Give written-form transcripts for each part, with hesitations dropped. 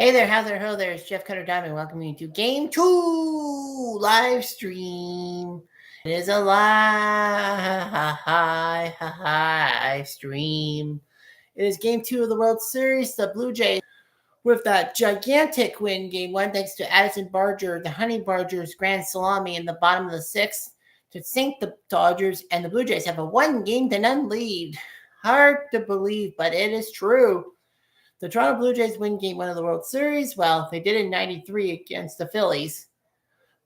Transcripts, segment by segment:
Hey there, how there, ho there. It's Jeff Cutter Diamond welcoming you to Game 2 live stream. It is a live stream. It is Game 2 of the World Series. The Blue Jays with that gigantic win, Game 1, thanks to Addison Barger, the Honey Barger's grand salami in the bottom of the sixth to sink the Dodgers, and the Blue Jays have a 1-0 lead. Hard to believe, but it is true. The Toronto Blue Jays win Game 1 of the World Series. Well, they did in 93 against the Phillies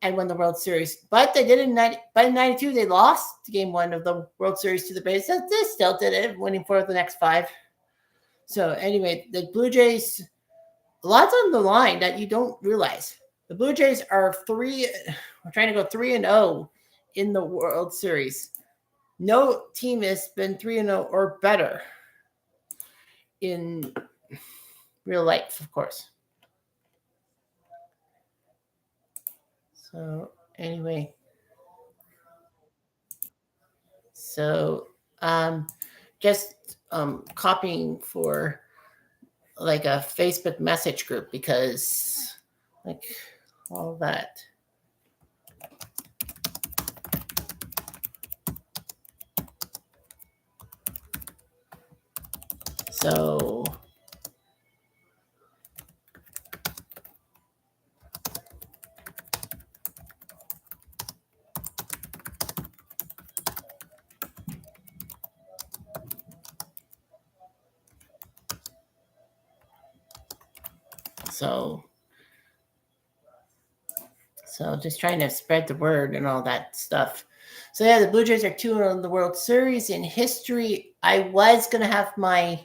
and won the World Series. But they did in 92, they lost Game 1 of the World Series to the Braves. They still did it, winning 4 of the next 5. So anyway, the Blue Jays, lots on the line that you don't realize. The Blue Jays are we're trying to go 3-0 in the World Series. No team has been 3-0 or better in real life, of course. So anyway, just copying for like a Facebook message group because like all that. So just trying to spread the word and all that stuff. So yeah, the Blue Jays are 2-0 in the World Series. In history, I was going to have my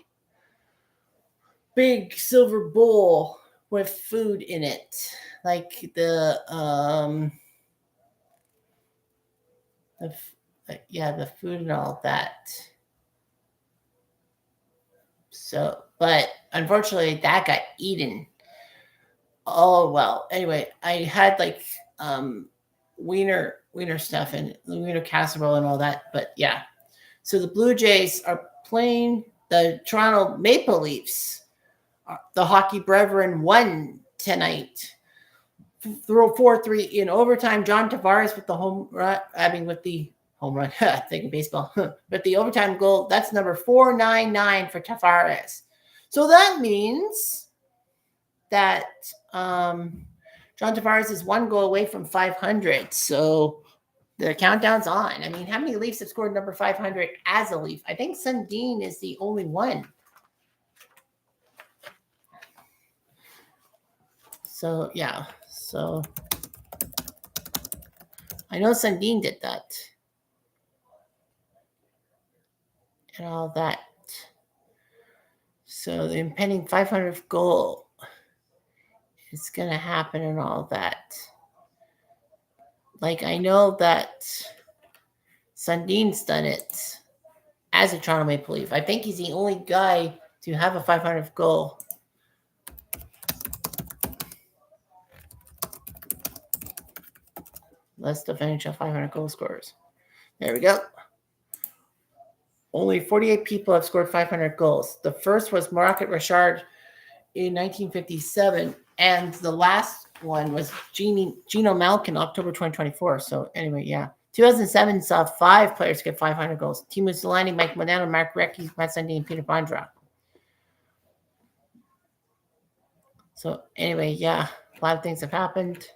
big silver bowl with food in it, like the food and all that. So, but unfortunately, that got eaten. Oh well. Anyway, I had like wiener stuff and wiener casserole and all that. But yeah, so the Blue Jays are playing the Toronto Maple Leafs. The Hockey Brethren won tonight. Throw 4-3 in overtime. John Tavares with the home run. With the home run. Thinking baseball. But the overtime goal, that's number 499 for Tavares. So that means that John Tavares is 1 goal away from 500. So the countdown's on. I mean, how many Leafs have scored number 500 as a Leaf? I think Sundin is the only one. So, yeah. So, I know Sundin did that. And all that. So, the impending 500th goal is going to happen and all that. Like, I know that Sundin's done it as a Toronto Maple Leaf. I think he's the only guy to have a 500th goal. List of NHL 500 goal scorers. There we go. Only 48 people have scored 500 goals. The first was Market Richard in 1957, and the last one was Gino Malkin, October 2024. So anyway, yeah. 2007 saw 5 players get 500 goals. Teemu Selanne, Mike Modano, Mark Recchi, Matt Sundin, and Peter Bondra. So anyway, yeah, a lot of things have happened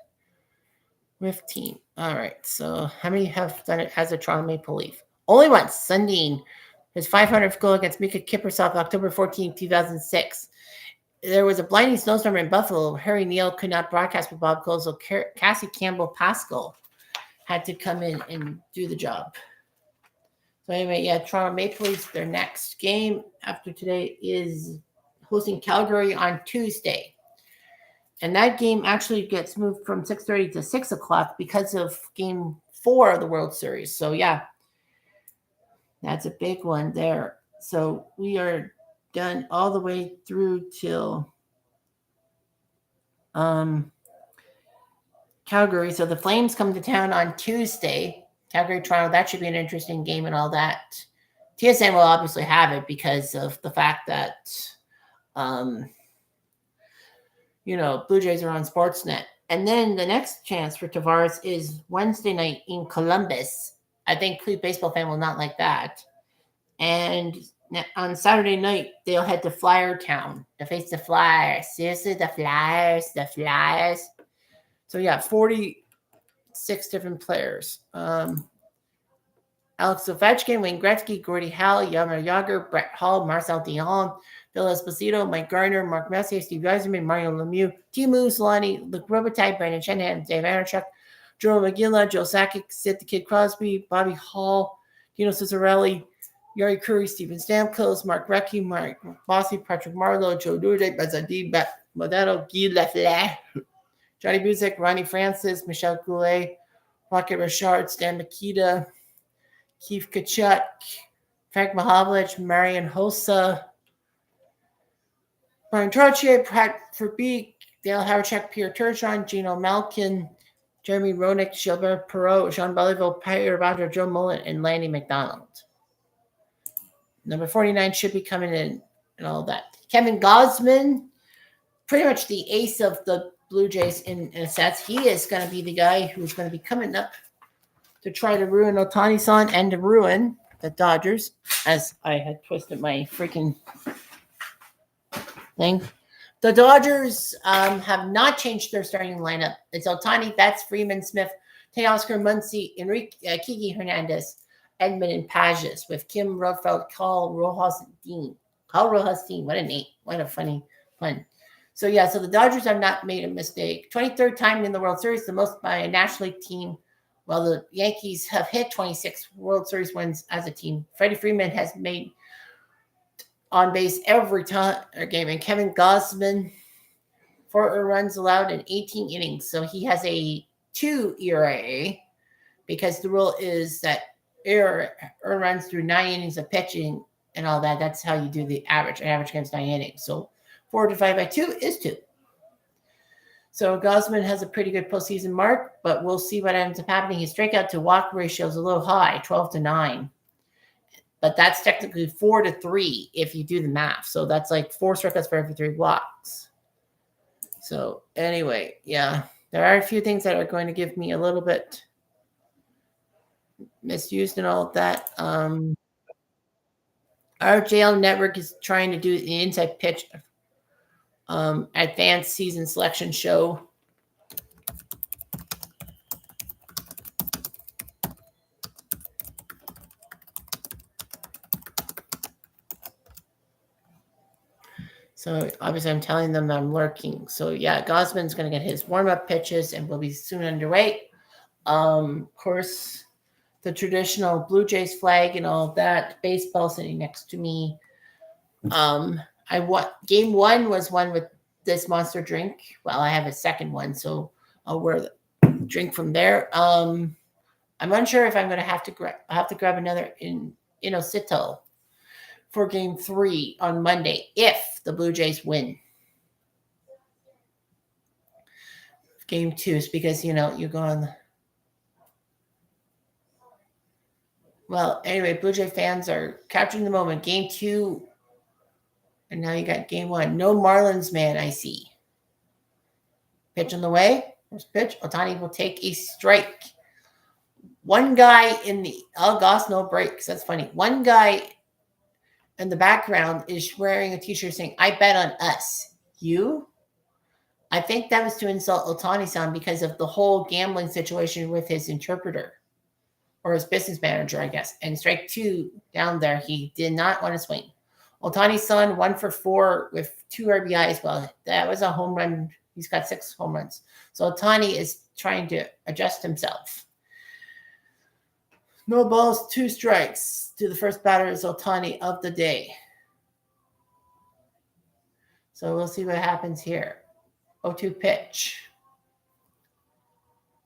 with team. All right, so how many have done it as a Toronto Maple Leaf? Only once, Sundin. His 500th goal against Mika Kiprusoff, October 14, 2006. There was a blinding snowstorm in Buffalo. Harry Neal could not broadcast with Bob Cole, so Cassie Campbell-Pascal had to come in and do the job. So anyway, yeah, Toronto Maple Leafs, their next game after today is hosting Calgary on Tuesday. And that game actually gets moved from 6:30 to 6 o'clock because of Game 4 of the World Series. So, yeah, that's a big one there. So we are done all the way through till Calgary. So the Flames come to town on Tuesday. Calgary, Toronto, that should be an interesting game and all that. TSN will obviously have it because of the fact that Blue Jays are on Sportsnet. And then the next chance for Tavares is Wednesday night in Columbus. I think Cleve baseball fan will not like that. And on Saturday night, they'll head to Flyer Town to face the Flyers. Seriously, the Flyers, the Flyers. So yeah, 46 different players. Alex Ovechkin, Wayne Gretzky, Gordie Howe, Jaromir Jagr, Brett Hall, Marcel Dion, Phil Esposito, Mike Garner, Mark Messier, Steve Yzerman, Mario Lemieux, Timu Solani, Luke Robitaille, Brandon Shanahan, Dave Anachuk, Joe McGilla, Joe Sakic, Sid the Kid Crosby, Bobby Hall, Dino Ciccarelli, Yari Curry, Steven Stamkos, Mark Recchi, Mark Bossy, Patrick Marleau, Joe Durde, Bazadi, Modano, Guy Lafleur, Johnny Buzik, Ronnie Francis, Michel Goulet, Rocket Richard, Stan Mikita, Keith Kachuk, Frank Mahavlich, Marian Hossa, Brian Trottier, Pat Verbeek, Dale Hawerchuk, Pierre Turgeon, Gino Malkin, Jeremy Roenick, Gilbert Perreault, Jean Beliveau, Pierre Roger, Joe Mullen, and Lanny McDonald. Number 49 should be coming in and all that. Kevin Gausman, pretty much the ace of the Blue Jays in a sense. He is going to be the guy who's going to be coming up to try to ruin Ohtani-san and to ruin the Dodgers, as I had twisted my freaking thing. The Dodgers have not changed their starting lineup. It's Ohtani, Betts, Freeman, Smith, Teoscar, Muncy, Enrique, Kiki Hernandez, Edmund, and Pages, with Kim Rutherford, Carl Rojas Dean. Carl Rojas Dean, what a name. What a funny pun. So the Dodgers have not made a mistake. 23rd time in the World Series, the most by a National League team. While the Yankees have hit 26 World Series wins as a team. Freddie Freeman has made on base every time or game. And Kevin Gausman, 4 runs allowed in 18 innings. So he has a 2 ERA because the rule is that earned runs through 9 innings of pitching and all that. That's how you do the average. An average against 9 innings. So 4 divided by 2 is 2. So Gausman has a pretty good postseason mark, but we'll see what ends up happening. His strikeout to walk ratio is a little high, 12-9. But that's technically 4-3 if you do the math. So that's like 4 strikeouts for every 3 walks. So anyway, there are a few things that are going to give me a little bit misused and all of that. Our JL network is trying to do the inside pitch advanced season selection show. So obviously I'm telling them I'm lurking. So Gausman's going to get his warm-up pitches and will be soon underway. Of course, the traditional Blue Jays flag and all of that, baseball sitting next to me. Game 1 was one with this monster drink. Well, I have a second one, so I'll wear the drink from there. I'm unsure if I'm going to have to grab another in Inosito for Game 3 on Monday if the Blue Jays win. Game 2 is because you go on. Well, anyway, Blue Jay fans are capturing the moment. Game 2. And now you got Game 1. No Marlins man, I see. Pitch on the way. First pitch. Ohtani will take a strike. One guy in the Goss no breaks. That's funny. One guy in the background is wearing a t-shirt saying, "I bet on us." You? I think that was to insult Ohtani-san because of the whole gambling situation with his interpreter. Or his business manager, I guess. And strike 2 down there. He did not want to swing. Ohtani-san 1 for 4 with 2 RBIs. Well, that was a home run. He's got 6 home runs. So Ohtani is trying to adjust himself. No balls, 2 strikes to the first batter is Ohtani of the day. So we'll see what happens here. 0-2 pitch.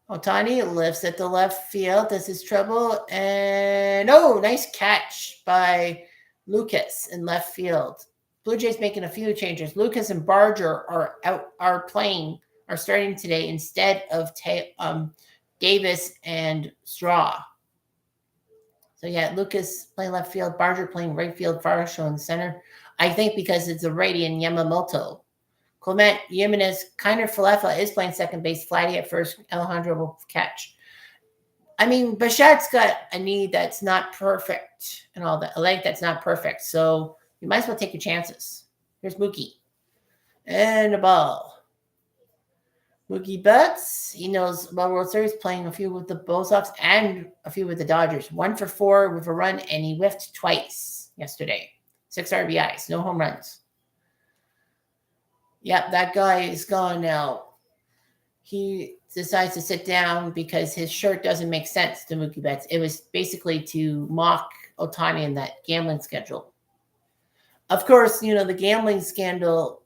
Ohtani lifts at the left field. This is trouble. And nice catch by Lucas in left field. Blue Jays making a few changes. Lucas and Barger are starting today instead of Davis and Straw. So Lucas playing left field, Barger playing right field, Farasho in center. I think because it's a righty and Yamamoto Clement, Jimenez, Kiner Falefa is playing second base. Flatty at first. Alejandro will catch. I mean, Bichette's got a knee that's not perfect and all that, a leg that's not perfect. So you might as well take your chances. Here's Mookie. And a ball. Mookie Betts, he knows about World Series, playing a few with the Bo Sox and a few with the Dodgers. 1 for 4 with a run, and he whiffed twice yesterday. 6 RBIs, no home runs. Yep, that guy is gone now. He decides to sit down because his shirt doesn't make sense to Mookie Betts. It was basically to mock Ohtani in that gambling schedule. Of course, the gambling scandal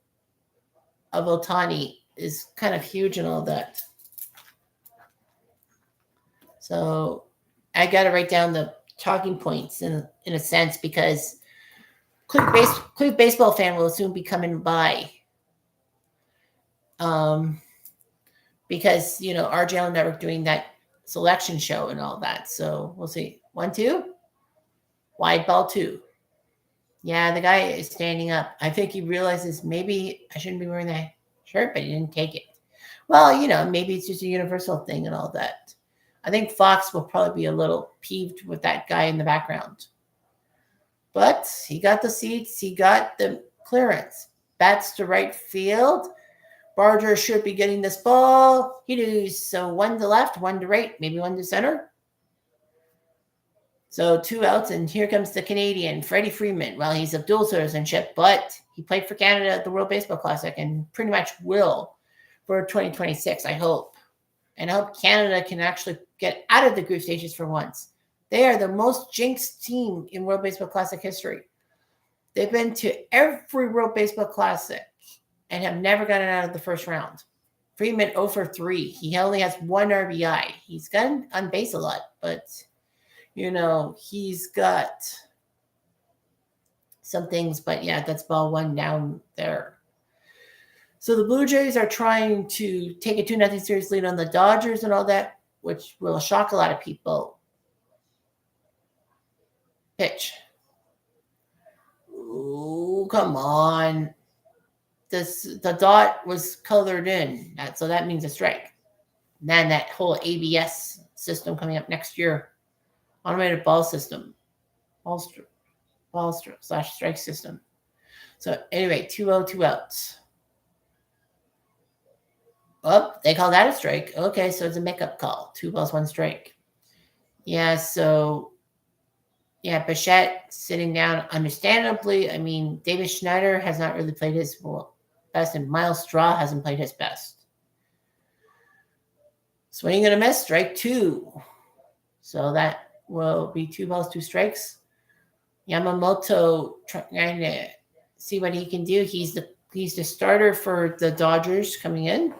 of Ohtani is kind of huge and all that. So I got to write down the talking points in a sense, because Cleve baseball fan will soon be coming by. Because, RJL Network doing that selection show and all that. So we'll see. 1-2. Wide ball 2. Yeah, the guy is standing up. I think he realizes maybe I shouldn't be wearing that shirt, but he didn't take it. Well, maybe it's just a universal thing and all that. I think Fox will probably be a little peeved with that guy in the background. But he got the seats. He got the clearance. Bats to right field. Barger should be getting this ball. He does. So 1 to left, 1 to right, maybe 1 to center. So 2 outs, and here comes the Canadian, Freddie Freeman. Well, he's of dual citizenship, but he played for Canada at the World Baseball Classic and pretty much will for 2026, I hope. And I hope Canada can actually get out of the group stages for once. They are the most jinxed team in World Baseball Classic history. They've been to every World Baseball Classic and have never gotten out of the first round. Freeman 0 for 3. He only has 1 RBI. He's gotten on base a lot, but, he's got some things. But, yeah, that's ball 1 down there. So the Blue Jays are trying to take a 2-0 series lead on the Dodgers and all that, which will shock a lot of people. Pitch. Ooh, come on. The dot was colored in, so that means a strike. And then that whole ABS system coming up next year, automated ball system, ball/strike system. So anyway, 2-0, 2 outs. Oh, they call that a strike. Okay, so it's a makeup call. 2 balls, 1 strike. Yeah, so Bichette sitting down, understandably. I mean, David Schneider has not really played his best, and Miles Straw hasn't played his best. Swing and a miss, strike 2. So that will be 2 balls, 2 strikes. Yamamoto trying to see what he can do. He's the starter for the Dodgers coming in.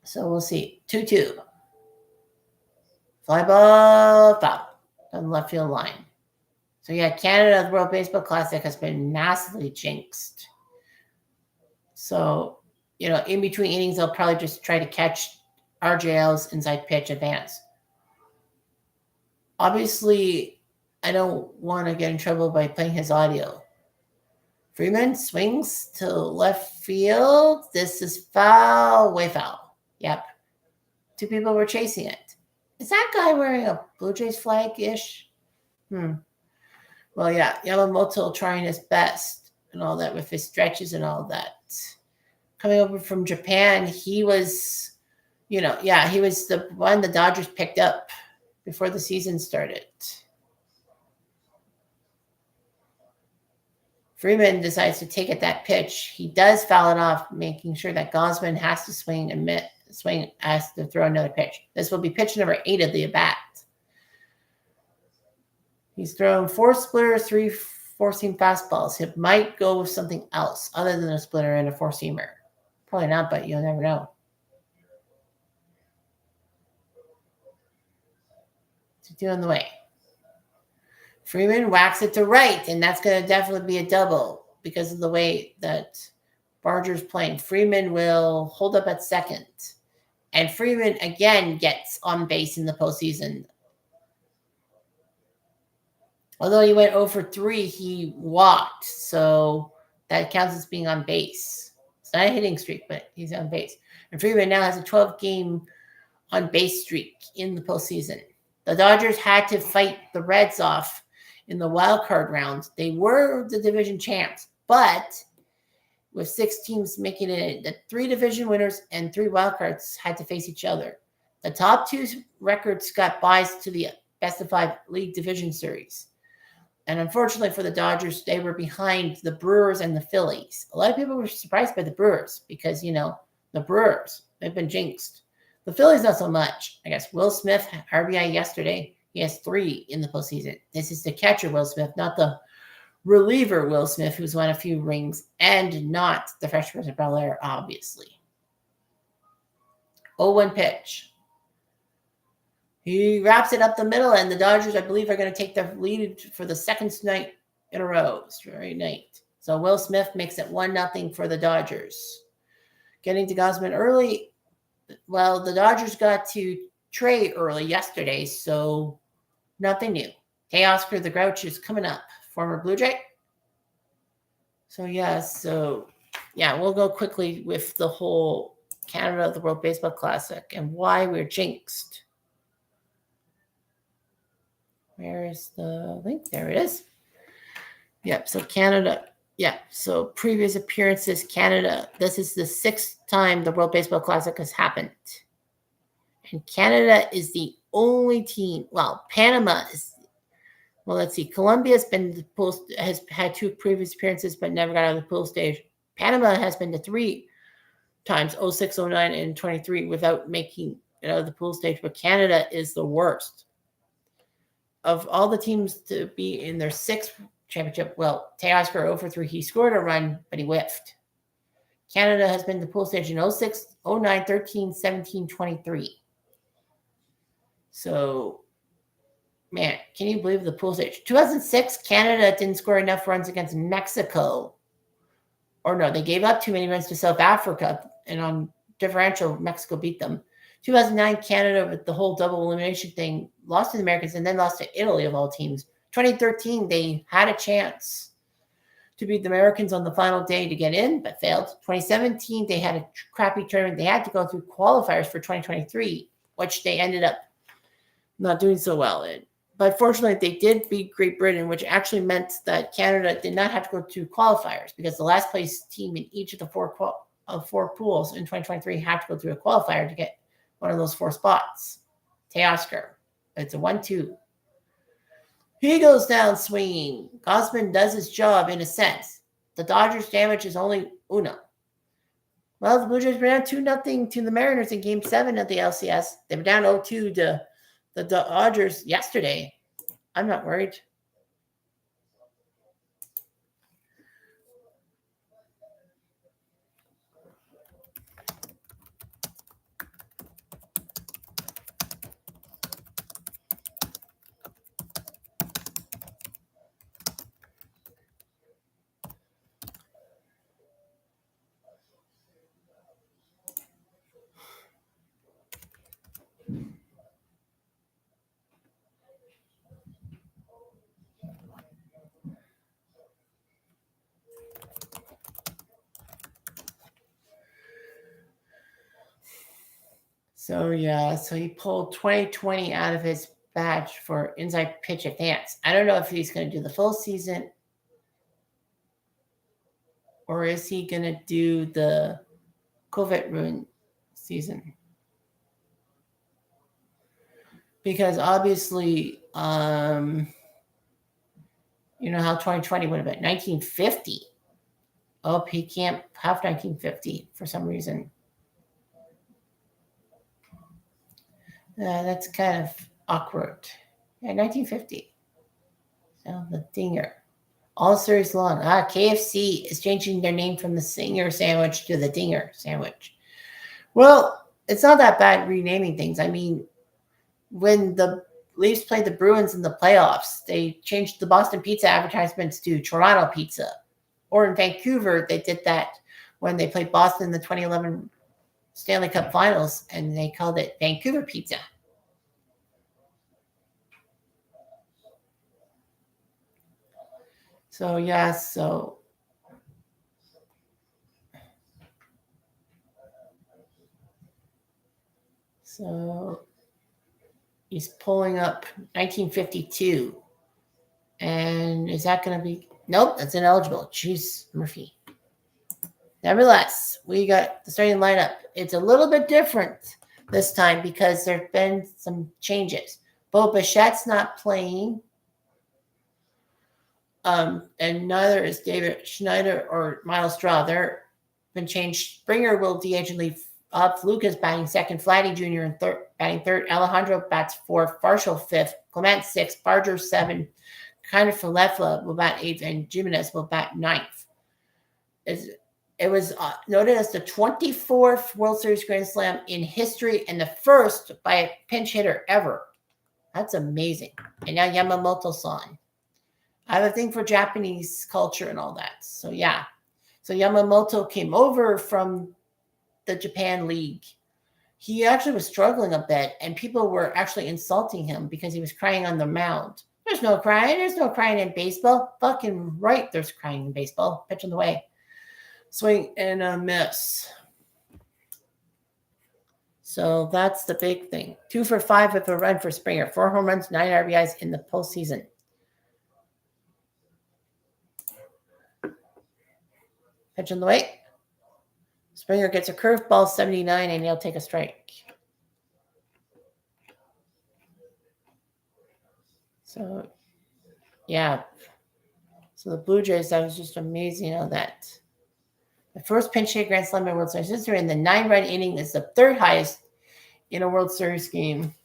So we'll see. 2-2. Fly ball, foul on the left field line. So, Canada, the World Baseball Classic, has been massively jinxed. So, in between innings, they'll probably just try to catch RJL's inside pitch advance. Obviously, I don't want to get in trouble by playing his audio. Freeman swings to left field. This is foul, way foul. Yep. 2 people were chasing it. Is that guy wearing a Blue Jays flag-ish? Well, Yamamoto trying his best and all that with his stretches and all that. Coming over from Japan, he was, he was the one the Dodgers picked up before the season started. Freeman decides to take at that pitch. He does foul it off, making sure that Gausman has to has to throw another pitch. This will be pitch number 8 of the at-bat. He's thrown 4 splitters, 3 four-seam fastballs. He might go with something else other than a splitter and a four-seamer. Probably not, but you'll never know. To 2 on the way. Freeman whacks it to right, and that's going to definitely be a double because of the way that Barger's playing. Freeman will hold up at second. And Freeman, again, gets on base in the postseason. Although he went 0 for 3, he walked. So that counts as being on base. It's not a hitting streak, but he's on base. And Freeman now has a 12-game on base streak in the postseason. The Dodgers had to fight the Reds off in the wild card round. They were the division champs, but with 6 teams making it, the 3 division winners and 3 wild cards had to face each other. The top 2 records got buys to the best of 5 league division series. And unfortunately for the Dodgers, they were behind the Brewers and the Phillies. A lot of people were surprised by the Brewers because, the Brewers, they've been jinxed. The Phillies, not so much. I guess Will Smith, RBI yesterday, he has 3 in the postseason. This is the catcher, Will Smith, not the reliever, Will Smith, who's won a few rings, and not the freshman of Bel Air, obviously. 0-1 pitch. He wraps it up the middle, and the Dodgers, I believe, are going to take the lead for the second night in a row. Straight night. So Will Smith makes it 1-0 for the Dodgers. Getting to Gausman early. Well, the Dodgers got to Trey early yesterday, so nothing new. Teoscar the Grouch is coming up, former Blue Jay. So, we'll go quickly with the whole Canada, the World Baseball Classic, and why we're jinxed. Where is the link? There it is. Yep, so Canada. Yeah, so previous appearances, Canada. This is the 6th time the World Baseball Classic has happened. And Canada is the only team. Well, Panama is. Well, let's see. Colombia has had 2 previous appearances, but never got out of the pool stage. Panama has been to 3 times, 06, 09, and 23, without making it out of the pool stage. But Canada is the worst. Of all the teams to be in their 6th championship, well, Teoscar 0 for 3. He scored a run, but he whiffed. Canada has been to the pool stage in 06, 09, 13, 17, 23. So, man, can you believe the pool stage? 2006, Canada didn't score enough runs against Mexico. Or no, they gave up too many runs to South Africa, and on differential, Mexico beat them. 2009, Canada, with the whole double elimination thing, lost to the Americans and then lost to Italy, of all teams. 2013, they had a chance to beat the Americans on the final day to get in, but failed. 2017, they had a crappy tournament. They had to go through qualifiers for 2023, which they ended up not doing so well in. But fortunately, they did beat Great Britain, which actually meant that Canada did not have to go to qualifiers because the last place team in each of the 4 pools in 2023 had to go through a qualifier to get one of those 4 spots. Teoscar. It's a 1-2. He goes down swinging. Gausman does his job in a sense. The Dodgers' damage is only uno. Well, the Blue Jays were down 2-0 to the Mariners in Game 7 of the LCS. They were down 0-2 to the Dodgers yesterday. I'm not worried. So he pulled 2020 out of his badge for inside pitch advance. I don't know if he's going to do the full season or is he going to do the COVID ruin season? Because obviously, you know how 2020 would have been 1950. Oh, he can't have 1950 for some reason. That's kind of awkward. Yeah, 1950. So the dinger. All series long. KFC is changing their name from the Singer sandwich to the Dinger sandwich. Well, it's not that bad renaming things. I mean, when the Leafs played the Bruins in the playoffs, they changed the Boston Pizza advertisements to Toronto Pizza. Or in Vancouver, they did that when they played Boston in the 2011 Stanley Cup Finals, and they called it Vancouver Pizza. So yeah, so he's pulling up 1952. And is that going to be? Nope, that's ineligible. Jeez, Murphy. Nevertheless, we got the starting lineup. It's a little bit different this time because there have been some changes. Bo Bichette's not playing. And neither is David Schneider or Miles Straw. They're been changed. Springer will DH and leave up. Lucas batting second. Vladdy Jr. and batting third. Alejandro bats fourth. Farshall fifth. Clement sixth. Barger seven. Kind of Falefla will bat eighth, and Jimenez will bat ninth. It was noted as the 24th World Series Grand Slam in history and the first by a pinch hitter ever. That's amazing. And now Yamamoto-san. I have a thing for Japanese culture and all that. So yeah. So Yamamoto came over from the Japan League. He actually was struggling a bit, and people were actually insulting him because he was crying on the mound. There's no crying. There's no crying in baseball. Fucking right, there's crying in baseball. Pitch in the way. Swing and a miss. So that's the big thing. 2 for 5 with a run for Springer. 4 home runs, 9 RBIs in the postseason. Pitch in the way. Springer gets a curveball, 79, and he'll take a strike. So, yeah. So the Blue Jays, that was just amazing on that. The first pinch hit Grand Slam in World Series history, and the 9-run inning is the third highest in a World Series game.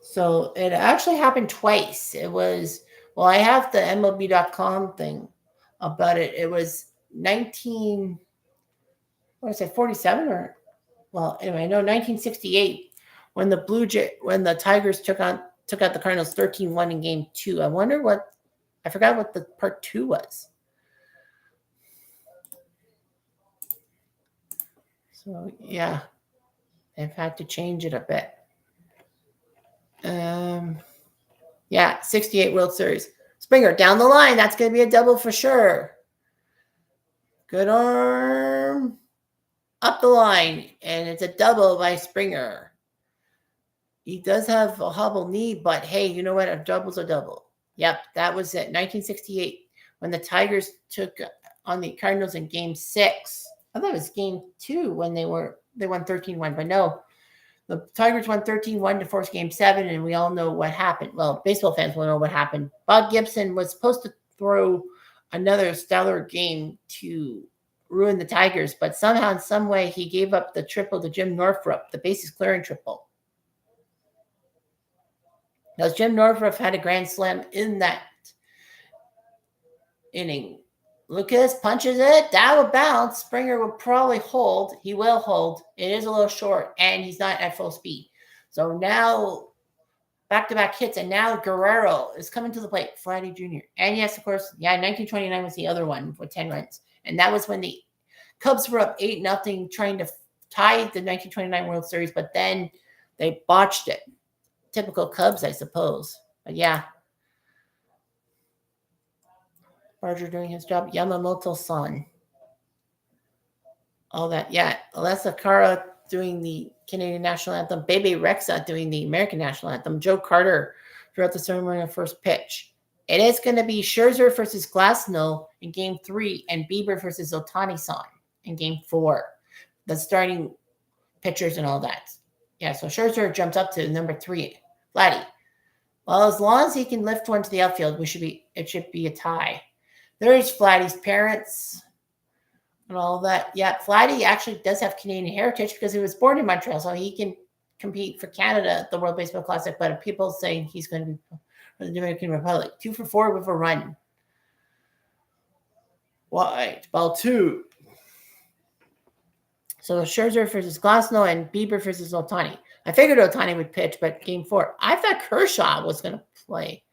So it actually happened twice. It was, well, I have the MLB.com thing about it. It was 47 or, well, anyway, I know 1968 when the Tigers took out the Cardinals 13-1 in game 2. I forgot what the part 2 was. So yeah, they've had to change it a bit. Yeah, 68 World Series. Springer down the line. That's going to be a double for sure. Good arm. Up the line. And it's a double by Springer. He does have a hobble knee, but hey, you know what? A double's a double. Yep, that was it. 1968 when the Tigers took on the Cardinals in game 6. I thought it was game 2 when they won 13-1, but no. The Tigers won 13-1 to force game 7, and we all know what happened. Well, baseball fans will know what happened. Bob Gibson was supposed to throw another stellar game to ruin the Tigers, but somehow, in some way, he gave up the triple to Jim Northrup, the bases clearing triple. Now, Jim Northrup had a grand slam in that inning. Lucas punches it. That will bounce. Springer will probably hold. He will hold. It is a little short, and he's not at full speed. So now, back-to-back hits, and now Guerrero is coming to the plate. Vladdy Jr. And yes, of course, 1929 was the other one with 10 runs. And that was when the Cubs were up 8-0 trying to tie the 1929 World Series, but then they botched it. Typical Cubs, I suppose. But yeah. Barger doing his job. Yamamoto-san. All that. Yeah. Alessa Cara doing the Canadian national anthem. Bebe Rexha doing the American national anthem. Joe Carter throughout the ceremony of first pitch. It is going to be Scherzer versus Glasnow in game 3 and Bieber versus Ohtani-san in game 4. The starting pitchers and all that. Yeah, so Scherzer jumps up to number 3. Vladdy. Well, as long as he can lift one to the outfield, it should be a tie. There's Vladdy's parents and all that. Yeah, Vladdy actually does have Canadian heritage because he was born in Montreal, so he can compete for Canada at the World Baseball Classic. But people saying he's going to be for the Dominican Republic. 2 for 4 with a run. Wide. Ball 2. So Scherzer versus Glasnow and Bieber versus Ohtani. I figured Ohtani would pitch, but game 4. I thought Kershaw was going to play.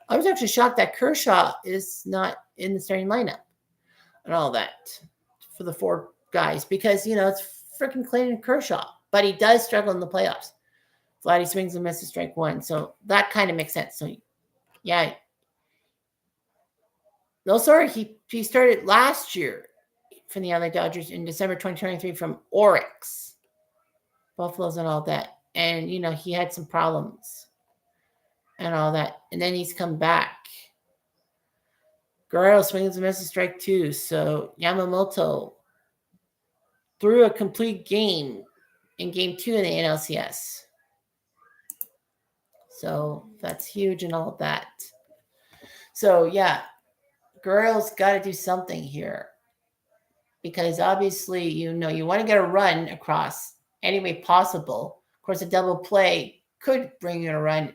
I was actually shocked that Kershaw is not in the starting lineup and all that for the 4 guys because, it's freaking Clayton Kershaw. But he does struggle in the playoffs. Vladdy swings and misses, strike one. So that kind of makes sense. So yeah. No, sorry, he started last year from the LA Dodgers in December 2023 from Oryx, Buffaloes, and all that. And he had some problems and all that, and then he's come back. Guerrero swings and misses, strike two. So Yamamoto threw a complete game in game 2 in the NLCS. So that's huge and all of that. So yeah, Guerrero's got to do something here because obviously, you want to get a run across any way possible. Of course, a double play could bring you a run,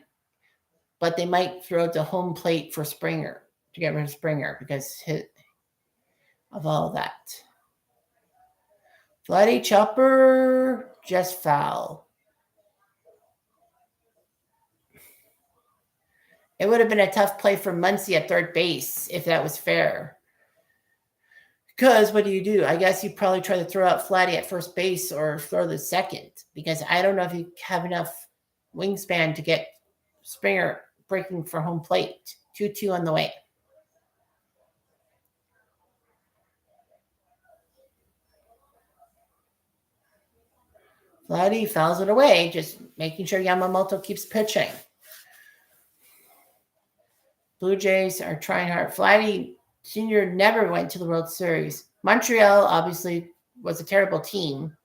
but they might throw it to home plate for Springer to get rid of Springer because of all that. Vladdy chopper, just foul. It would have been a tough play for Muncy at third base if that was fair. Because what do? I guess you probably try to throw out Vladdy at first base or throw the second. Because I don't know if you have enough wingspan to get Springer breaking for home plate. 2-2 on the way. Vladdy fouls it away, just making sure Yamamoto keeps pitching. Blue Jays are trying hard. Vladdy Sr. never went to the World Series. Montreal obviously was a terrible team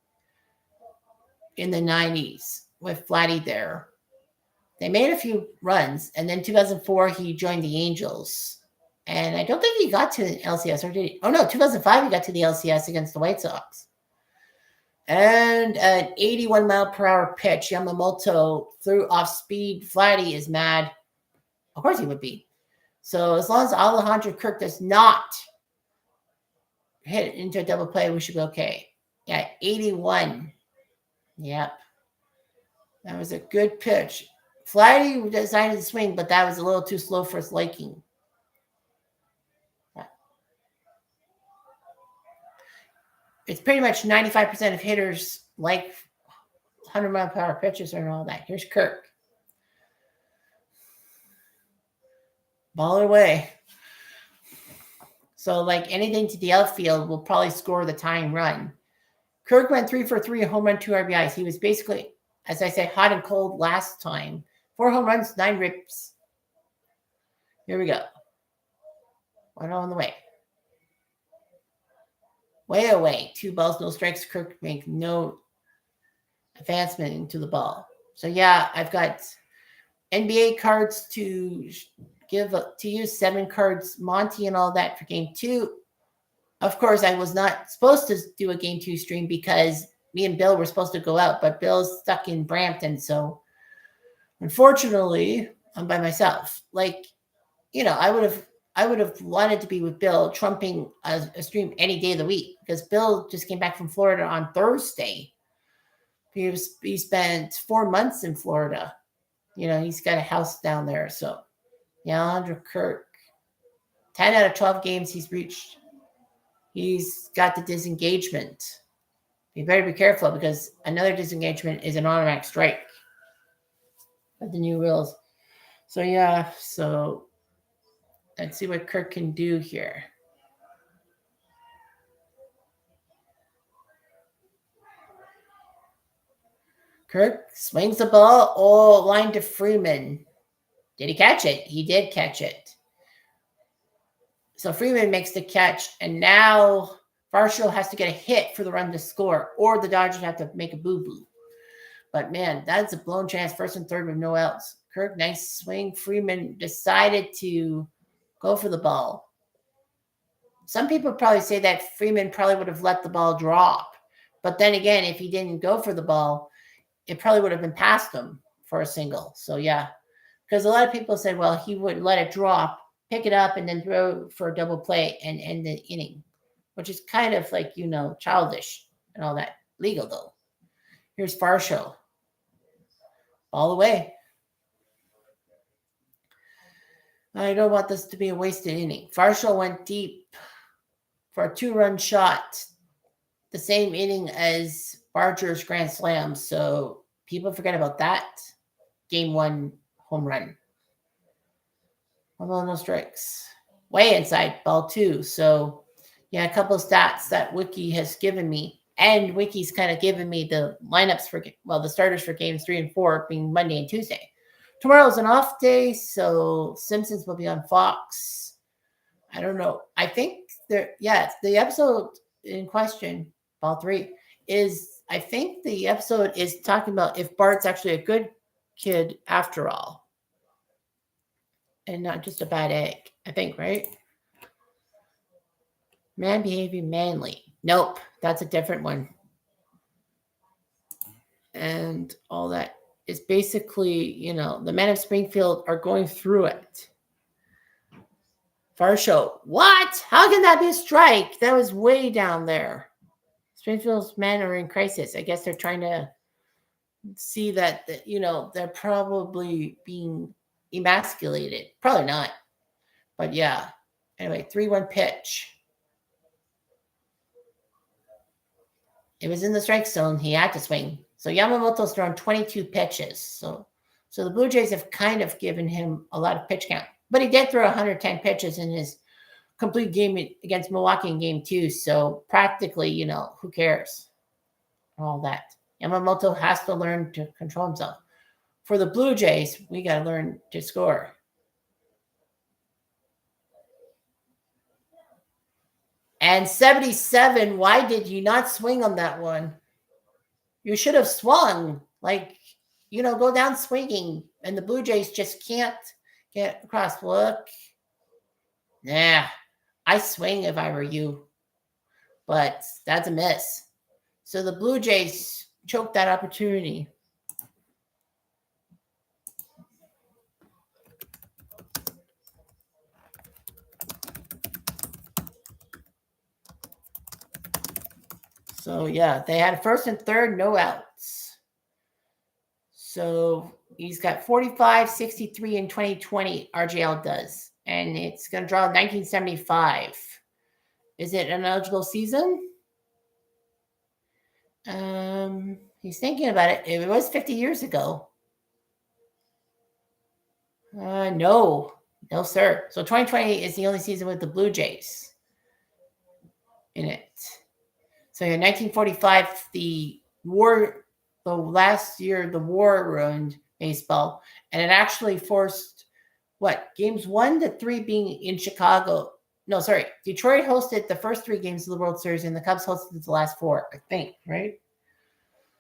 in the 90s with Vladdy there. They made a few runs, and then 2004 he joined the Angels. And I don't think he got to the LCS, or did he? Oh no, 2005 he got to the LCS against the White Sox. And an 81-mile-per-hour pitch. Yamamoto threw off speed. Vladdy is mad. Of course he would be. So as long as Alejandro Kirk does not hit into a double play, we should be okay. Yeah, 81. Yep. That was a good pitch. Vladdy decided to swing, but that was a little too slow for his liking. It's pretty much 95% of hitters like 100-mile-per-hour pitches and all that. Here's Kirk. Ball away. So, like anything to the outfield will probably score the tying run. Kirk went 3 for 3, a home run, 2 RBIs. He was basically, as I said, hot and cold last time. 4 home runs, 9 rips. Here we go. 1 on the way. Way away. 2 balls, no strikes. Kirk makes no advancement into the ball. So, yeah, I've got NBA cards to use, 7 cards, Monty and all that for game 2. Of course, I was not supposed to do a game 2 stream because me and Bill were supposed to go out, but Bill's stuck in Brampton. So unfortunately, I'm by myself. Like, I would have wanted to be with Bill, trumping a stream any day of the week because Bill just came back from Florida on Thursday. He spent 4 months in Florida. He's got a house down there. So, yeah, Alejandro Kirk, 10 out of 12 games he's reached. He's got the disengagement. You better be careful because another disengagement is an automatic strike with the new rules. So, yeah, let's see what Kirk can do here. Kirk swings the ball, line to Freeman. Did he catch it? He did catch it. So Freeman makes the catch, and now Varsho has to get a hit for the run to score, or the Dodgers have to make a boo-boo. But, man, that's a blown chance, first and third with no outs. Kirk, nice swing. Freeman decided to go for the ball. Some people probably say that Freeman probably would have let the ball drop. But then again, if he didn't go for the ball, it probably would have been past him for a single. So, yeah. Because a lot of people say, well, he would let it drop, pick it up, and then throw for a double play and end the inning, which is kind of like, childish and all that. Legal, though. Here's Varsho. All the way. I don't want this to be a wasted inning. Varsho went deep for a 2-run shot, the same inning as Barger's grand slam. So people forget about that. game 1 home run. Although no strikes. Way inside, ball 2. So, yeah, a couple of stats that Wiki has given me. And Wiki's kind of given me the lineups for, the starters for games 3 and 4 being Monday and Tuesday. Tomorrow's an off day, so Simpsons will be on Fox. I don't know. I think the episode in question, ball 3, is, I think the episode is talking about if Bart's actually a good kid after all. And not just a bad egg, I think, right? Man behaving manly. Nope, that's a different one. And all that is basically, the men of Springfield are going through it. Varsho, what? How can that be a strike? That was way down there. Springfield's men are in crisis. I guess they're trying to see that they're probably being emasculated. Probably not. But yeah. Anyway, 3-1 pitch. It was in the strike zone. He had to swing. So Yamamoto's thrown 22 pitches. So the Blue Jays have kind of given him a lot of pitch count. But he did throw 110 pitches in his complete game against Milwaukee in game 2. So practically, who cares? All that. Yamamoto has to learn to control himself. For the Blue Jays, we got to learn to score. And 77, why did you not swing on that one? You should have swung. Go down swinging. And the Blue Jays just can't get across. Look. Nah, I swing if I were you. But that's a miss. So the Blue Jays choked that opportunity. So, yeah, they had first and third, no outs. So he's got 45, 63 in 2020, RGL does. And it's going to draw 1975. Is it an eligible season? He's thinking about it. It was 50 years ago. No, sir. So 2020 is the only season with the Blue Jays in it. So in 1945, the last year, the war ruined baseball, and it actually forced games 1 to 3 being in Chicago. No, sorry, Detroit hosted the first 3 games of the World Series, and the Cubs hosted the last 4, I think, right?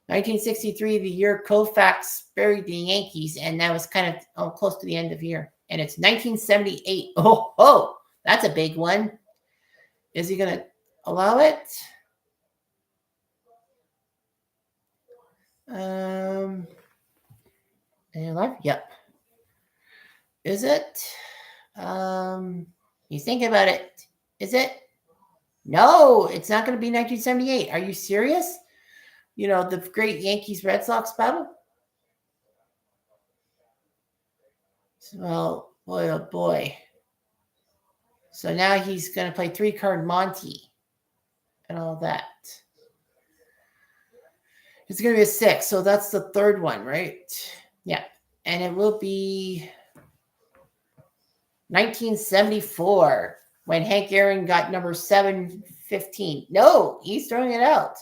1963, the year Koufax buried the Yankees, and that was kind of close to the end of the year. And it's 1978. Oh, that's a big one. Is he going to allow it? Yep. Is it? He's thinking about it. Is it? No, it's not going to be 1978. Are you serious? The great Yankees-Red Sox battle? Well, boy, oh boy. So now he's going to play 3-card Monty and all that. It's going to be a 6. So that's the third one, right? Yeah. And it will be 1974 when Hank Aaron got number 715. No, he's throwing it out.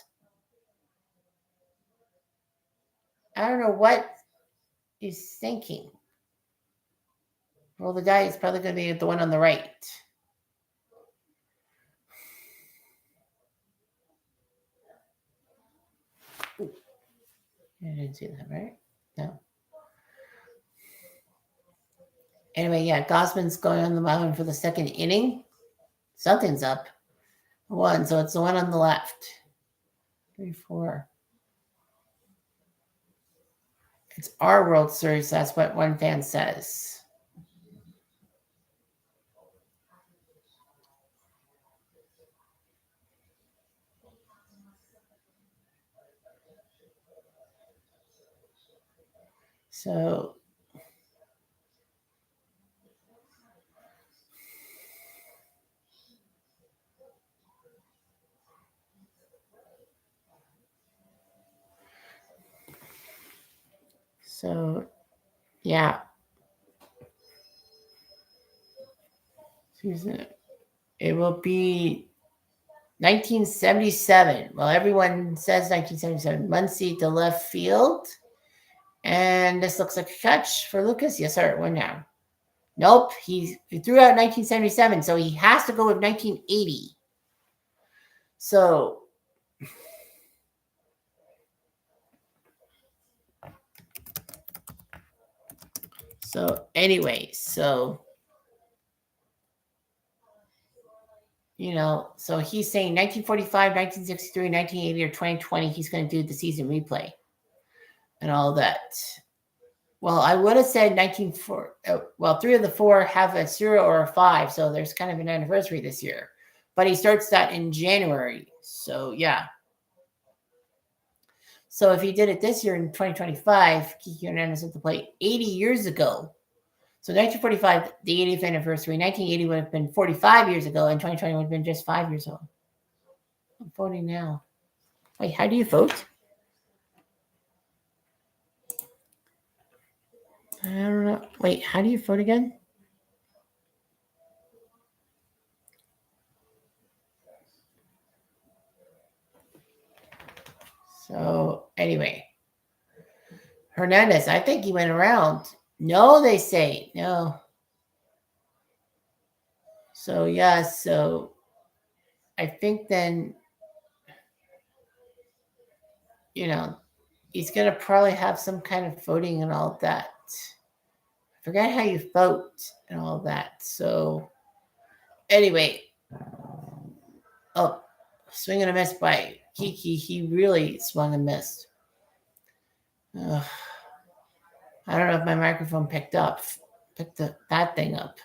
I don't know what he's thinking. Well, the guy is probably going to be the one on the right. Ooh. I didn't see that, right? No. Anyway, yeah, Gosman's going on the mound for the second inning. Something's up. 1, so it's the one on the left. 3, 4. It's our World Series. That's what one fan says. So Yeah. Season. It will be 1977. Well, everyone says 1977. Muncy to left field. And this looks like a catch for Lucas. Yes, sir. One down. Nope. He threw out 1977, so he has to go with 1980. So anyway, so he's saying 1945, 1963, 1980, or 2020. He's going to do the season replay and all that. Well, I would have said 1940. Well, 3 of the 4 have a 0 or a 5, so there's kind of an anniversary this year. But he starts that in January. So, yeah. So if he did it this year in 2025, Kiki Hernandez at the plate 80 years ago. So 1945, the 80th anniversary. 1980 would have been 45 years ago, and 2020 would have been just 5 years old. I'm voting now. Wait, how do you vote? I don't know. Wait, how do you vote again? So anyway, Hernandez, I think he went around. No, they say no. So yeah, so I think then, he's gonna probably have some kind of voting and all that. I forget how you vote and all that. So anyway, oh, swing and a miss by Kiki. He really swung and missed. Ugh. I don't know if my microphone picked that thing up,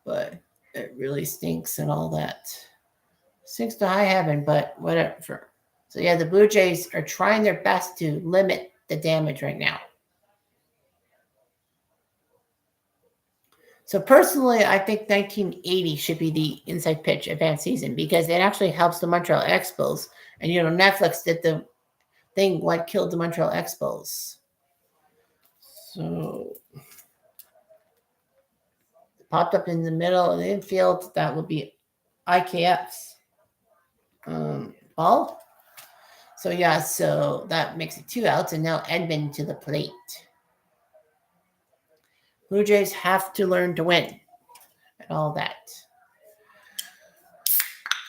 but it really stinks and all that. Stinks to high heaven, but whatever. So yeah, the Blue Jays are trying their best to limit the damage right now. So personally, I think 1980 should be the inside pitch advanced season because it actually helps the Montreal Expos. And Netflix did the thing what killed the Montreal Expos. So popped up in the middle of the infield. That would be IKF's ball. So yeah, so that makes it 2 outs, and now Edman to the plate. Blue Jays have to learn to win and all that.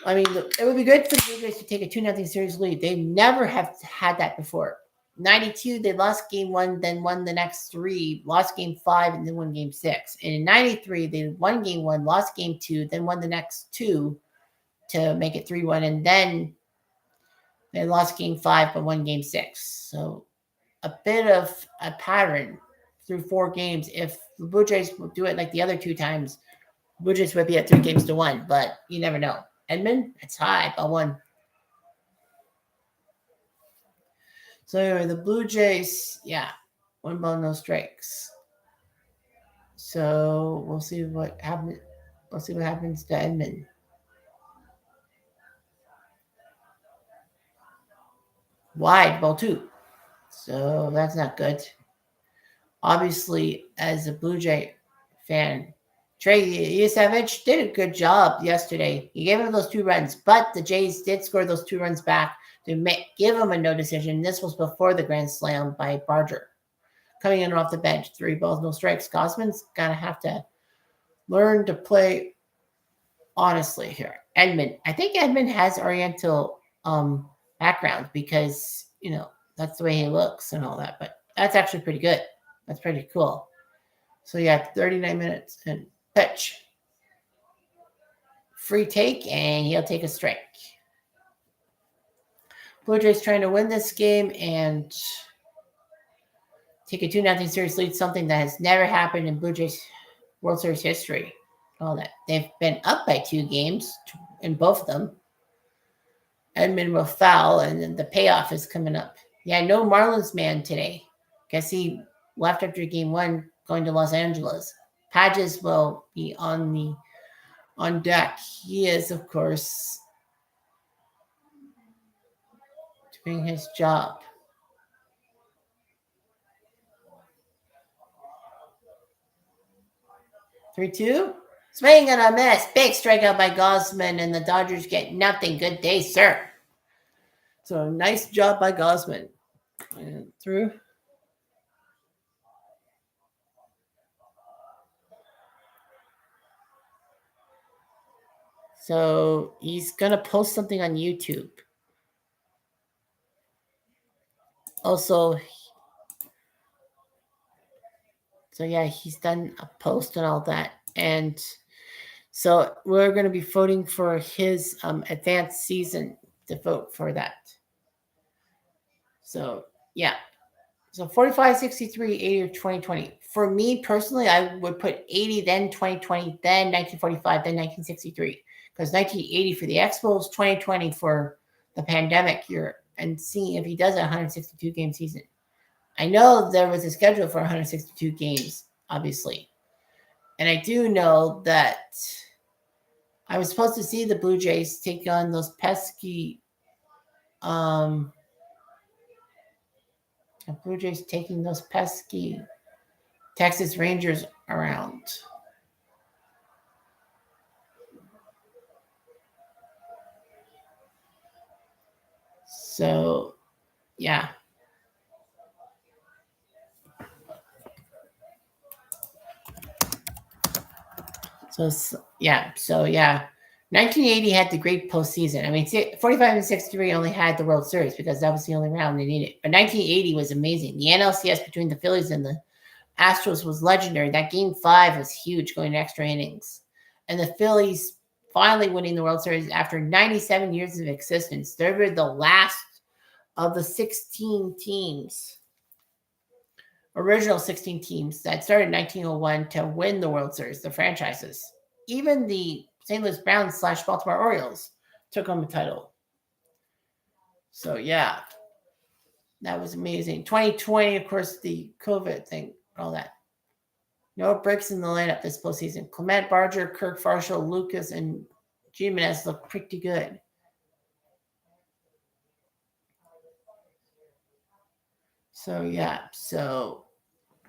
I mean, look, it would be good for the Blue Jays to take a 2-0 series lead. They never have had that before. 92, they lost game 1, then won the next 3, lost game 5, and then won game 6. And in 93, they won game 1, lost game 2, then won the next 2 to make it 3-1, and then they lost game 5 but won game 6. So a bit of a pattern through 4 games. If the Blue Jays would do it like the other 2 times, Blue Jays would be at 3-1, but you never know. Edman, it's high by 1. So anyway, the Blue Jays, 1 ball, no strikes. So we'll see what happens. We'll see what happens to Edman. Wide, ball 2. So that's not good. Obviously, as a Blue Jay fan, Trey Yusevich did a good job yesterday. He gave him those 2 runs, but the Jays did score those 2 runs back to give him a no decision. This was before the grand slam by Barger. Coming in off the bench, 3 balls, no strikes. Gausman's going to have to learn to play honestly here. Edman. I think Edman has Oriental background because, that's the way he looks and all that. But that's actually pretty good. That's pretty cool. So, 39 minutes and pitch. Free take, and he'll take a strike. Blue Jays trying to win this game and take a 2-0 series lead, something that has never happened in Blue Jays World Series history. All that. They've been up by 2 games in both of them. Edman will foul, and then the payoff is coming up. No Marlins man today. Guess he left after game 1 going to Los Angeles. Pages will be on deck. He is, of course, doing his job. 3-2. Swing and a miss. Big strikeout by Gosman, and the Dodgers get nothing. Good day, sir. So nice job by Gosman. And through. So he's gonna post something on YouTube. Also, so yeah, he's done a post and all that, and so we're gonna be voting for his advanced season to vote for that. So yeah. So 45, 63, 80, or 2020. For me personally, I would put 80, then 2020, then 1945, then 1963. Because 1980 for the Expos, 2020 for the pandemic year, and see if he does a 162 game season. I know there was a schedule for 162 games, obviously. And I do know that I was supposed to see the Blue Jays take on those pesky the Blue Jays taking those pesky Texas Rangers around. So, yeah. So, 1980 had the great postseason. I mean, 45 and 63 only had the World Series because that was the only round they needed. But 1980 was amazing. The NLCS between the Phillies and the Astros was legendary. That game 5 was huge, going to extra innings. And the Phillies finally winning the World Series after 97 years of existence. They were the last of the 16 teams, original 16 teams that started in 1901 to win the World Series, the franchises. Even the St. Louis Browns / Baltimore Orioles took home a title. So, yeah, that was amazing. 2020, of course, the COVID thing, all that. No breaks in the lineup this postseason. Clement, Barger, Kirk, Farshall, Lucas, and Jimenez look pretty good. So, yeah. So,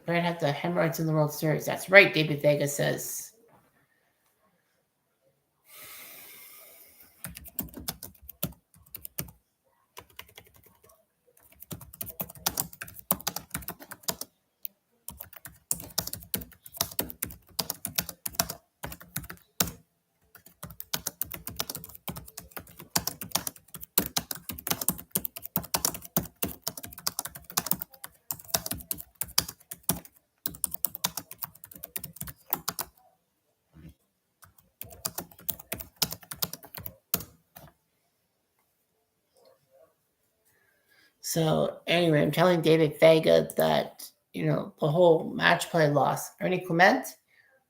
we're going to have the hemorrhoids in the World Series. That's right, David Vega says. So anyway, I'm telling David Vega that, the whole match play loss. Ernie Clement,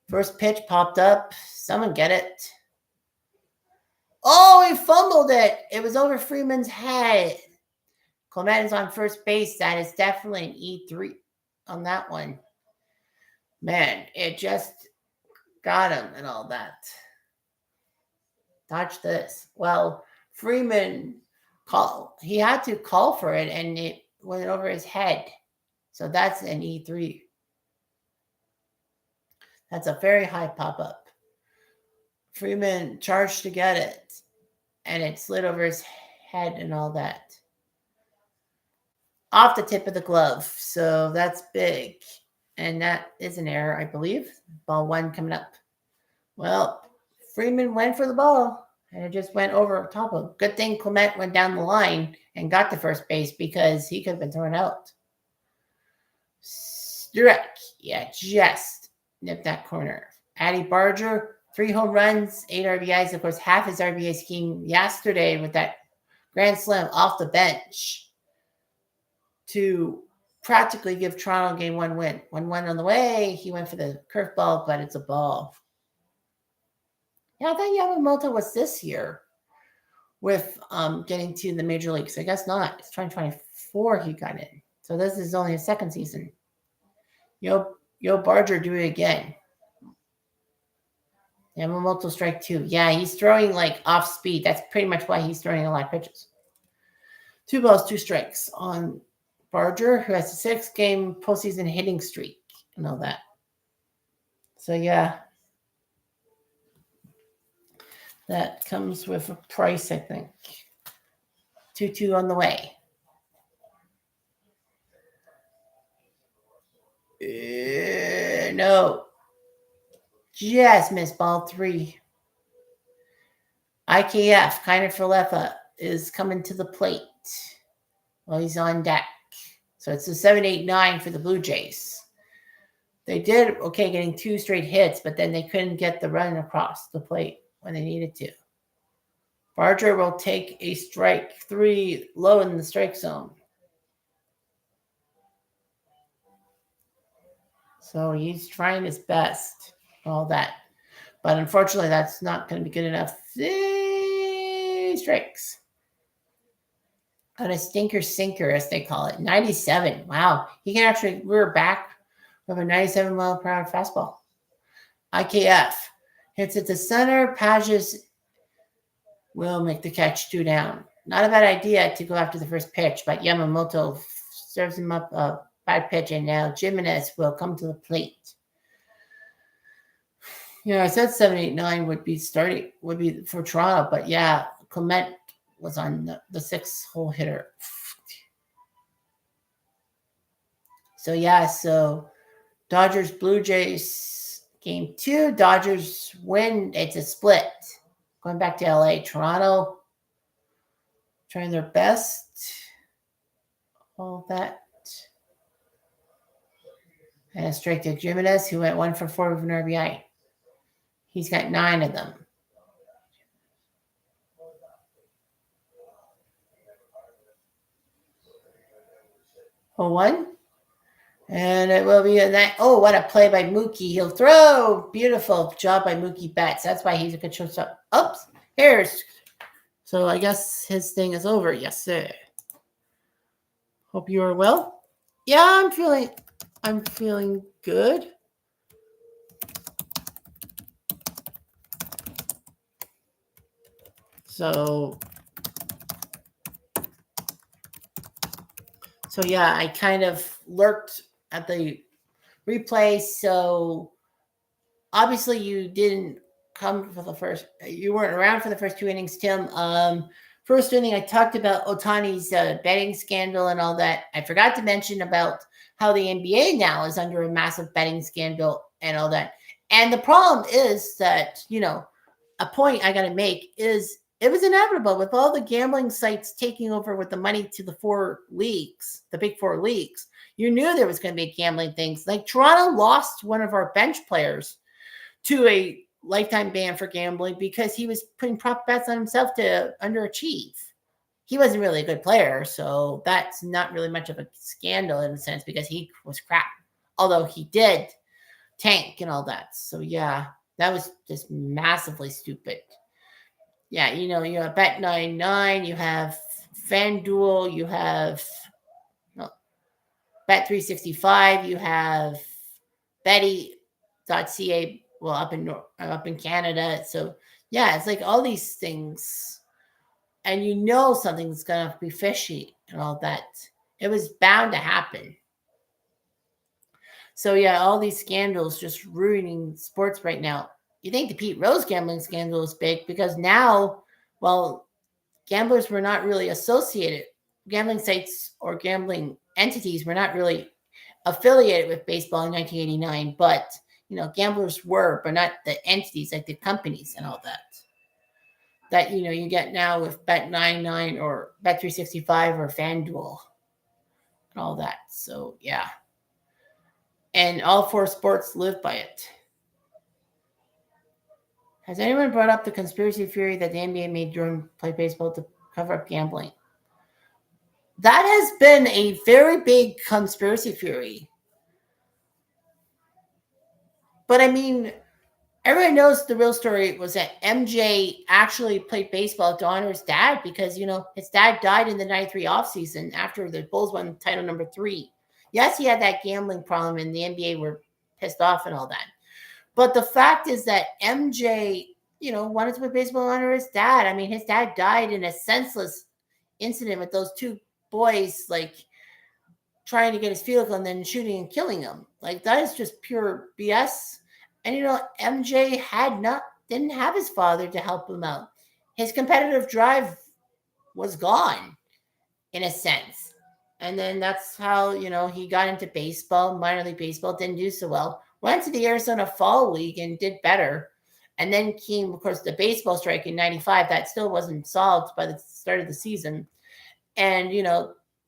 first pitch popped up. Someone get it. Oh, he fumbled it. It was over Freeman's head. Clement is on first base. That is definitely an E3 on that one. Man, it just got him and all that. Dodge this. Well, Freeman he had to call for it, and it went over his head. So that's an E3. That's a very high pop-up. Freeman charged to get it, and it slid over his head and all that. Off the tip of the glove. So that's big. And that is an error, I believe. Ball 1 coming up. Well, Freeman went for the ball. And it just went over top of him. Good thing Clement went down the line and got to first base because he could have been thrown out. Strike. Yeah, just nipped that corner. Addy Barger, 3 home runs, 8 RBIs. Of course, half his RBIs came yesterday with that grand slam off the bench to practically give Toronto game 1 win. 1-1 on the way. He went for the curveball, but it's a ball. Yeah, I thought Yamamoto was this year with getting to the major leagues. I guess not. It's 2024 he got in. So this is only his second season. Yo Barger do it again. Yamamoto strike 2. Yeah, he's throwing like off speed. That's pretty much why he's throwing a lot of pitches. 2 balls, 2 strikes on Barger, who has a 6-game postseason hitting streak and all that. So, yeah. That comes with a price, I think. 2-2 on the way. No. Just missed ball 3. IKF, Kiner Falefa, is coming to the plate. Well, he's on deck. So it's a 7-8-9 for the Blue Jays. They did okay getting 2 straight hits, but then they couldn't get the run across the plate when they needed to. Barger will take a strike 3 low in the strike zone. So he's trying his best, all that. But unfortunately, that's not going to be good enough. 3 strikes. On a stinker sinker, as they call it. 97. Wow. He can actually rear back with a 97 mile per hour fastball. IKF hits it to center. Pages will make the catch 2 down. Not a bad idea to go after the first pitch, but Yamamoto serves him up a bad pitch, and now Jimenez will come to the plate. I said 7-8-9 would be for Toronto, but yeah, Clement was on the 6-hole hitter. So Dodgers Blue Jays game 2. Dodgers win. It's a split. Going back to LA. Toronto trying their best. All that. And a strike to Jimenez, who went 1 for 4 with an RBI. He's got 9 of them. 0-1. And it will be a night. Oh, what a play by Mookie. He'll throw. Beautiful job by Mookie Betts. That's why he's a good shortstop. Oops. Here's. So I guess his thing is over. Yes, sir. Hope you are well. Yeah, I'm feeling good. So yeah, I kind of lurked at the replay. So obviously you didn't come for the first. You weren't around for the first 2 innings, Tim. First inning, I talked about Ohtani's betting scandal and all that. I forgot to mention about how the NBA now is under a massive betting scandal and all that. And the problem is that, a point I got to make is it was inevitable with all the gambling sites taking over with the money to the 4 leagues, the big 4 leagues. You knew there was going to be gambling things. Like Toronto lost one of our bench players to a lifetime ban for gambling because he was putting prop bets on himself to underachieve. He wasn't really a good player, so that's not really much of a scandal in a sense because he was crap. Although he did tank and all that. So yeah, that was just massively stupid. Yeah, you have Bet99, you have FanDuel, you have Bet365, you have Betty.ca, well, up in Canada. So yeah, it's like all these things, and something's gonna be fishy and all that. It was bound to happen. So yeah, all these scandals just ruining sports right now. You think the Pete Rose gambling scandal is big because now, gamblers were not really associated. Gambling sites or gambling entities were not really affiliated with baseball in 1989, but gamblers were, but not the entities like the companies and all that. That you get now with Bet99 or Bet365 or FanDuel and all that. So yeah. And all 4 sports live by it. Has anyone brought up the conspiracy theory that the NBA made Jordan play baseball to cover up gambling? That has been a very big conspiracy theory. But I mean, everyone knows the real story was that MJ actually played baseball to honor his dad because, his dad died in the 93 offseason after the Bulls won title number 3. Yes, he had that gambling problem and the NBA were pissed off and all that. But the fact is that MJ, wanted to play baseball under his dad. I mean, his dad died in a senseless incident with those 2 boys, trying to get his vehicle and then shooting and killing him. That is just pure BS. And, MJ had didn't have his father to help him out. His competitive drive was gone in a sense. And then that's how, he got into baseball, minor league baseball, didn't do so well. Went to the Arizona Fall League and did better. And then came, of course, the baseball strike in 95. That still wasn't solved by the start of the season. And,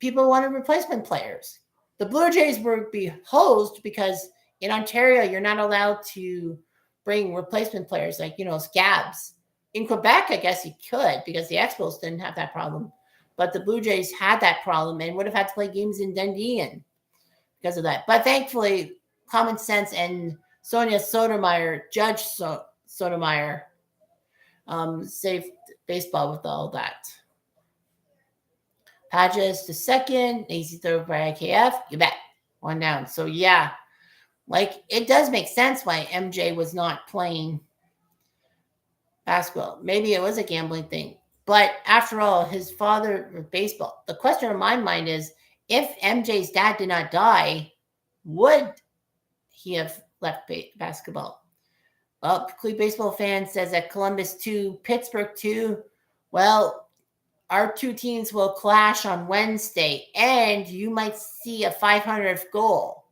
people wanted replacement players. The Blue Jays were hosed because in Ontario, you're not allowed to bring replacement players like, scabs. In Quebec, I guess you could because the Expos didn't have that problem. But the Blue Jays had that problem and would have had to play games in Dundee because of that. But thankfully, common sense and Sonia Sotomayor, Judge Sotomayor, saved baseball with all that. Padges to second, easy throw by IKF. You bet. One down. So, yeah, it does make sense why MJ was not playing basketball. Maybe it was a gambling thing. But after all, his father was baseball. The question in my mind is, if MJ's dad did not die, would he have left basketball? Well, Cleve Baseball fan says that Columbus 2, Pittsburgh 2. Well, our two teams will clash on Wednesday, and you might see a 500th goal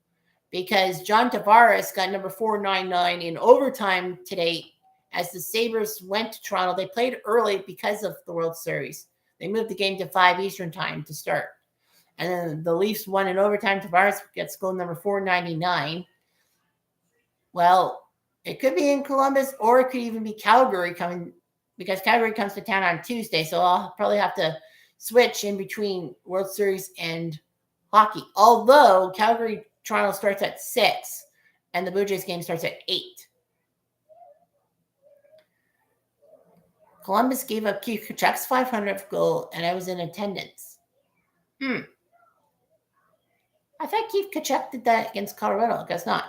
because John Tavares got number 499 in overtime today as the Sabres went to Toronto. They played early because of the World Series. They moved the game to 5 Eastern time to start. And then the Leafs won in overtime. Tavares gets goal number 499. Well, it could be in Columbus, or it could even be Calgary coming, because Calgary comes to town on Tuesday, so I'll probably have to switch in between World Series and hockey. Although Calgary-Toronto starts at 6, and the Blue Jays game starts at 8. Columbus gave up Keith Tkachuk's 500th goal, and I was in attendance. I thought Keith Tkachuk did that against Colorado. I guess not.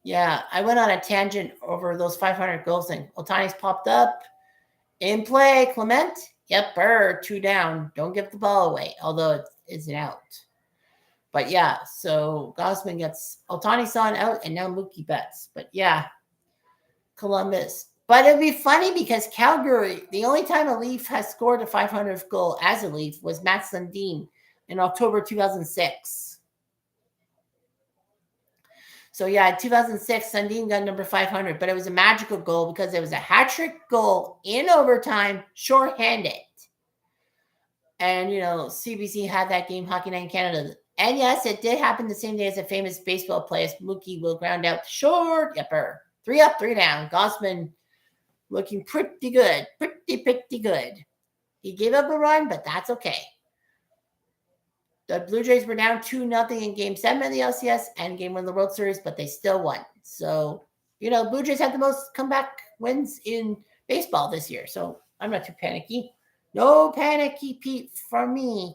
Yeah, I went on a tangent over those 500 goals thing. Ohtani's popped up. In play, Clement. Yep, 2 down. Don't give the ball away, although it isn't out. But yeah, so Gausman gets Ohtani's on out, and now Mookie Betts. But yeah, Columbus. But it'd be funny because Calgary, the only time a Leaf has scored a 500th goal as a Leaf was Matt Sundin in October 2006. So yeah, in 2006, Sundin got number 500, but it was a magical goal because it was a hat trick goal in overtime, shorthanded. And, CBC had that game, Hockey Night in Canada. And yes, it did happen the same day as a famous baseball play as Mookie will ground out the short yepper. 3 up, 3 down. Gausman looking pretty good. Pretty good. He gave up a run, but that's okay. The Blue Jays were down 2-0 in Game 7 of the LCS and Game 1 of the World Series, but they still won. So, Blue Jays had the most comeback wins in baseball this year. So I'm not too panicky. No panicky Pete from me.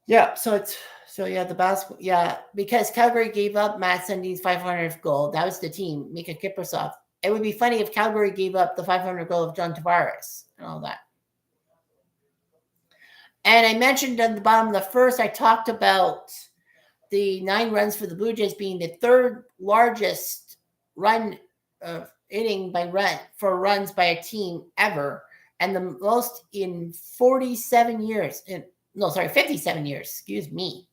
Yeah, the basketball. Yeah, because Calgary gave up Matt Sundin's 500th goal. That was the team, Mika Kiprusoff. It would be funny if Calgary gave up the 500 goal of John Tavares and all that. And I mentioned at the bottom of the first, I talked about the 9 runs for the Blue Jays being the third largest run inning for runs by a team ever, and the most in 57 years. 57 years. Excuse me.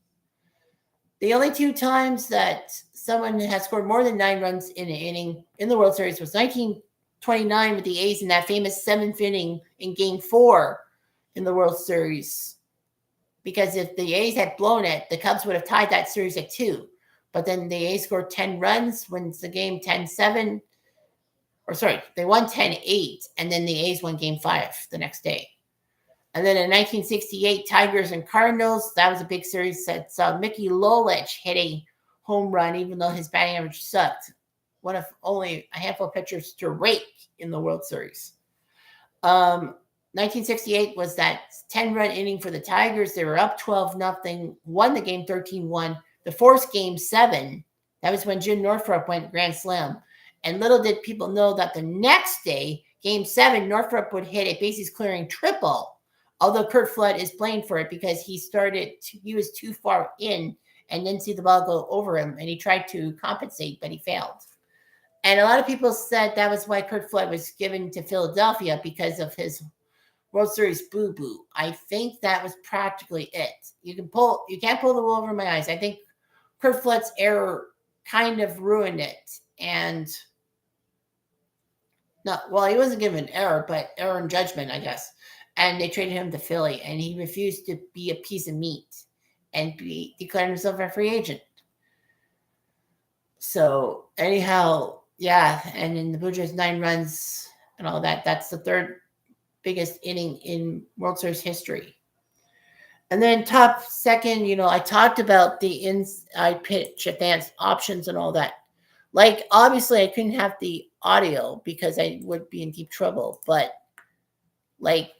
The only 2 times that someone has scored more than 9 runs in an inning in the World Series was 1929 with the A's in that famous 7th inning in Game 4 in the World Series. Because if the A's had blown it, the Cubs would have tied that series at 2. But then the A's scored 10 runs, wins the game 10-7. They won 10-8, and then the A's won Game 5 the next day. And then in 1968, Tigers and Cardinals, that was a big series that saw Mickey Lolich hit a home run, even though his batting average sucked. One of only a handful of pitchers to rake in the World Series. 1968 was that 10-run inning for the Tigers. They were up 12-0, won the game 13-1. The forced Game 7, that was when Jim Northrup went grand slam. And little did people know that the next day, Game 7, Northrup would hit a bases clearing triple. Although Curt Flood is blamed for it because he was too far in and didn't see the ball go over him, and he tried to compensate, but he failed. And a lot of people said that was why Curt Flood was given to Philadelphia because of his World Series boo-boo. I think that was practically it. You can't pull the wool over my eyes. I think Curt Flood's error kind of ruined it. And he wasn't given an error, but error in judgment, I guess. And they traded him to Philly, and he refused to be a piece of meat and declared himself a free agent. So anyhow, yeah, and in the Blue Jays 9 runs and all that, that's the third biggest inning in World Series history. And then top second, I talked about the inside pitch advanced options and all that. Like, obviously, I couldn't have the audio because I would be in deep trouble. But, like,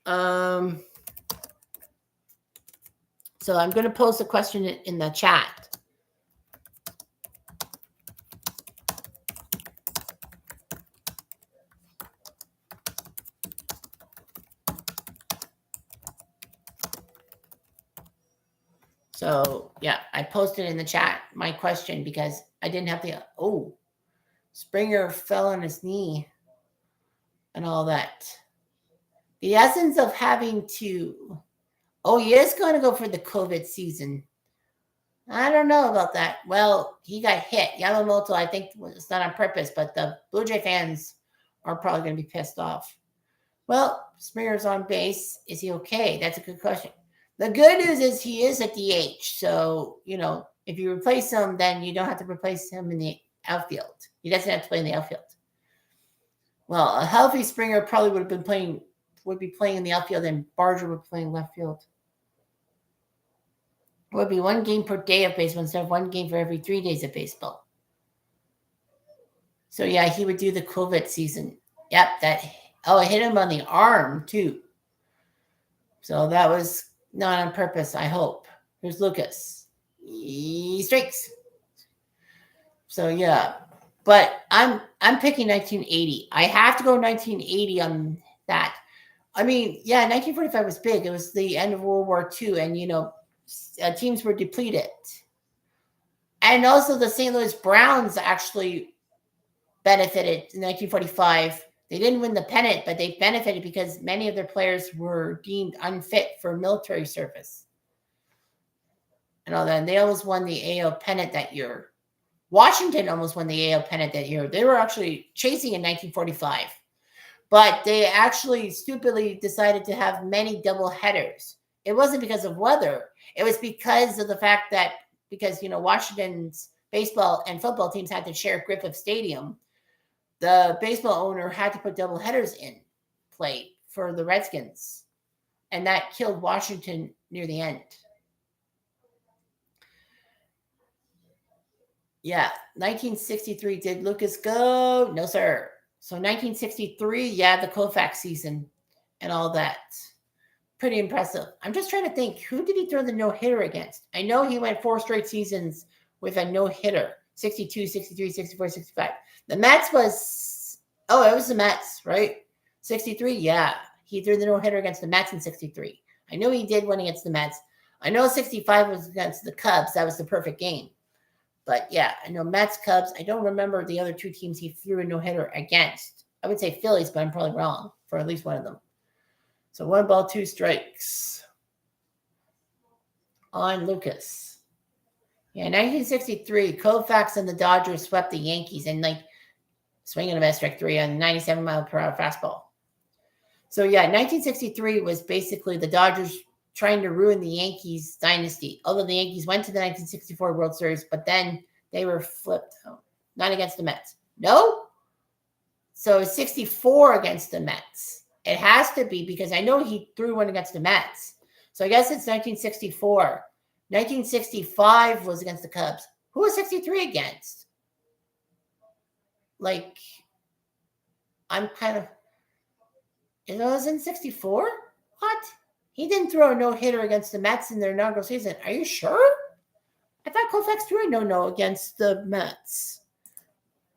so I'm going to post a question in the chat. So, yeah, I posted in the chat my question because I didn't have the, Springer fell on his knee and all that. The essence of having to, he is going to go for the COVID season. I don't know about that. Well, he got hit. Yamamoto, I think it's not on purpose, but the Blue Jay fans are probably going to be pissed off. Well, Springer's on base. Is he okay? That's a good question. The good news is he is a DH. So, if you replace him, then you don't have to replace him in the outfield. He doesn't have to play in the outfield. Well, a healthy Springer probably would be playing in the outfield, and Barger would be playing left field. It would be 1 game per day of baseball instead of 1 game for every 3 days of baseball. So, yeah, he would do the COVID season. Yep, it hit him on the arm, too. So that was not on purpose, I hope. Here's Lucas. He strikes. So, yeah. But I'm picking 1980. I have to go 1980 on that. I mean, yeah, 1945 was big. It was the end of World War II, and, teams were depleted. And also the St. Louis Browns actually benefited in 1945. They didn't win the pennant, but they benefited because many of their players were deemed unfit for military service. And all that. And they almost won the AL pennant that year. Washington almost won the AL pennant that year. They were actually chasing in 1945. But they actually stupidly decided to have many double headers. It wasn't because of weather. It was because of the fact that, Washington's baseball and football teams had to share Griffith Stadium, the baseball owner had to put double headers in play for the Redskins. And that killed Washington near the end. Yeah, 1963, did Lucas go? No, sir. So 1963, yeah, the Koufax season and all that. Pretty impressive. I'm just trying to think, who did he throw the no-hitter against? I know he went 4 straight seasons with a no-hitter. 62, 63, 64, 65. The Mets was, it was the Mets, right? 63, yeah. He threw the no-hitter against the Mets in 63. I know he did one against the Mets. I know 65 was against the Cubs. That was the perfect game. But, yeah, I know Mets, Cubs. I don't remember the other 2 teams he threw a no-hitter against. I would say Phillies, but I'm probably wrong for at least one of them. So 1 ball, 2 strikes on Lucas. Yeah, 1963, Koufax and the Dodgers swept the Yankees and swinging a strike 3 on 97-mile-per-hour fastball. So, yeah, 1963 was basically the Dodgers trying to ruin the Yankees dynasty. Although the Yankees went to the 1964 World Series, but then they were flipped. Not against the Mets. No? So it's 64 against the Mets. It has to be because I know he threw one against the Mets. So I guess it's 1964. 1965 was against the Cubs. Who was 63 against? I'm kind of... It was in 64? What? He didn't throw a no-hitter against the Mets in their inaugural season. Are you sure? I thought Koufax threw a no-no against the Mets.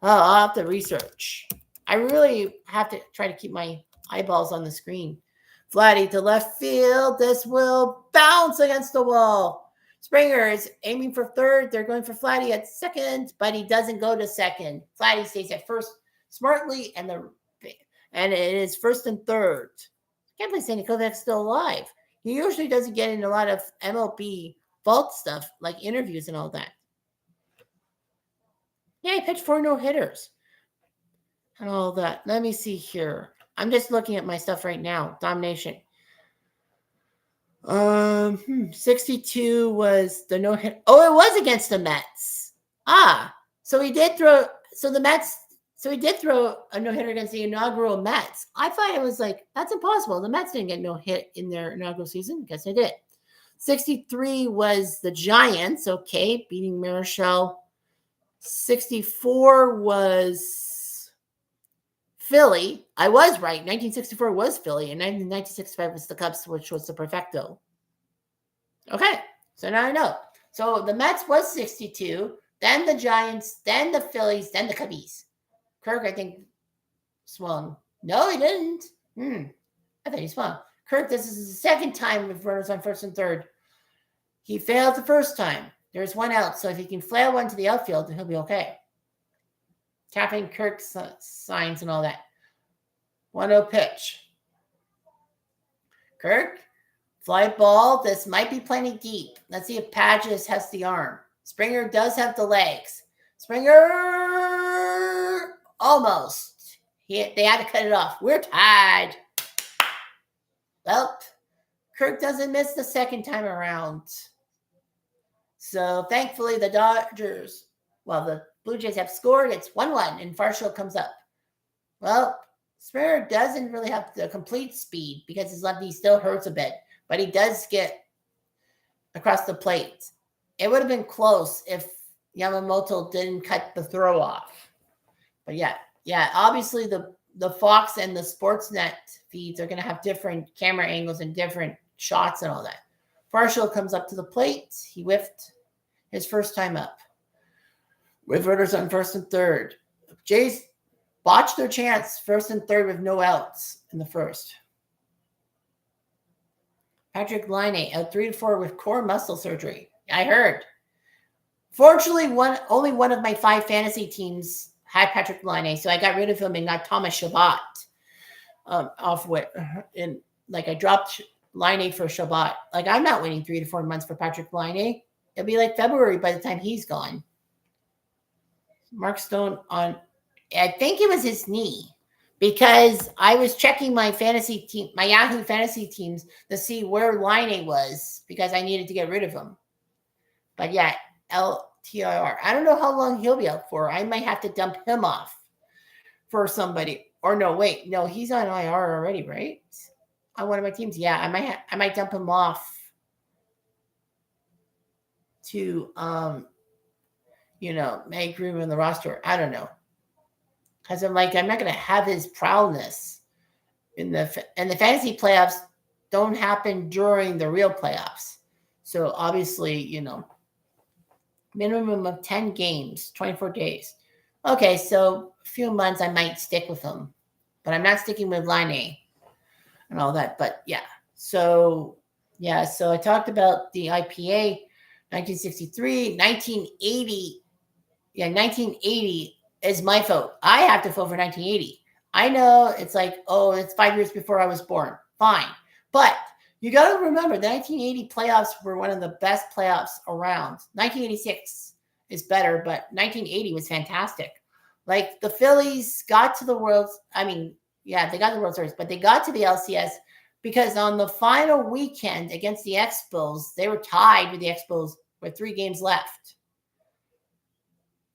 I'll have to research. I really have to try to keep my eyeballs on the screen. Vladdy to left field. This will bounce against the wall. Springer is aiming for third. They're going for Vladdy at second, but he doesn't go to second. Vladdy stays at first smartly, and it is first and third. Can't believe Sandy Koufax still alive. He usually doesn't get in a lot of MLB vault stuff like interviews and all that. Yeah, he pitched 4 no-hitters and all that. Let me see here. I'm just looking at my stuff right now. Domination. 62 was the no-hit. Oh, it was against the Mets. So he did throw. So the Mets. So he did throw a no-hitter against the inaugural Mets. I thought it was like, that's impossible. The Mets didn't get no hit in their inaugural season. Guess they did. 63 was the Giants. Okay, beating Marichal. 64 was Philly. I was right. 1964 was Philly, and 1965 was the Cubs, which was the perfecto. Okay, so now I know. So the Mets was 62, then the Giants, then the Phillies, then the Cubbies. Kirk, I think, swung. No, he didn't. I thought he swung. Kirk, this is the second time with runners on first and third. He failed the first time. There's one out, so if he can flail one to the outfield, he'll be okay. Tapping Kirk's signs and all that. 1-0 pitch. Kirk, fly ball. This might be plenty deep. Let's see if Padges has the arm. Springer does have the legs. Springer, almost. They had to cut it off. We're tied. Well, Kirk doesn't miss the second time around. So thankfully the Dodgers, the Blue Jays have scored. It's 1-1 and Varsho comes up. Well, Springer doesn't really have the complete speed because his lefty still hurts a bit, but he does get across the plate. It would have been close if Yamamoto didn't cut the throw off. But yeah, obviously the Fox and the Sportsnet feeds are going to have different camera angles and different shots and all that. Varsho comes up to the plate. He whiffed his first time up. With runners on first and third. Jays botched their chance first and third with no outs in the first. Patrik Laine out 3-4 with core muscle surgery. I heard. Fortunately, only one of my 5 fantasy teams had Patrik Laine, so I got rid of him and got Thomas Chabot off with. And I dropped Laine for Chabot. I'm not waiting 3 to 4 months for Patrik Laine. It'll be February by the time he's gone. Mark Stone on, I think it was his knee, because I was checking my Yahoo fantasy teams to see where Laine was because I needed to get rid of him. But yeah, LTIR. I don't know how long he'll be out for. I might have to dump him off for somebody. Or no, wait, no, he's on IR already, right? On one of my teams. Yeah, I might dump him off to make room in the roster. I don't know. Because I'm not going to have his prowess and the fantasy playoffs don't happen during the real playoffs. So obviously, minimum of 10 games, 24 days. Okay, so a few months I might stick with him. But I'm not sticking with Laine and all that. But yeah. So I talked about the IPA, 1963, 1980. Yeah, 1980 is my vote. I have to vote for 1980. I know it's it's 5 years before I was born. Fine. But you got to remember, the 1980 playoffs were one of the best playoffs around. 1986 is better, but 1980 was fantastic. The Phillies got to the World. They got the World Series, but they got to the LCS because on the final weekend against the Expos, they were tied with the Expos with 3 games left.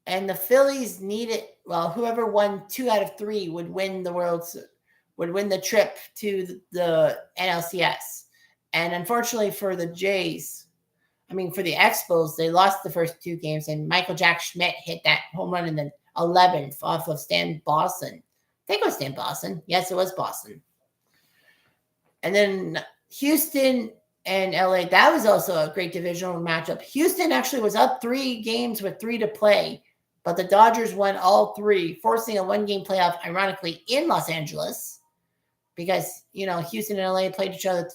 And the Phillies needed, whoever won 2 out of 3 would win the trip to the NLCS. And unfortunately for the Jays, for the Expos, they lost the first 2 games, and Michael Jack Schmidt hit that home run in the 11th off of Stan Boston. I think it was Stan Boston. Yes, it was Boston. And then Houston and LA, that was also a great divisional matchup. Houston actually was up 3 games with 3 to play, but the Dodgers won all 3, forcing a 1-game playoff, ironically, in Los Angeles, because, Houston and LA played each other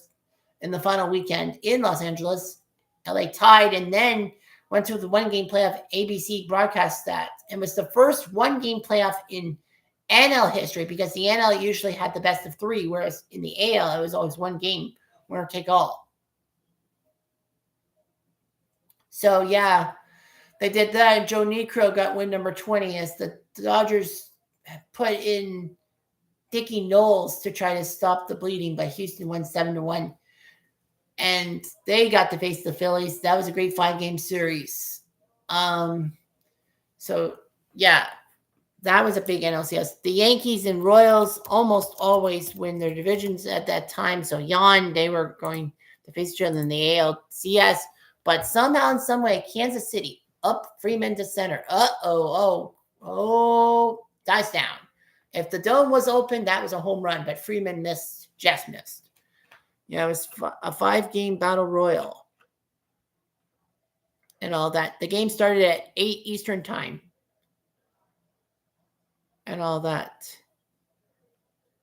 in the final weekend in Los Angeles. LA tied and then went to the one-game playoff. ABC broadcast that and was the first one-game playoff in NL history because the NL usually had the best of 3, whereas in the AL it was always one game, winner take all. So yeah, they did that, and Joe Niekro got win number 20 as the Dodgers put in Dickie Knowles to try to stop the bleeding, but Houston won 7-1. And they got to face the Phillies. That was a great 5-game series. So, yeah, that was a big NLCS. The Yankees and Royals almost always win their divisions at that time. So, they were going to face each other in the ALCS. But somehow, in some way, Kansas City up Freeman to center. Dies down. If the dome was open, that was a home run, but Freeman just missed. Yeah, it was a 5-game battle royal and all that. The game started at 8 Eastern time and all that.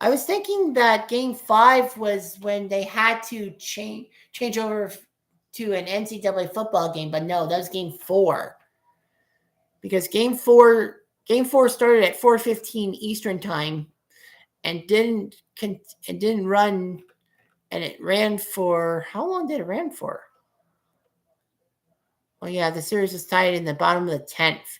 I was thinking that game 5 was when they had to change over to an NCAA football game, but no, that was game 4. Because game 4 started at 4:15 Eastern time and didn't run, and it ran for, how long did it ran for? Well, yeah, the series was tied in the bottom of the 10th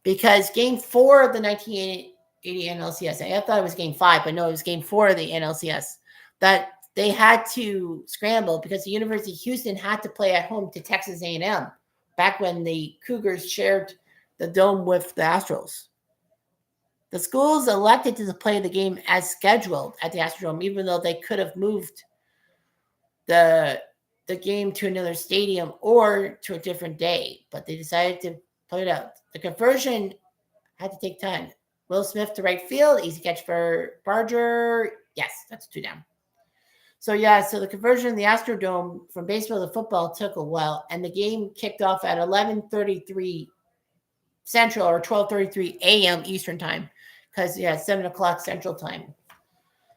because game 4 of the 1980 NLCS, I thought it was game 5, but no, it was game 4 of the NLCS, that they had to scramble because the University of Houston had to play at home to Texas A&M back when the Cougars shared the dome with the Astros. The schools elected to play the game as scheduled at the Astrodome, even though they could have moved the game to another stadium or to a different day, but they decided to play it out. The conversion had to take time. Will Smith to right field, easy catch for Barger. Yes, that's 2 down. So the conversion in the Astrodome from baseball to football took a while, and the game kicked off at 11:33 Central or 12:33 a.m. Eastern time because 7 o'clock Central time.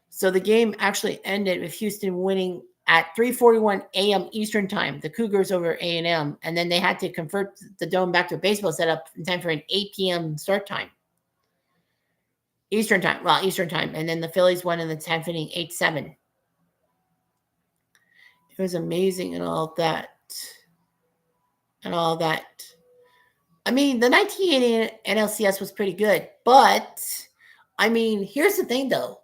So the game actually ended with Houston winning at 3:41 a.m. Eastern time, the Cougars over A&M, and then they had to convert the dome back to a baseball setup in time for an 8 p.m. start time. Eastern time, and then the Phillies won in the 10th inning, 8-7. It was amazing and all that. I mean, the 1980 NLCS was pretty good, but, I mean, here's the thing, though.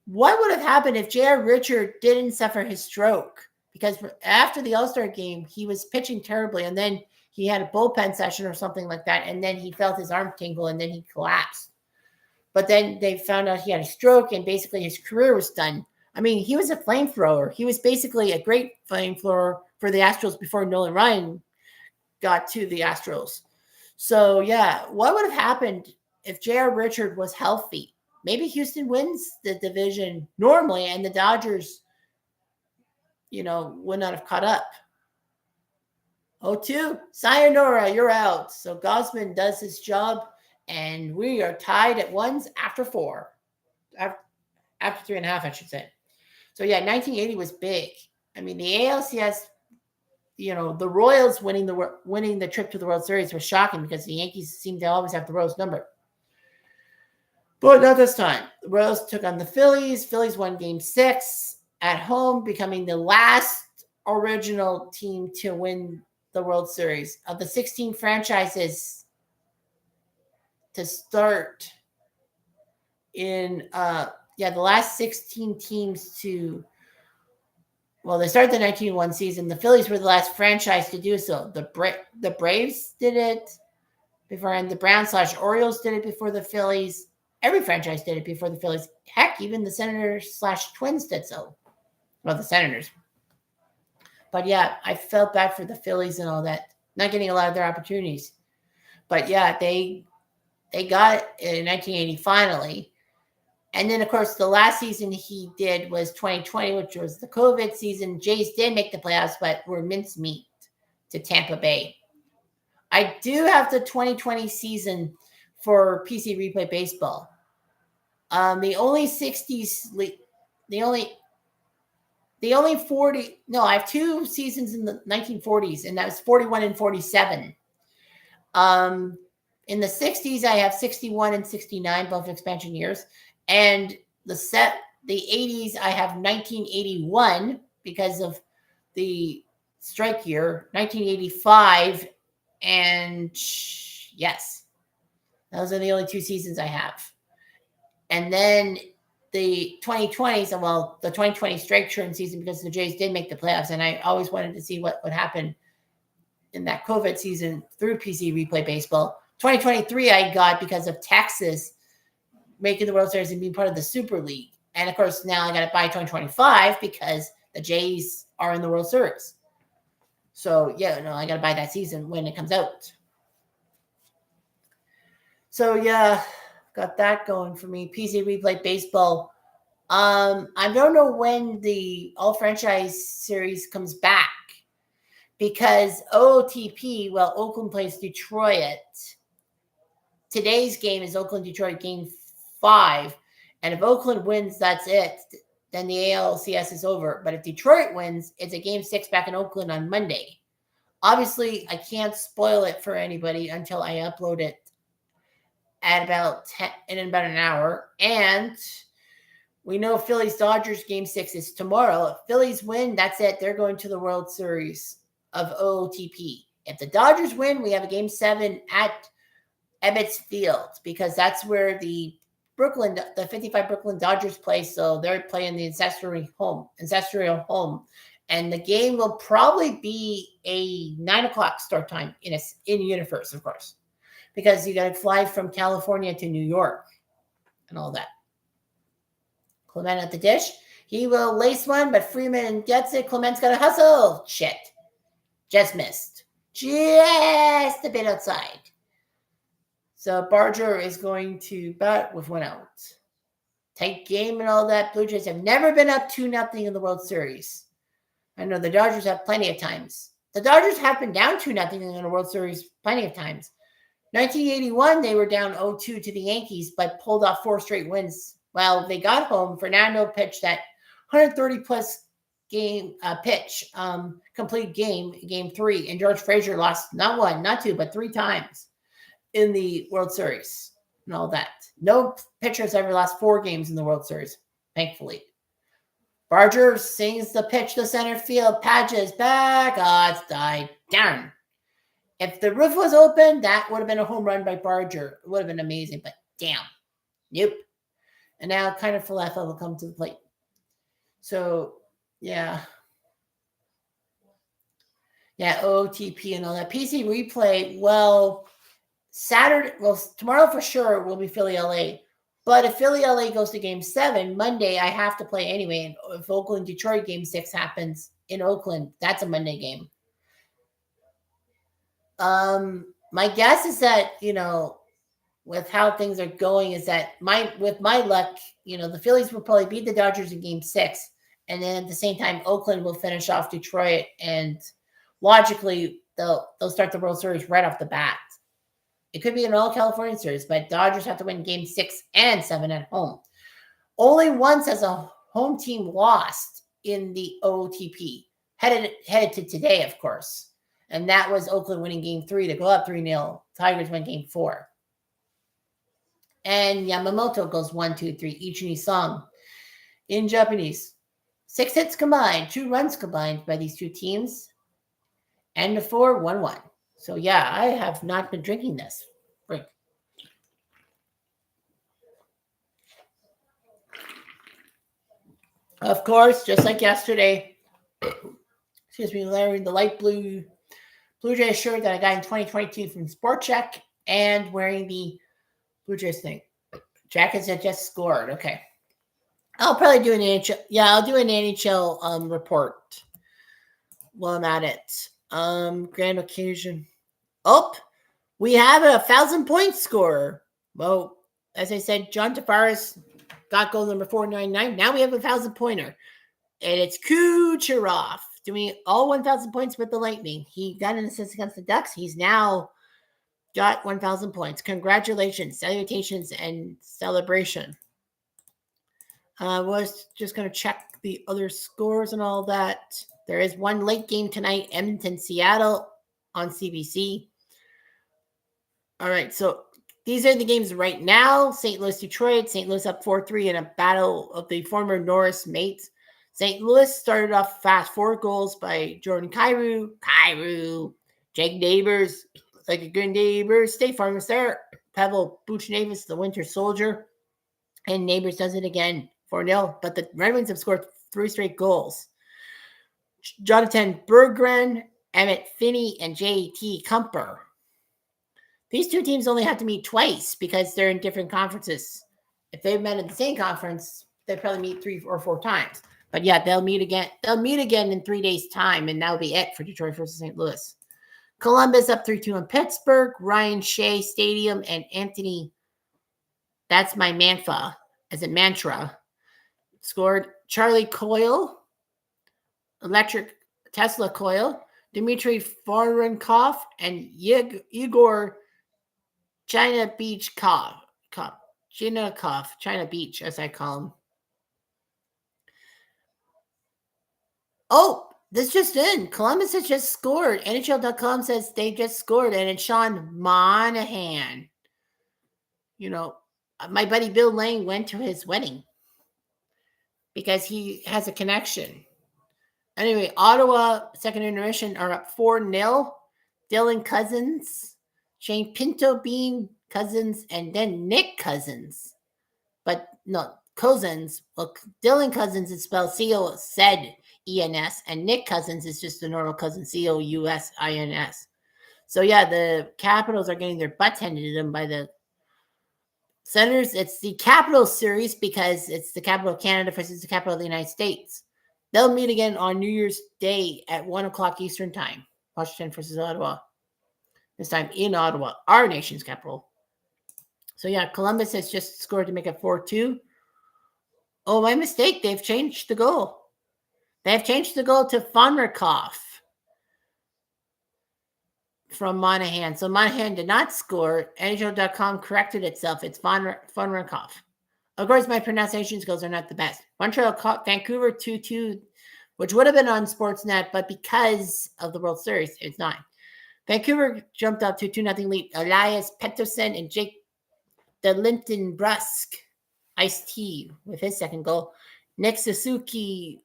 What would have happened if J.R. Richard didn't suffer his stroke? Because after the All-Star game, he was pitching terribly, and then he had a bullpen session or something like that, and then he felt his arm tingle, and then he collapsed. But then they found out he had a stroke, and basically his career was done. I mean, he was a flamethrower. He was basically a great flamethrower for the Astros before Nolan Ryan got to the Astros. So, what would have happened if J.R. Richard was healthy? Maybe Houston wins the division normally, and the Dodgers, would not have caught up. 0-2, sayonara, you're out. So Gausman does his job, and we are tied at ones after 4. After 3.5, I should say. So, 1980 was big. I mean, the ALCS, the Royals winning the trip to the World Series was shocking because the Yankees seem to always have the Royals number. But not this time. The Royals took on the Phillies. Phillies won game 6 at home, becoming the last original team to win the World Series. Of the 16 franchises to start in, the last 16 teams to, they started the 1901 season. The Phillies were the last franchise to do so. The Braves did it before, and the Browns/Orioles did it before the Phillies. Every franchise did it before the Phillies. Heck, even the Senators/Twins did so. Well, the Senators. But I felt bad for the Phillies and all that, not getting a lot of their opportunities. But they got it in 1980 finally. And then, of course, the last season he did was 2020, which was the COVID season. Jays did make the playoffs, but were mincemeat to Tampa Bay. I do have the 2020 season for PC Replay Baseball. The only the only 40, no, I have two seasons in the 1940s, and that was 41 and 47. In the 60s, I have 61 and 69, both expansion years. And the 80s, I have 1981 because of the strike year, 1985, and yes, those are the only two seasons I have. And then the 2020s, well, the 2020 strike turn season, because the Jays did make the playoffs, and I always wanted to see what would happen in that COVID season through PC Replay Baseball. 2023 I got because of Texas making the World Series and being part of the Super League. And of course, now I got to buy 2025 because the Jays are in the World Series. So yeah, no, I got to buy that season when it comes out. So yeah, got that going for me. PC Replay Baseball. I don't know when the All Franchise Series comes back because OTP, well, Oakland plays Detroit. Today's game is Oakland-Detroit Game 5. And if Oakland wins, that's it. Then the ALCS is over. But if Detroit wins, it's a Game 6 back in Oakland on Monday. Obviously, I can't spoil it for anybody until I upload it at in about an hour. And we know Phillies-Dodgers Game 6 is tomorrow. If Phillies win, that's it. They're going to the World Series of OTP. If the Dodgers win, we have a Game 7 at Ebbets Field because that's where the 55 Brooklyn Dodgers play. So they're playing the ancestral home. And the game will probably be a 9:00 start time in universe, of course, because you got to fly from California to New York and all that. Clement at the dish. He will lace one, but Freeman gets it. Clement's got to hustle. Shit. Just missed. Just a bit outside. So Barger is going to bat with one out. Tight game and all that. Blue Jays have never been up 2-0 in the World Series. I know the Dodgers have plenty of times. The Dodgers have been down 2-0 in the World Series plenty of times. 1981, they were down 0-2 to the Yankees, but pulled off 4 straight wins. Well, they got home. Fernando pitched that 130-plus game complete game 3, and George Frazier lost not 1, not 2, but 3 times in the World Series and all that. No pitchers ever lost 4 games in the World Series, thankfully. Barger sings the pitch to center field. Padgett's back. It's died. Darn. If the roof was open, that would have been a home run by Barger. It would have been amazing, but damn. Nope. And now Kiner Falefa will come to the plate. So, yeah. Yeah, OTP and all that. PC Replay, well, tomorrow for sure will be Philly LA. But if Philly LA goes to Game 7, Monday I have to play anyway. And if Oakland Detroit Game 6 happens in Oakland, that's a Monday game. My guess is that, with how things are going, is that with my luck, the Phillies will probably beat the Dodgers in Game 6. And then at the same time, Oakland will finish off Detroit. And logically, they'll start the World Series right off the bat. It could be an all-California series, but Dodgers have to win Game 6 and 7 at home. Only once has a home team lost in the OTP, headed to today, of course. And that was Oakland winning Game 3 to go up 3-0. Tigers win Game 4. And Yamamoto goes 1, 2, 3, Ichini Song in Japanese. 6 hits combined, 2 runs combined by these two teams. And the 4, 1-1. So, yeah, I have not been drinking this. Drink. Of course, just like yesterday, wearing the light blue Blue Jays shirt that I got in 2022 from Sport Check and wearing the Blue Jays thing. Jackets that just scored. Okay. I'll probably do an NHL. Yeah, I'll do an NHL report while I'm at it. Grand occasion. Oh, we have a 1,000-point scorer. Well, as I said, John Tavares got goal number 499. Now we have a 1,000-pointer. And it's Kucherov doing all 1,000 points with the Lightning. He got an assist against the Ducks. He's now got 1,000 points. Congratulations, salutations, and celebration. Was just going to check the other scores and all that. There is one late game tonight, Edmonton, Seattle on CBC. All right, so these are the games right now. St. Louis, Detroit. St. Louis up 4-3 in a battle of the former Norris mates. St. Louis started off fast, 4 goals by Jordan Kyrou, Jake Neighbors, like a good neighbor. State Farm was there. Pavel Buchnevich, the Winter Soldier. And Neighbors does it again, 4-0. But the Red Wings have scored 3 straight goals. Jonathan Berggren, Emmett Finney, and J.T. Kumper. These two teams only have to meet twice because they're in different conferences. If they met in the same conference, they'd probably meet 3 or 4 times. But yeah, they'll meet again. They'll meet again in 3 days' time, and that'll be it for Detroit versus St. Louis. Columbus up 3-2 in Pittsburgh. Ryan Shea Stadium and Anthony, that's my mantra, as a mantra, scored. Charlie Coyle, Electric Tesla Coyle, Dmitry Voronkoff, and Igor China Beach China Beach, as I call him. Oh, this just in. Columbus has just scored. NHL.com says they just scored, and it's Sean Monahan. You know, my buddy Bill Lang went to his wedding because he has a connection. Anyway, Ottawa, second intermission, are up 4-0. Dylan Cousins, Shane Pinto Bean Cousins, and then Nick Cousins. But no, Cousins. Well, Dylan Cousins is spelled C-O-Z-E-N-S, and Nick Cousins is just a normal cousin, C-O-U-S-I-N-S. So yeah, the Capitals are getting their butts handed to them by the Senators. It's the Capital Series because it's the capital of Canada versus the capital of the United States. They'll meet again on New Year's Day at 1 o'clock Eastern Time. Washington versus Ottawa. This time in Ottawa, our nation's capital. So yeah, Columbus has just scored to make it 4-2. Oh, my mistake. They've changed the goal. They've changed the goal to Fonrikov from Monahan. So Monahan did not score. NHL.com corrected itself. It's Fonrikov. Of course, my pronunciation skills are not the best. Montreal, Vancouver 2-2, which would have been on Sportsnet, but because of the World Series, it's not. Vancouver jumped up to 2-0 lead. Elias Pettersson and Jake DeLinton Brusk, Ice-T, with his second goal. Nick Suzuki.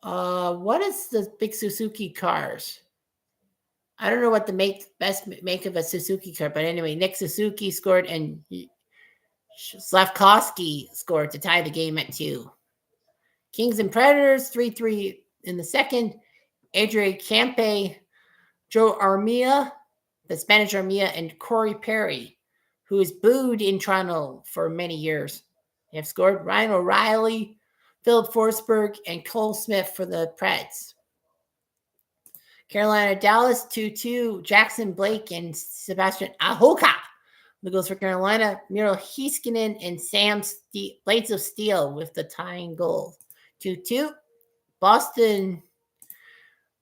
What is the big Suzuki cars? I don't know what the best make of a Suzuki car, but anyway, Nick Suzuki scored and Slavkovsky scored to tie the game at 2. Kings and Predators 3-3 in the second. Adrian Campe, Joe Armia, the Spanish Armia, and Corey Perry, who is booed in Toronto for many years. They have scored. Ryan O'Reilly, Philip Forsberg, and Cole Smith for the Preds. Carolina, Dallas 2-2. Jackson Blake and Sebastian Ahoka. The goals for Carolina. Miro Heiskanen and Sam Blades of Steel with the tying goal. 2-2. Boston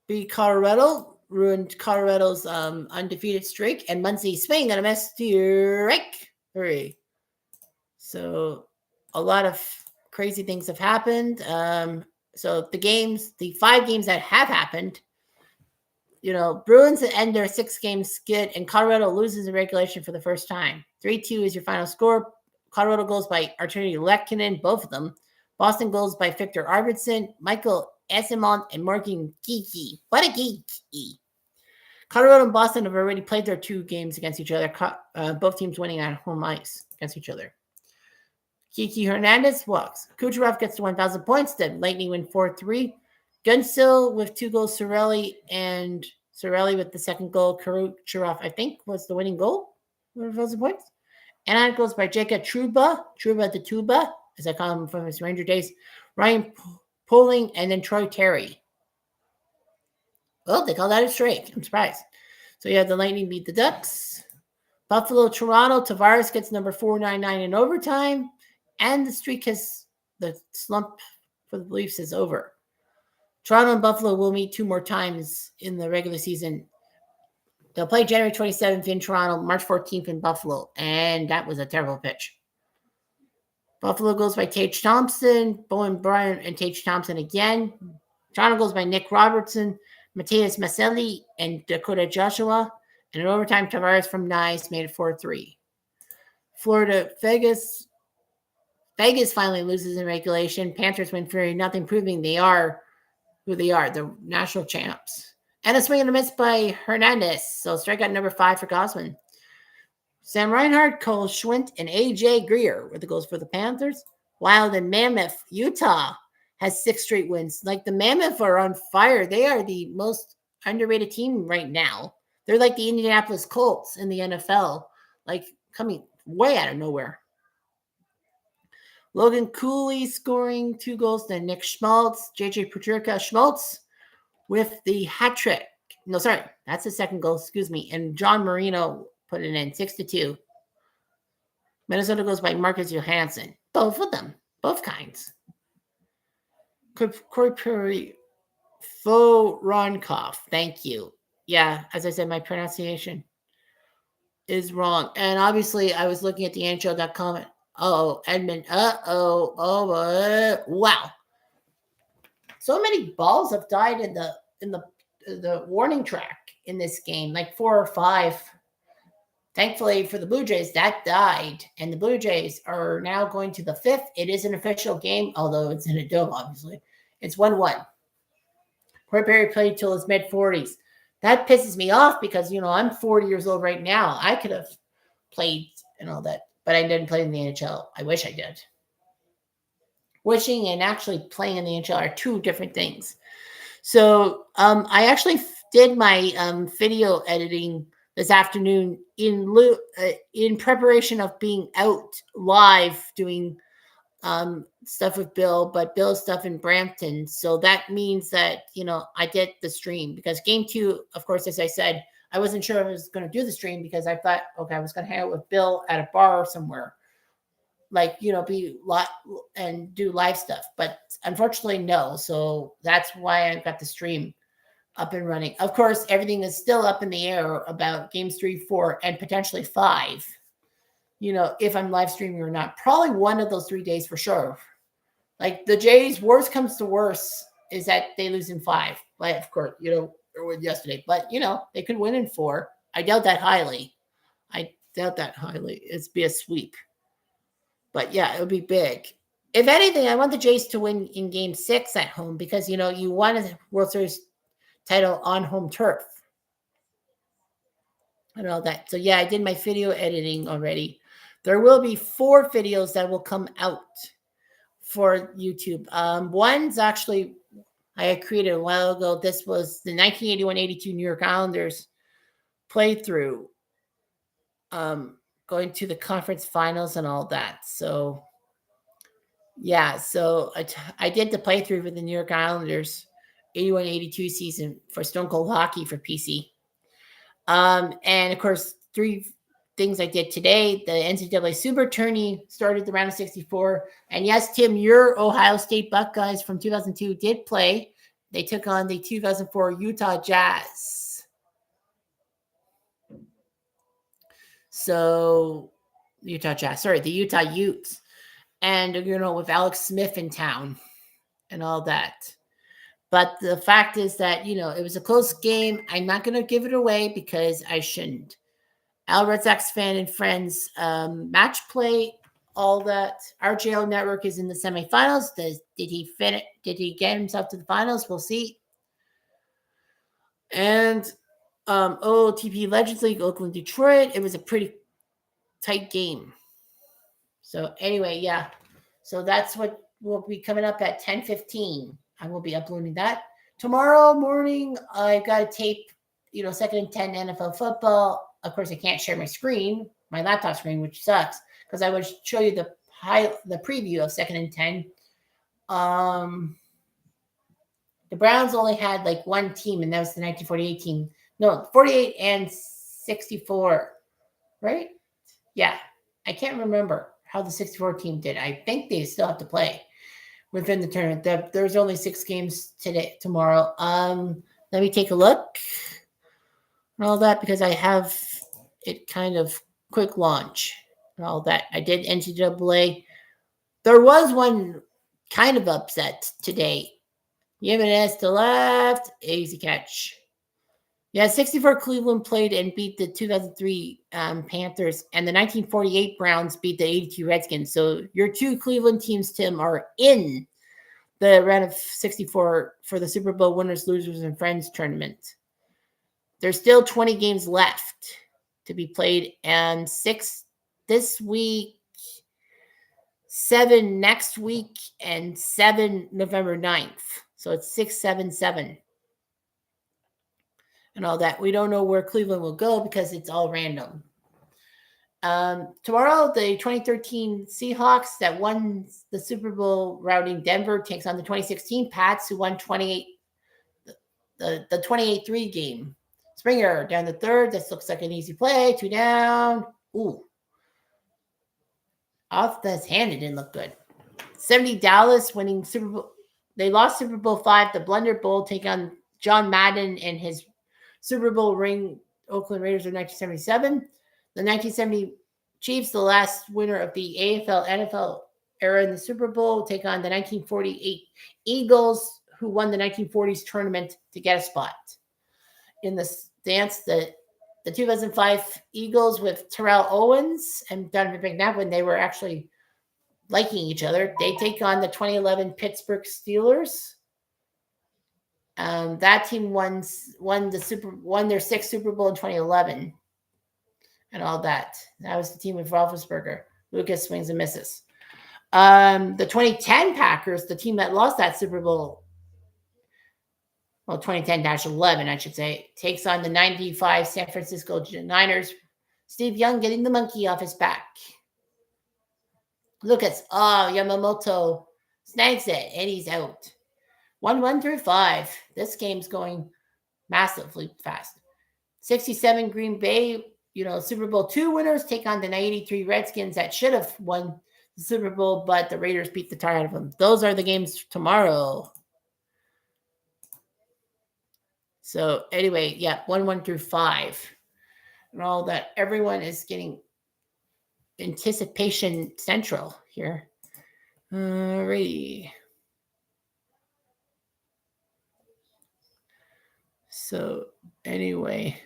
beat Colorado. Ruined Colorado's undefeated streak. And Muncie swing on a mistake. 3. So a lot of crazy things have happened. So the 5 games that have happened, Bruins end their 6-game skid, and Colorado loses in regulation for the first time. 3-2 is your final score. Colorado goals by Arturi Lehkonen, both of them. Boston goals by Victor Arvidsson, Michael Esimont, and Morgan Geekie. What a geeky. Colorado and Boston have already played their 2 games against each other, both teams winning on home ice against each other. Kiki Hernandez walks. Kucherov gets to 1,000 points. Then Lightning win 4-3. Gunsill with 2 goals. Cirelli with the second goal. Kucherov, I think, was the winning goal. 1,000 points. And that goes by Jacob Trouba the Tuba, as I call him from his Ranger days. Ryan Poling, and then Troy Terry. Well, they call that a streak. I'm surprised. So yeah, the Lightning beat the Ducks. Buffalo, Toronto. Tavares gets number 499 in overtime. And the slump for the Leafs is over. Toronto and Buffalo will meet 2 more times in the regular season. They'll play January 27th in Toronto, March 14th in Buffalo. And that was a terrible pitch. Buffalo goes by Tage Thompson, Bowen Bryant and Tage Thompson again. Toronto goes by Nick Robertson, Matthias Maselli, and Dakota Joshua. And in overtime, Tavares from Nice made it 4-3. Florida, Vegas. Vegas finally loses in regulation. Panthers win 3-0, proving they are who they are, the national champs. And a swing and a miss by Hernandez. So strikeout number 5 for Gausman. Sam Reinhart, Cole Schwint, and A.J. Greer were the goals for the Panthers. While in Mammoth, Utah has 6 straight wins. Like the Mammoth are on fire. They are the most underrated team right now. They're like the Indianapolis Colts in the NFL, like coming way out of nowhere. Logan Cooley scoring 2 goals, then Nick Schmaltz, JJ Petrarca, Schmaltz with the hat trick. No, sorry, that's the second goal, excuse me. And John Marino put it in 6-2. Minnesota goes by Marcus Johansson. Both of them, both kinds. Corey Perry, Voronkov, thank you. Yeah, as I said, my pronunciation is wrong. And obviously, I was looking at the NHL.com. Edmund. Wow. So many balls have died in the warning track in this game, like 4 or 5. Thankfully for the Blue Jays, that died. And the Blue Jays are now going to the 5th. It is an official game, although it's in a dome, obviously. It's 1-1. Corey Perry played till his mid-40s. That pisses me off because, I'm 40 years old right now. I could have played and all that, but I didn't play in the NHL. I wish I did. Wishing and actually playing in the NHL are 2 different things. So I actually did my video editing this afternoon in preparation of being out live doing stuff with Bill, but Bill's stuff in Brampton. So that means that, I did the stream because game 2, of course, as I said, I wasn't sure if I was going to do the stream because I thought, okay, I was going to hang out with Bill at a bar somewhere, like, be lot and do live stuff. But unfortunately, no. So that's why I got the stream up and running. Of course, everything is still up in the air about games 3, 4, and potentially 5. If I'm live streaming or not. Probably one of those 3 days for sure. Like the Jays, worst comes to worst is that they lose in 5. Like, of course, or win yesterday. But, they could win in 4. I doubt that highly. It'd be a sweep. But, yeah, it would be big. If anything, I want the Jays to win in game 6 at home because, you won a World Series title on home turf and all that. So, yeah, I did my video editing already. There will be 4 videos that will come out for YouTube. One's actually I had created a while ago. This was the 1981-82 New York Islanders playthrough, going to the conference finals and all that. So, yeah, so I did the playthrough for the New York Islanders 81-82 season for Stone Cold Hockey for PC. And, of course, 3 things I did today. The NCAA Super Tourney started the round of 64. And yes, Tim, your Ohio State Buckeyes from 2002 did play. They took on the 2004 Utah Jazz. So, the Utah Utes. And, with Alex Smith in town and all that. But the fact is that, it was a close game. I'm not going to give it away because I shouldn't. Al Red Sox fan and friends, match play, all that. RJO Network is in the semifinals. Did he finish? Did he get himself to the finals? We'll see. And OOTP Legends League, Oakland, Detroit. It was a pretty tight game. So anyway, yeah. So that's what will be coming up at 10:15. I will be uploading that. Tomorrow morning, I've got to tape, 2nd and 10 NFL football. Of course, I can't share my screen, my laptop screen, which sucks, because I would show you the preview of 2nd and 10. The Browns only had like one team, and that was the 1948 team. No, 48 and 64, right? Yeah, I can't remember how the 64 team did. I think they still have to play within the tournament. There's only 6 games tomorrow. Let me take a look and all that because I have it kind of quick launch and all that. I did NCAA There was one kind of upset today. Jimenez to left, easy catch. Yeah, 64 Cleveland played and beat the 2003 Panthers, and the 1948 Browns beat the 82 Redskins. So your two Cleveland teams, Tim, are in the round of 64 for the Super Bowl winners, losers, and friends tournament. There's still 20 games left to be played, and 6 this week, 7 next week, and 7 November 9th. So it's 6, 7, 7. And all that. We don't know where Cleveland will go because it's all random. Tomorrow, the 2013 Seahawks that won the Super Bowl routing Denver takes on the 2016 Pats, who won 28 the 28-3 game. Springer down the third. This looks like an easy play. 2 down. Ooh. Off the hand, it didn't look good. 70 Dallas winning Super Bowl. They lost Super Bowl 5, the Blunder Bowl, take on John Madden and his Super Bowl ring Oakland Raiders of 1977. The 1970 Chiefs, the last winner of the AFL NFL era in the Super Bowl, take on the 1948 Eagles, who won the 1940s tournament to get a spot. In the dance, the 2005 Eagles with Terrell Owens and Donovan McNabb, when they were actually liking each other, they take on the 2011 Pittsburgh Steelers. That team won their 6th Super Bowl in 2011, and all that. That was the team with Roethlisberger. Lucas swings and misses. The 2010 Packers, the team that lost that Super Bowl, well, 2010-11, I should say, takes on the 95 San Francisco Niners. Steve Young getting the monkey off his back. Lucas, Yamamoto snags it, and he's out. 1 through 5. This game's going massively fast. 67 Green Bay, Super Bowl II winners take on the 83 Redskins that should have won the Super Bowl, but the Raiders beat the tar out of them. Those are the games tomorrow. So anyway, 1 through 5. And all that. Everyone is getting anticipation central here. Alrighty. So anyway,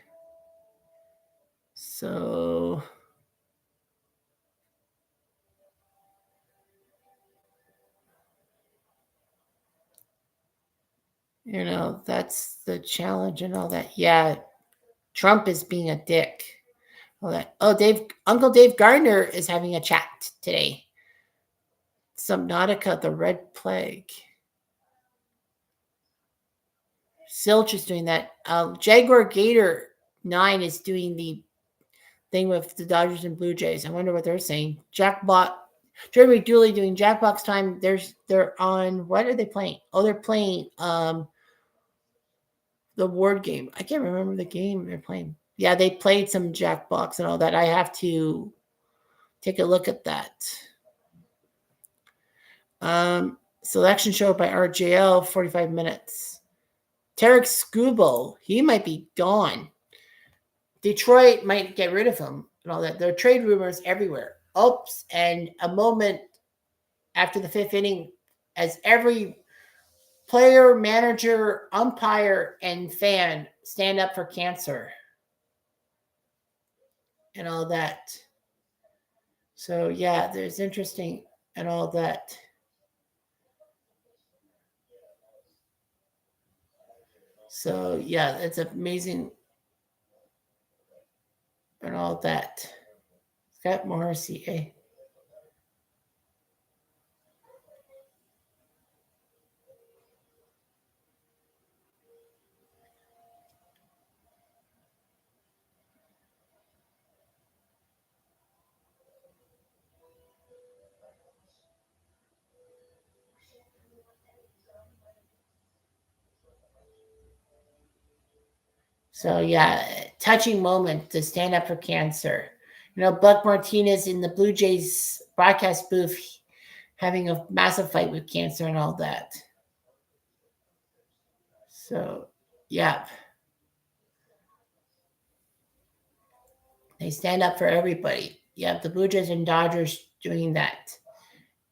that's the challenge and all that. Yeah, Trump is being a dick. All that. Oh, Uncle Dave Gardner is having a chat today. Subnautica, the Red Plague. Silch is doing that. Jaguar Gator 9 is doing the thing with the Dodgers and Blue Jays. I wonder what they're saying. Jeremy Dooley doing Jackbox time. They're on, what are they playing? Oh, they're playing the Ward game. I can't remember the game they're playing. Yeah, they played some Jackbox and all that. I have to take a look at that. Selection show by RJL, 45 minutes. Tarek Skubal, he might be gone. Detroit might get rid of him and all that. There are trade rumors everywhere. Oops, and a moment after the 5th inning, as every player, manager, umpire, and fan stand up for cancer and all that. So yeah, there's interesting and all that. So yeah, it's amazing and all that. Scott Morrissey, eh? So yeah, touching moment to stand up for cancer. Buck Martinez in the Blue Jays broadcast booth having a massive fight with cancer and all that. So, yeah. They stand up for everybody. You have the Blue Jays and Dodgers doing that.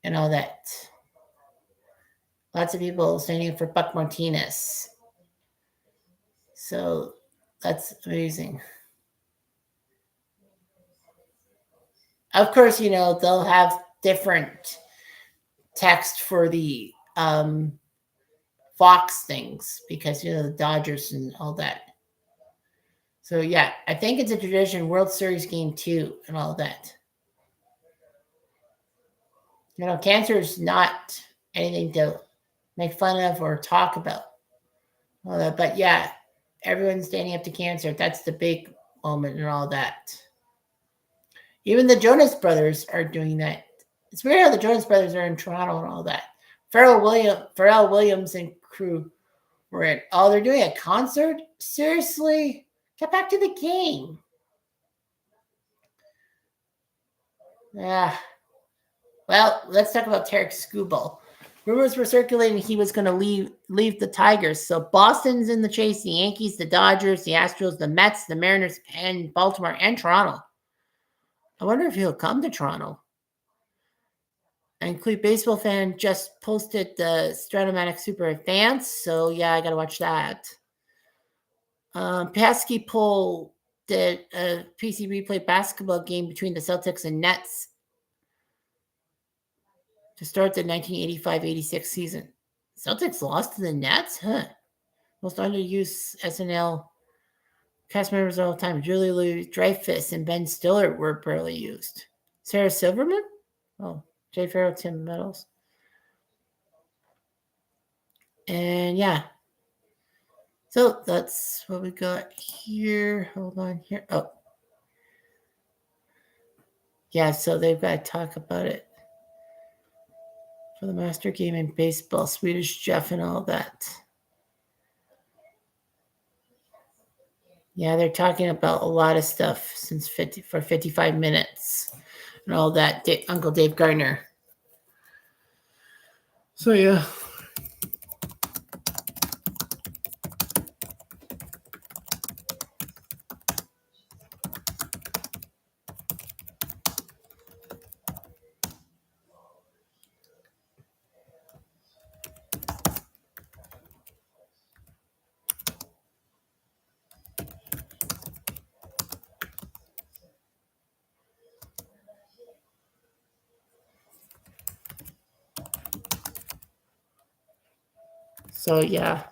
and all that. Lots of people standing up for Buck Martinez. So that's amazing. Of course, they'll have different text for the Fox things because the Dodgers and all that. So yeah, I think it's a tradition. World Series game 2 and all that. Cancer is not anything to make fun of or talk about. All that, but yeah, everyone's standing up to cancer. That's the big moment and all that. Even the Jonas Brothers are doing that. It's weird how the Jonas Brothers are in Toronto and all that. Pharrell Williams and crew were in. Oh, they're doing a concert? Seriously? Get back to the game. Yeah. Well, let's talk about Tarek Skubal. Rumors were circulating he was going to leave the Tigers. So Boston's in the chase, the Yankees, the Dodgers, the Astros, the Mets, the Mariners, and Baltimore, and Toronto. I wonder if he'll come to Toronto. And Cleve Baseball Fan just posted the Stratomatic Super Advance. So, yeah, I got to watch that. Pesky Poll did a PC replay basketball game between the Celtics and Nets to start the 1985-86 season. Celtics lost to the Nets? Huh. Most underused SNL cast members of all time. Julie Louis-Dreyfus and Ben Stiller were barely used. Sarah Silverman? Oh, Jay Farrell, Tim Meadows. And yeah. So that's what we got here. Hold on here. Oh. Yeah, so they've got to talk about it. For the Master Game in Baseball, Swedish Jeff and all that. Yeah, they're talking about a lot of stuff for 55 minutes and all that. Uncle Dave Gardner. So, yeah. So, yeah.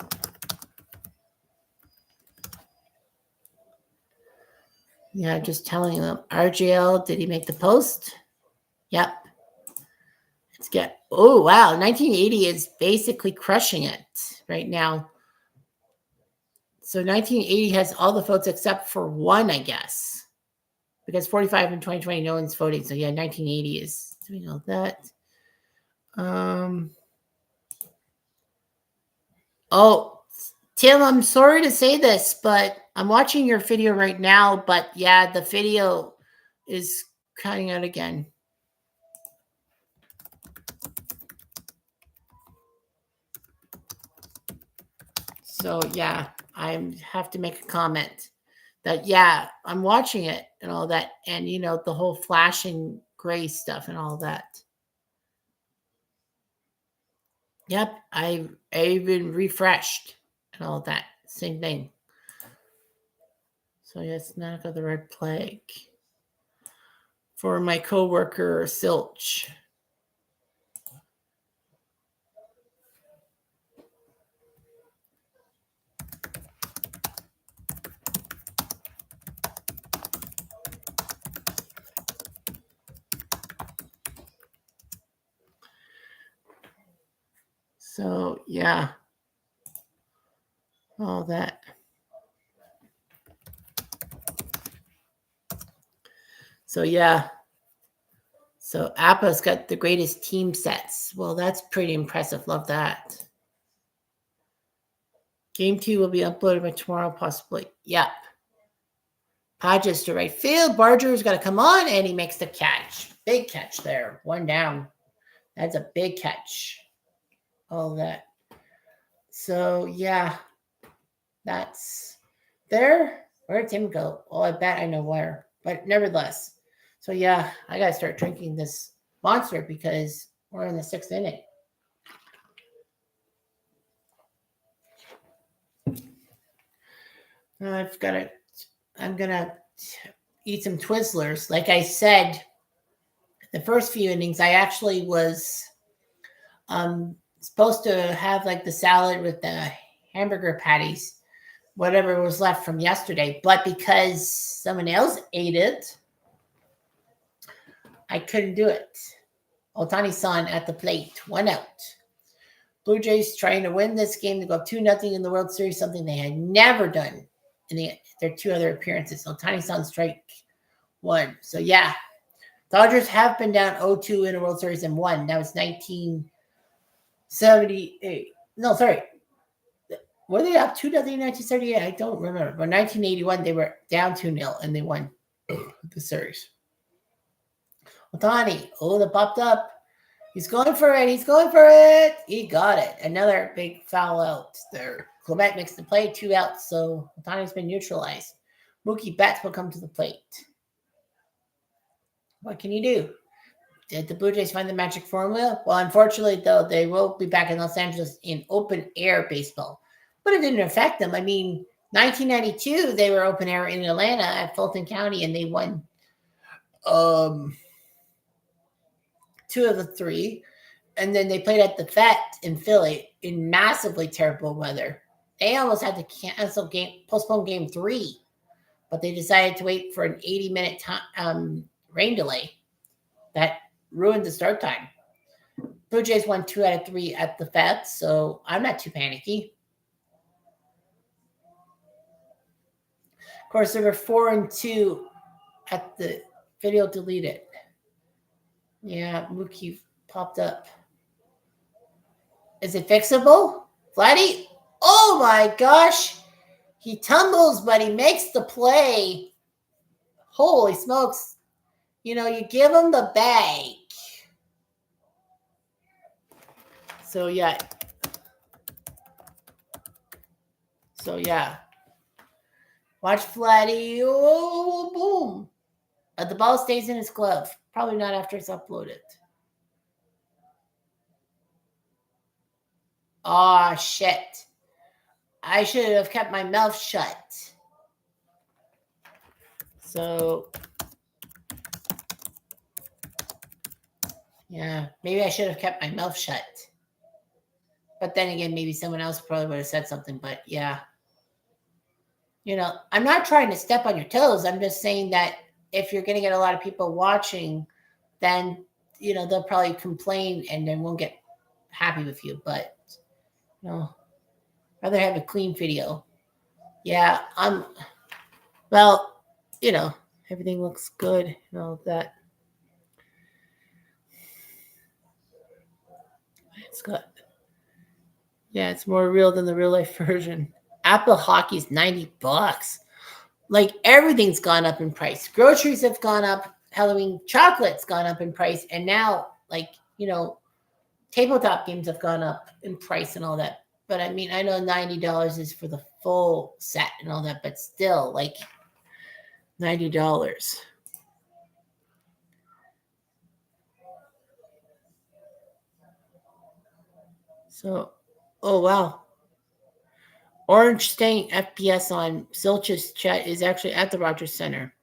Yeah, just telling them. RGL, did he make the post? Yep. Let's get. Oh, wow. 1980 is basically crushing it right now. So 1980 has all the votes except for one, I guess. Because 45 in 2020, no one's voting. So, yeah, 1980 is doing all that. Oh, Tim, I'm sorry to say this, but I'm watching your video right now. But yeah, the video is cutting out again. So yeah, I have to make a comment that yeah, I'm watching it and all that, and the whole flashing gray stuff and all that. Yep, I even refreshed and all that. Same thing. So yeah, it's not got the red plague. For my coworker Silch. So yeah, all that. So yeah. So Appa's got the greatest team sets. Well, that's pretty impressive. Love that. Game 2 will be uploaded by tomorrow, possibly. Yep. Hodges to right field. Barger's got to come on, and he makes the catch. Big catch there. One down. That's a big catch. All that. So, yeah. That's there. Where did Tim go? Oh, I bet I know where. But nevertheless. So, yeah, I got to start drinking this Monster because We're in the 6th inning. I'm gonna eat some Twizzlers. Like I said, the first few innings, I actually was supposed to have like the salad with the hamburger patties, whatever was left from yesterday. But because someone else ate it, I couldn't do it. Ohtani-san at the plate, 1 out. Blue Jays trying to win this game to go 2-0 in the World Series, something they had never done in their 2 other appearances. Ohtani-san strike 1. So, yeah, Dodgers have been down 0-2 in a World Series and won. That was 1978. No, sorry. Were they up 2-0 in 1978? I don't remember. But 1981, they were down 2-0 and they won the series. Ohtani, that popped up. He's going for it. He's going for it. He got it. Another big foul out there. Clement makes the play, 2 outs. So Ohtani's been neutralized. Mookie Betts will come to the plate. What can you do? Did the Blue Jays find the magic formula? Well, unfortunately, though, they will be back in Los Angeles in open air baseball. But it didn't affect them. I mean, 1992, they were open air in Atlanta at Fulton County, and they won 2 of the 3. And then they played at the Vet in Philly in massively terrible weather. They almost had to postpone game 3, but they decided to wait for an 80-minute rain delay that ruined the start time. Blue Jays won 2 out of 3 at the Vet, so I'm not too panicky. Of course, there were 4-2 at the video deleted. Yeah, Mookie popped up. Is it fixable? Vladdy? Oh my gosh. He tumbles, but he makes the play. Holy smokes. You give him the bag. So, yeah. Watch Vladdy. Oh, boom. But the ball stays in his glove. Probably not after it's uploaded. Oh, shit. I should have kept my mouth shut. So, yeah, maybe I should have kept my mouth shut. But then again, maybe someone else probably would have said something. But, yeah. I'm not trying to step on your toes. I'm just saying that if you're going to get a lot of people watching, then, they'll probably complain and then won't get happy with you. But, rather have a clean video. Yeah, everything looks good and all that. It's more real than the real life version. Apple Hockey's $90. Like, everything's gone up in price. Groceries have gone up. Halloween chocolate's gone up in price. And now, tabletop games have gone up in price and all that. But I mean, I know $90 is for the full set and all that, but still, $90. So, oh wow. Orange Stain FPS on Silch's chat is actually at the Rogers Center.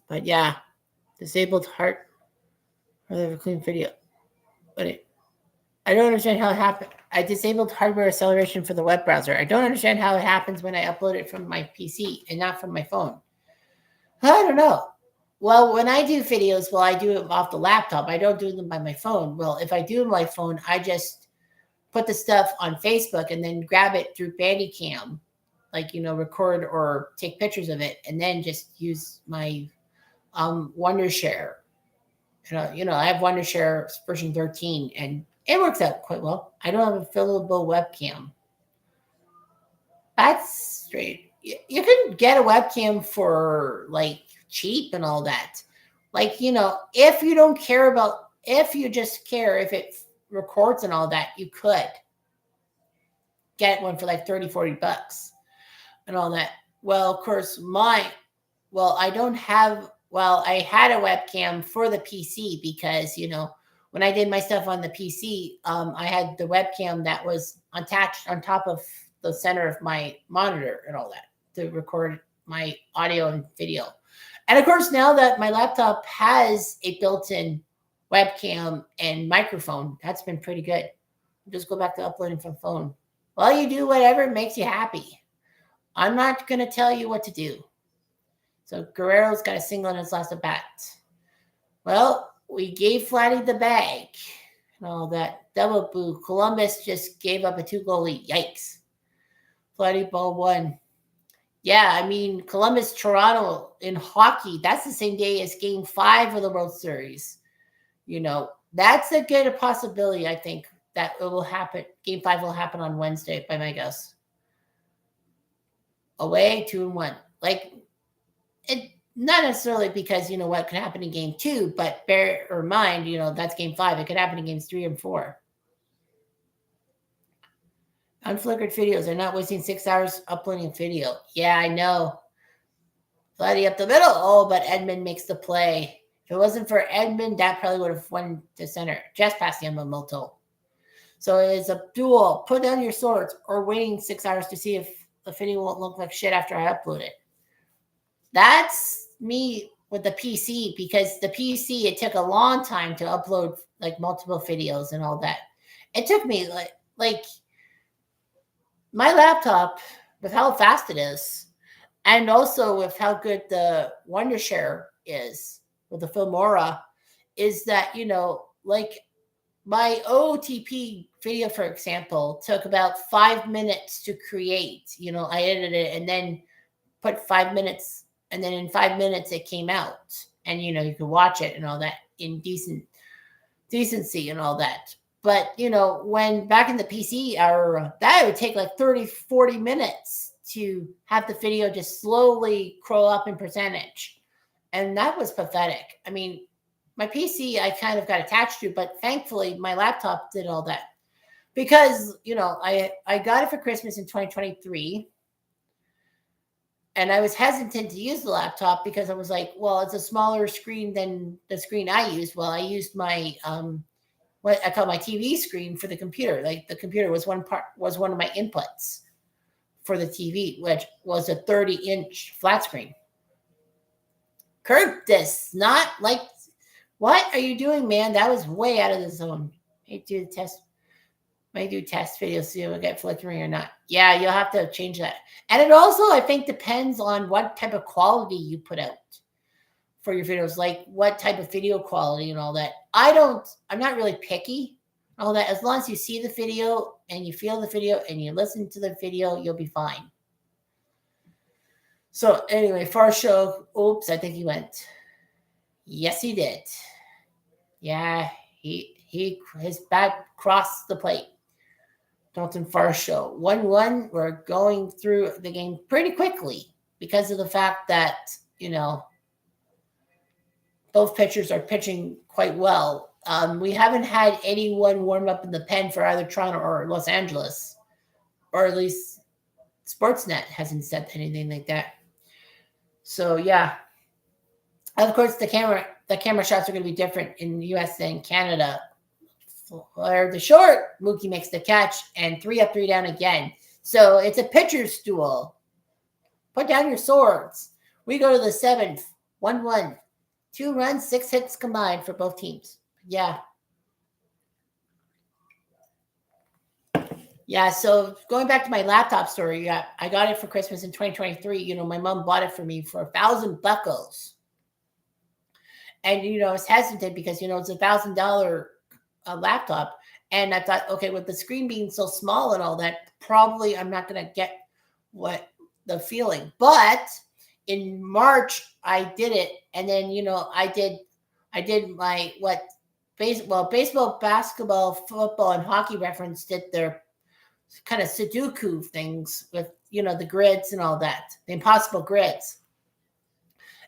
But yeah, disabled heart. Or they have a clean video. But I don't understand how it happened. I disabled hardware acceleration for the web browser. I don't understand how it happens when I upload it from my PC and not from my phone. I don't know. Well, when I do videos, I do it off the laptop. I don't do them by my phone. Well, if I do my phone, I just put the stuff on Facebook and then grab it through Bandicam, record or take pictures of it, and then just use my Wondershare. I have Wondershare version 13, and it works out quite well. I don't have a fillable webcam. That's straight. You can get a webcam for cheap and all that. If you don't care if you just care if it records and all that, you could get one for $30-$40 and all that. Well, of course, I don't have well, I had a webcam for the PC because, when I did my stuff on the PC, I had the webcam that was attached on top of the center of my monitor and all that to record my audio and video. And of course, now that my laptop has a built-in webcam and microphone, that's been pretty good. Just go back to uploading from phone. Well, you do whatever makes you happy. I'm not going to tell you what to do. So Guerrero's got a single in his last at bat. Well, we gave Flatty the bag and all that. Double boo. Columbus just gave up a 2-goal lead. Yikes. Flatty ball one. Yeah, I mean, Columbus, Toronto in hockey, that's the same day as Game 5 of the World Series. That's a good possibility, I think, that it will happen. Game 5 will happen on Wednesday, by my guess. Away, 2-1. It not necessarily because what could happen in Game 2, but bear in mind, that's Game 5. It could happen in Games 3 and 4. Unflickered videos. They're not wasting 6 hours uploading video. Yeah, I know. Flatty up the middle. Oh, but Edmund makes the play. If it wasn't for Edmund, that probably would have won to center. Just past Yamamoto. So it's a duel. Put down your swords or waiting 6 hours to see if the video won't look like shit after I upload it. That's me with the PC, because the PC, it took a long time to upload multiple videos and all that. It took me like my laptop, with how fast it is, and also with how good the Wondershare is with the Filmora, is that, my OTP video, for example, took about 5 minutes to create. I edited it and then put 5 minutes, and then in 5 minutes it came out, and you could watch it and all that in decency and all that. But when back in the PC era, that would take 30-40 minutes to have the video just slowly crawl up in percentage, and that was pathetic. I mean, my PC I kind of got attached to, but thankfully my laptop did all that, because I got it for Christmas in 2023. And I was hesitant to use the laptop because I was like, well, it's a smaller screen than the screen I used. Well, I used my what I call my TV screen for the computer. The computer was one of my inputs for the TV, which was a 30-inch flat screen. Curtis, not what are you doing, man? That was way out of the zone. Hey, do the test. Might do test videos, see if we get flickering or not. Yeah, you'll have to change that. And it also, I think, depends on what type of quality you put out for your videos, what type of video quality and all that. I'm not really picky, all that. As long as you see the video and you feel the video and you listen to the video, you'll be fine. So anyway, Far Show, oops, I think he went. Yes, he did. Yeah, his bat crossed the plate. Dalton Far Show. 1-1. We're going through the game pretty quickly because of the fact that, both pitchers are pitching quite well. We haven't had anyone warm up in the pen for either Toronto or Los Angeles, or at least Sportsnet hasn't said anything like that. So, yeah. Of course, the camera shots are going to be different in the U.S. than Canada. For the short, Mookie makes the catch, and 3 up, 3 down again. So it's a pitcher's duel. Put down your swords. We go to the 7th, 1-1. 2 runs, 6 hits combined for both teams. Yeah. Yeah, so going back to my laptop story, I got it for Christmas in 2023. My mom bought it for me for $1,000. And, I was hesitant because, it's $1,000 laptop. And I thought, okay, with the screen being so small and all that, probably I'm not going to get what the feeling. But in March, I did it. And then, I did my baseball, basketball, football, and hockey reference did their kind of Sudoku things with, the grids and all that, the impossible grids.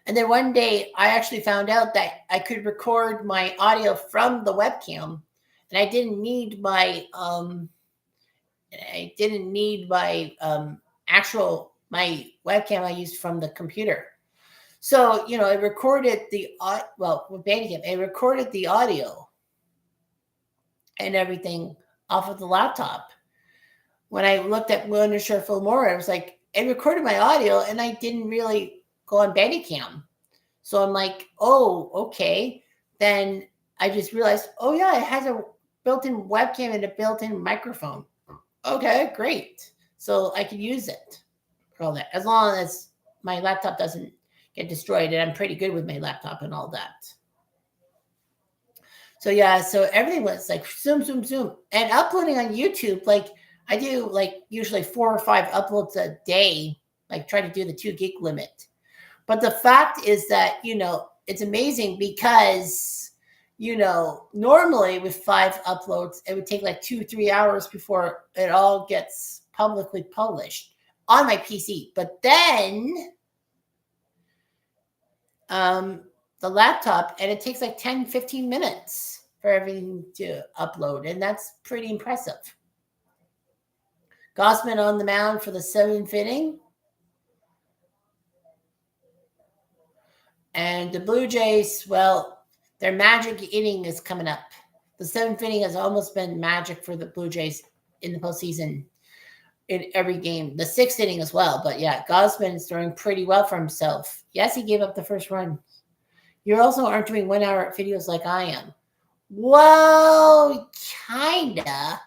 And then one day I actually found out that I could record my audio from the webcam, and I didn't need my actual my webcam I used from the computer. So, it recorded with Bandicam, it recorded the audio and everything off of the laptop. When I looked at Wondershare Filmora, it was like, it recorded my audio and I didn't really go on Bandicam. So I'm like, oh, okay. Then I just realized, oh yeah, it has a built-in webcam and a built-in microphone. Okay, great. So I can use it for all that, as long as my laptop doesn't get destroyed, and I'm pretty good with my laptop and all that. So yeah, so everything was like zoom, zoom, zoom. And uploading on YouTube, like I do like usually 4 or 5 uploads a day, like try to do the 2 gig limit. But the fact is that, it's amazing because, normally with 5 uploads, it would take like 2-3 hours before it all gets publicly published on my PC. But then the laptop, and it takes like 10-15 minutes for everything to upload. And that's pretty impressive. Gausman on the mound for the 7th inning. And the Blue Jays, well, their magic inning is coming up. The 7th inning has almost been magic for the Blue Jays in the postseason in every game. The 6th inning as well. But yeah, Gausman is doing pretty well for himself. Yes, he gave up the first run. You also aren't doing 1-hour videos like I am. Well, kinda.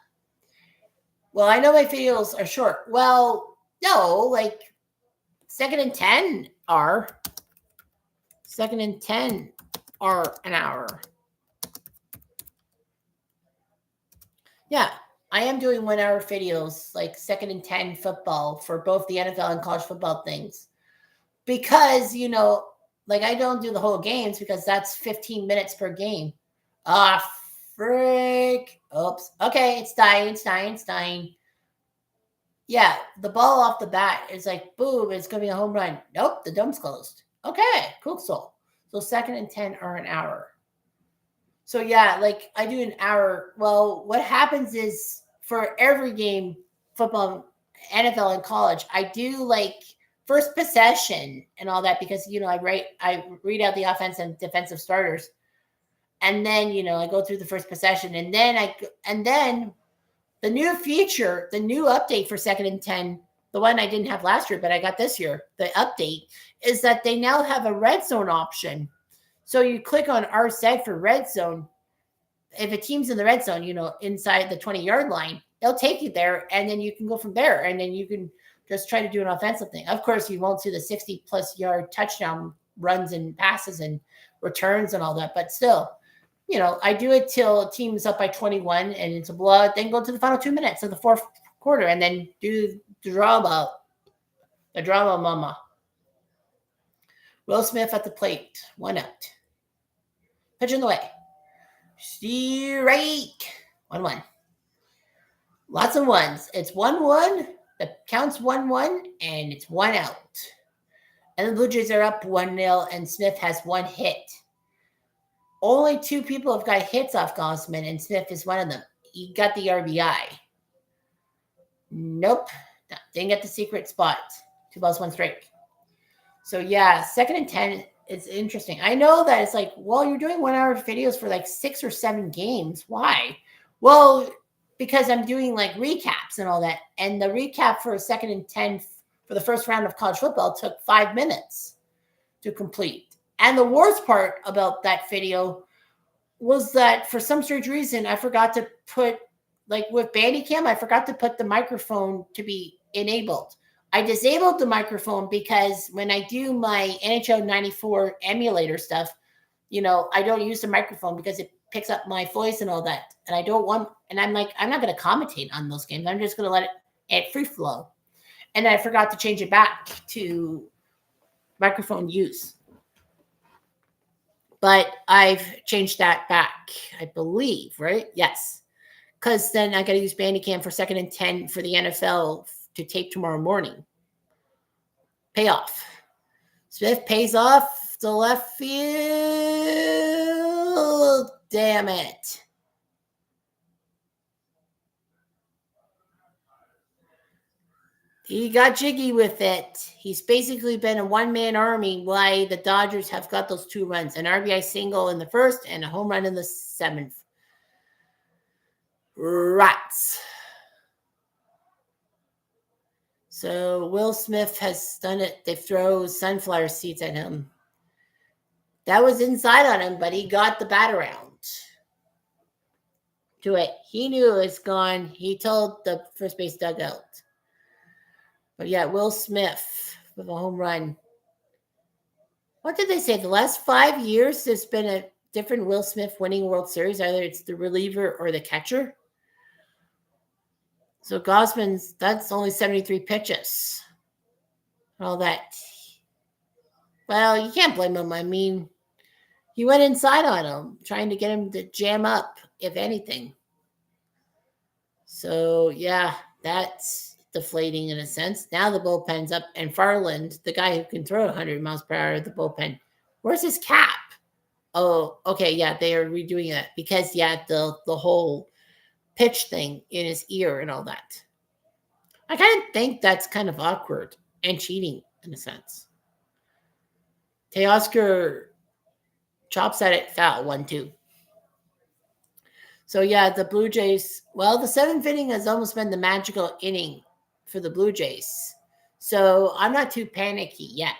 Well, I know my videos are short. Well, no, like 2nd and 10 are. 2nd and 10 are an hour. Yeah, I am doing 1-hour videos, like 2nd and 10 football for both the NFL and college football things. Because, like I don't do the whole games because that's 15 minutes per game. Ah, frick. Oops. Okay, it's dying. Yeah, the ball off the bat is like, boom, it's going to be a home run. Nope, the dome's closed. Okay, cool. So 2nd and 10 are an hour. So yeah, like I do an hour. Well, what happens is for every game, football, NFL, and college, I do like first possession and all that because I read out the offense and defensive starters, and then I go through the first possession, and then the new feature, the new update for 2nd and 10, the one I didn't have last year, but I got this year, the update is that they now have a red zone option. So you click on RSEG for red zone. If a team's in the red zone, inside the 20-yard line, they'll take you there, and then you can go from there, and then you can just try to do an offensive thing. Of course, you won't see the 60-plus yard touchdown runs and passes and returns and all that, but still, I do it till team's up by 21 and it's a blowout, then go to the final 2 minutes of the 4th quarter and then do the drama mama. Will Smith at the plate, 1 out. Pitch in the way. Strike. 1-1. Lots of ones. It's 1-1. The count's 1-1, and it's 1 out. And the Blue Jays are up 1-0, and Smith has 1 hit. Only 2 people have got hits off Gausman, and Smith is one of them. He got the RBI. Nope. No, didn't get the secret spot. 2 balls, 1 strike. So, yeah, 2nd and 10 is interesting. I know that it's like, well, you're doing 1-hour videos for like 6 or 7 games. Why? Well, because I'm doing like recaps and all that. And the recap for 2nd and 10 for the first round of college football took 5 minutes to complete. And the worst part about that video was that for some strange reason, I forgot to put, like with Bandicam, I forgot to put the microphone to be enabled. I disabled the microphone because when I do my NHL 94 emulator stuff, I don't use the microphone because it picks up my voice and all that. And I don't want, and I'm like, I'm not going to commentate on those games. I'm just going to let it free flow. And I forgot to change it back to microphone use. But I've changed that back, I believe, right? Yes. Because then I got to use Bandicam for 2nd and 10 for the NFL to tape tomorrow morning. Payoff. Smith pays off the left field. Damn it. He got jiggy with it. He's basically been a one-man army while the Dodgers have got those 2 runs, an RBI single in the first and a home run in the 7th. Rats. So Will Smith has done it. They throw sunflower seeds at him. That was inside on him, but he got the bat around to it. He knew it was gone. He told the first base dugout. But yeah, Will Smith with a home run. What did they say? The last 5 years, there's been a different Will Smith winning World Series. Either it's the reliever or the catcher. So Gausman's, that's only 73 pitches. All that. Well, you can't blame him. I mean, he went inside on him, trying to get him to jam up, if anything. So, yeah, that's deflating in a sense. Now the bullpen's up, and Farland, the guy who can throw 100 miles per hour at the bullpen, where's his cap? Oh, okay, yeah, they are redoing that because, yeah, the whole pitch thing in his ear and all that. I kind of think that's kind of awkward and cheating in a sense. Teoscar chops at it, foul, 1-2. So, yeah, the Blue Jays, well, the 7th inning has almost been the magical inning for the Blue Jays. So, I'm not too panicky yet.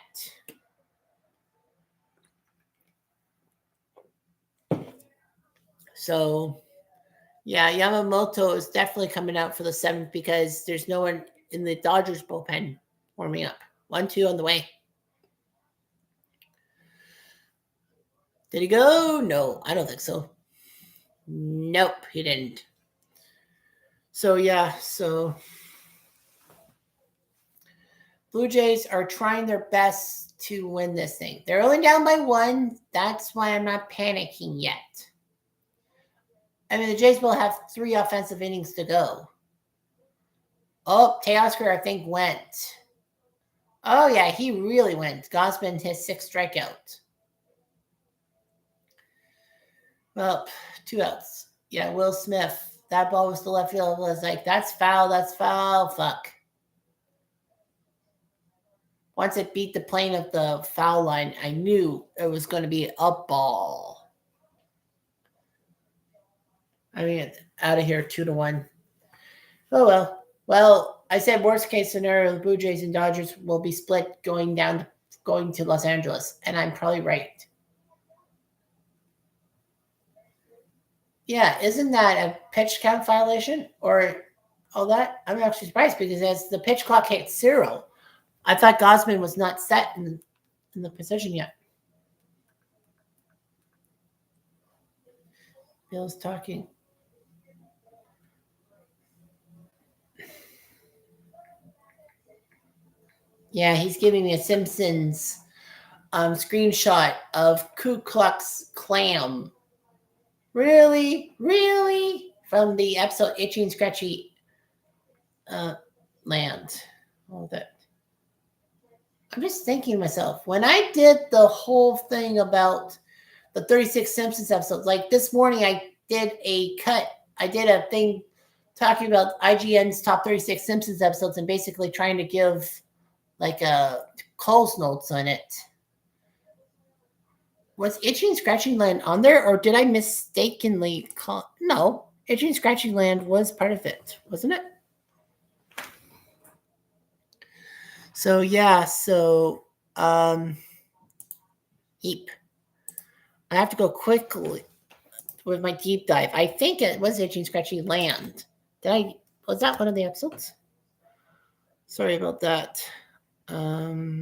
So, yeah, Yamamoto is definitely coming out for the 7th because there's no one in the Dodgers bullpen warming up. 1-2 on the way. Did he go? No, I don't think so. Nope, he didn't. So, yeah, so Blue Jays are trying their best to win this thing. They're only down by 1. That's why I'm not panicking yet. I mean, the Jays will have 3 offensive innings to go. Oh, Teoscar, I think, went. Oh, yeah, he really went. Gausman, his 6th strikeout. Well, 2 outs. Yeah, Will Smith. That ball was to left field. I was like, that's foul, fuck. Once it beat the plane of the foul line, I knew it was going to be a ball. I mean, out of here, 2-1. Oh, well. Well, I said worst case scenario, the Blue Jays and Dodgers will be split going to Los Angeles, and I'm probably right. Yeah, isn't that a pitch count violation or all that? I'm actually surprised because as the pitch clock hit 0, I thought Gausman was not set in the position yet. Bill's talking. Yeah, he's giving me a Simpsons screenshot of Ku Klux Klan. Really? From the episode Itchy and Scratchy Land. All that. I'm just thinking to myself, when I did the whole thing about the 36 Simpsons episodes, like this morning I did a thing talking about IGN's top 36 Simpsons episodes and basically trying to give like a Cole's notes on it. Was Itchy and Scratchy Land on there, or did I mistakenly call? No, Itchy and Scratchy Land was part of it, wasn't it? So yeah, heap. I have to go quickly with my deep dive. I think it was Itchy and Scratchy Land. Was that one of the episodes? Sorry about that. Finally,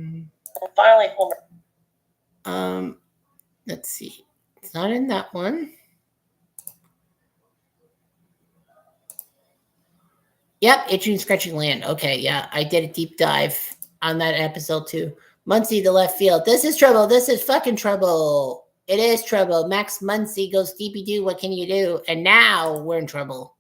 Homer. Let's see. It's not in that one. Yep, Itchy and Scratchy Land. Okay, yeah, I did a deep dive on that episode too. Muncy, the left field. This is trouble. This is fucking trouble. It is trouble. Max Muncy goes DP2. What can you do? And now we're in trouble.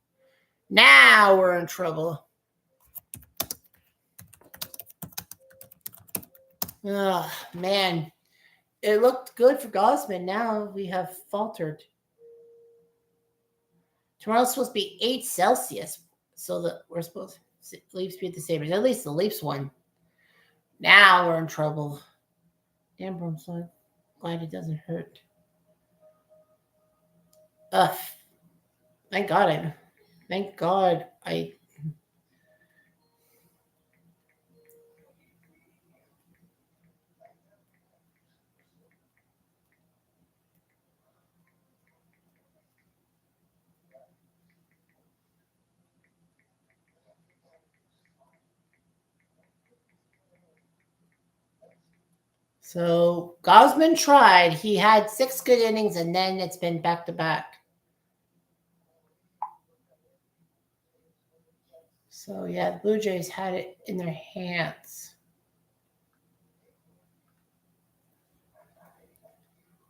Oh, man. It looked good for Gausman. Now we have faltered. Tomorrow's supposed to be 8 Celsius. So that we're supposed Leafs beat the Sabres. At least the Leafs won. Now we're in trouble. Damn, bro, I'm so glad it doesn't hurt. Ugh. Thank God I. So Gosman tried. He had 6 good innings, and then it's been back to back. So yeah, the Blue Jays had it in their hands.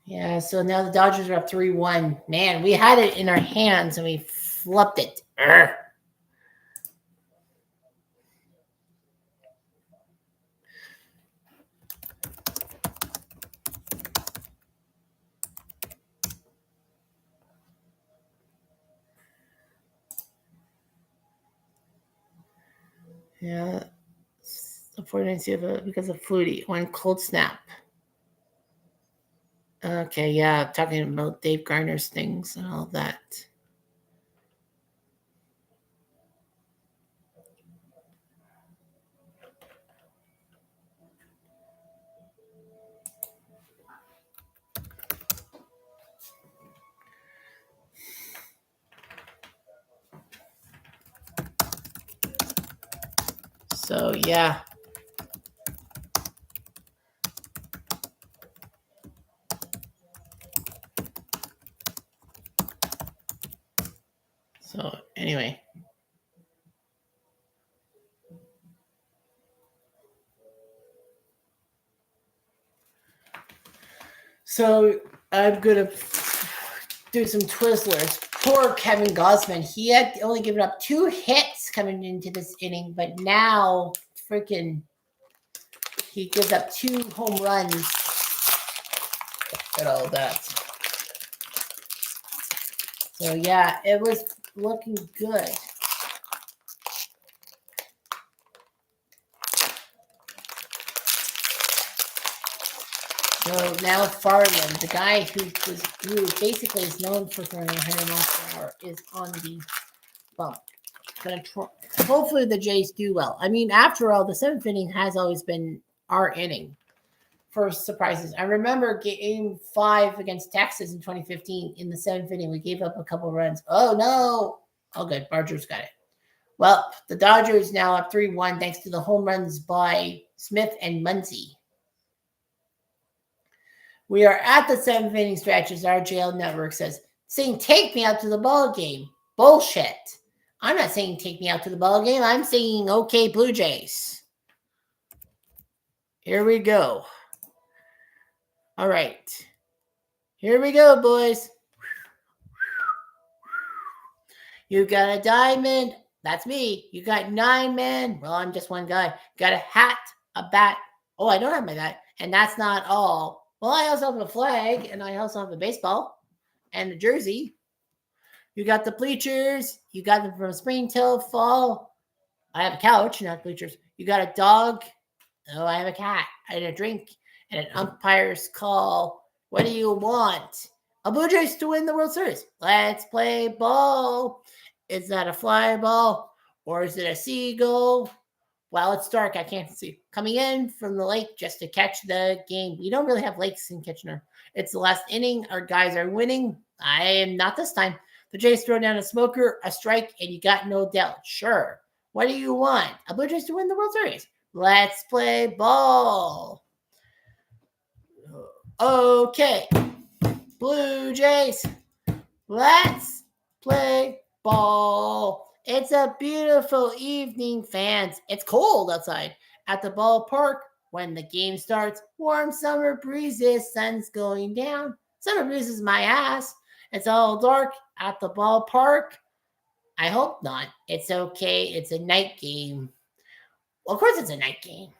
Yeah, so now the Dodgers are up 3-1. Man, we had it in our hands and we flipped it. Urgh. Yeah, unfortunately, because of Flutie, one cold snap. Okay, yeah, talking about Dave Garner's things and all that. So yeah. So anyway. So I'm gonna do some Twizzlers. Poor Kevin Gosman. He had only given up 2 hits coming into this inning, but now freaking he gives up 2 home runs and all that. So yeah, it was looking good. So now Farland, the guy who basically is known for throwing 100 miles per hour, is on the bump. Hopefully the Jays do well. I mean, after all, the 7th inning has always been our inning for surprises. I remember game 5 against Texas in 2015 in the 7th inning. We gave up a couple runs. Oh, no. Oh, good. Barger's got it. Well, the Dodgers now up 3-1 thanks to the home runs by Smith and Muncy. We are at the 7th inning stretch, as our JL Network says, saying, take me out to the ball game. Bullshit. I'm not saying take me out to the ball game. I'm saying, okay, Blue Jays. Here we go. All right. Here we go, boys. You got a diamond. That's me. You got 9 men. Well, I'm just one guy. Got a hat, a bat. Oh, I don't have my bat. And that's not all. Well, I also have a flag, and I also have a baseball and a jersey. You got the bleachers. You got them from spring till fall. I have a couch, not bleachers. You got a dog. Oh, I have a cat and a drink and an umpire's call. What do you want? A Blue Jays to win the World Series. Let's play ball. Is that a fly ball or is it a seagull? Well, it's dark. I can't see. Coming in from the lake just to catch the game. We don't really have lakes in Kitchener. It's the last inning. Our guys are winning. I am not this time. The Jays throw down a smoker, a strike, and you got no doubt. Sure. What do you want? A Blue Jays to win the World Series. Let's play ball. Okay. Blue Jays. Let's play ball. It's a beautiful evening, fans. It's cold outside at the ballpark when the game starts. Warm summer breezes, sun's going down. Summer breezes my ass. It's all dark at the ballpark. I hope not. It's okay. It's a night game. Well, of course it's a night game.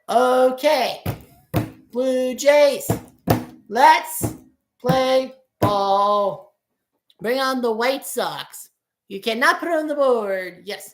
Okay. Blue Jays. Let's play ball. Bring on the White Sox. You cannot put it on the board. Yes.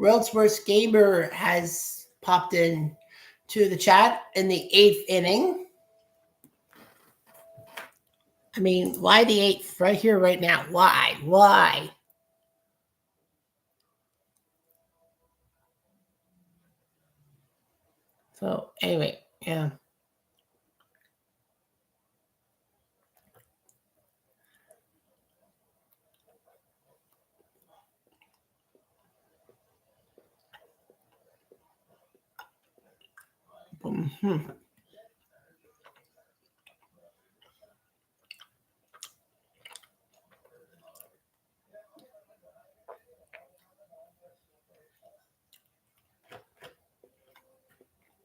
World's Worst Gamer has popped in to the chat in the 8th inning. I mean, why the 8th right here, right now? Why? Why? So anyway, yeah. Mm-hmm.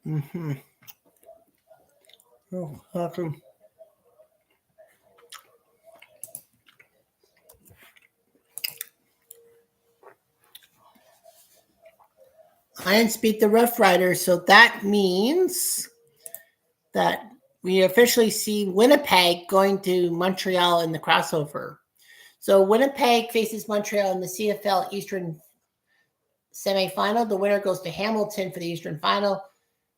Mm-hmm. Oh, welcome. Lions beat the Rough Riders, so that means that we officially see Winnipeg going to Montreal in the crossover. So Winnipeg faces Montreal in the CFL Eastern semifinal. The winner goes to Hamilton for the Eastern final.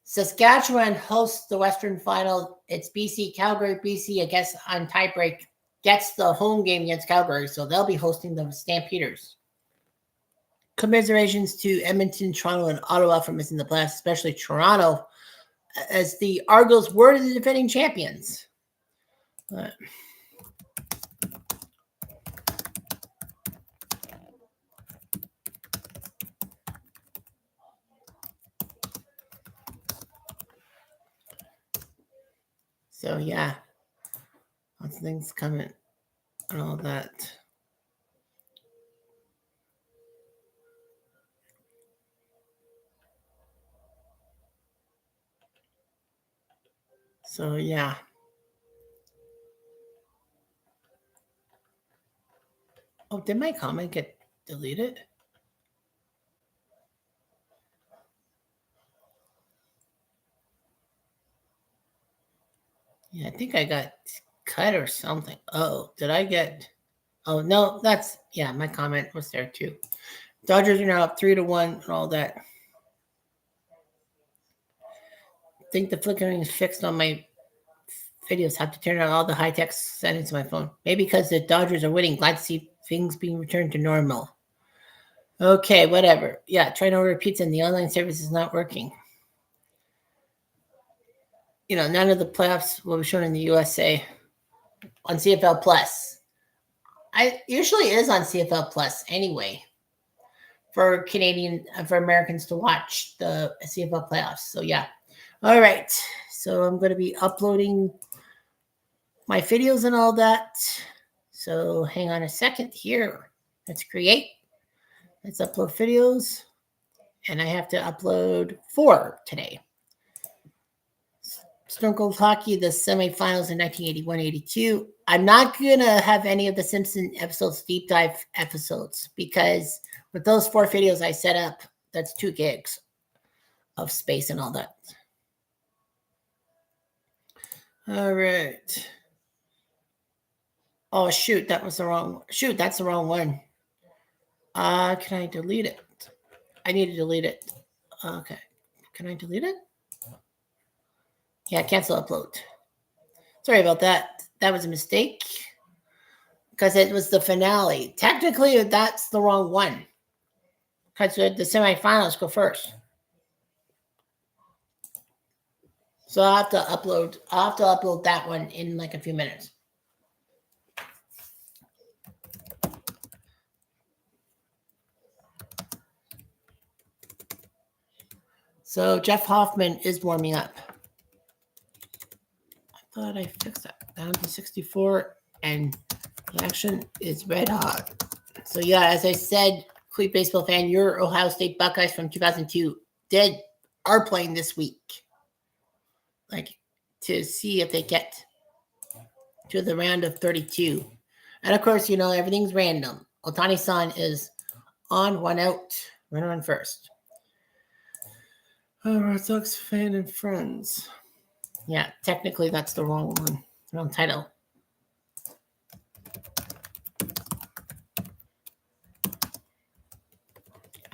Saskatchewan hosts the Western final. It's BC, Calgary, BC, I guess on tiebreak, gets the home game against Calgary. So they'll be hosting the Stampeders. Commiserations to Edmonton, Toronto, and Ottawa for missing the playoffs, especially Toronto, as the Argos were the defending champions. So yeah, lots of things coming and all that. So yeah. Oh, did my comment get deleted? Yeah, I think I got cut or something. Oh, did I get? Oh no, that's yeah. My comment was there too. Dodgers are now up 3-1 and all that. I think the flickering is fixed on my videos. Have to turn on all the high tech settings on my phone. Maybe because the Dodgers are winning. Glad to see things being returned to normal. Okay, whatever. Yeah, trying to order pizza and the online service is not working. You know, none of the playoffs will be shown in the USA on CFL Plus. I usually is on CFL Plus anyway for Americans to watch the CFL playoffs. So yeah. All right. So I'm going to be uploading my videos and all that. So hang on a second here. Let's create. Let's upload videos. And I have to upload 4 today. Stone Cold Hockey, the semifinals in 1981-82. I'm not going to have any of the Simpson episodes, deep dive episodes, because with those 4 videos I set up, that's 2 gigs of space and all that. All right. Oh, shoot, that was the wrong. Shoot, that's the wrong one. Can I delete it? I need to delete it. Okay. Can I delete it? Yeah, cancel upload. Sorry about that. That was a mistake because it was the finale. Technically, that's the wrong one because the semifinals go first. So I'll have to upload that one in like a few minutes. So Jeff Hoffman is warming up. I thought I fixed that. Down to 64, and the action is red hot. So yeah, as I said, Cleve baseball fan, your Ohio State Buckeyes from 2002 are playing this week. Like to see if they get to the round of 32. And of course, you know, everything's random. Otani-san is on 1 out, runner on first. Oh, Red Sox fan and friends. Yeah, technically that's the wrong one. Wrong title.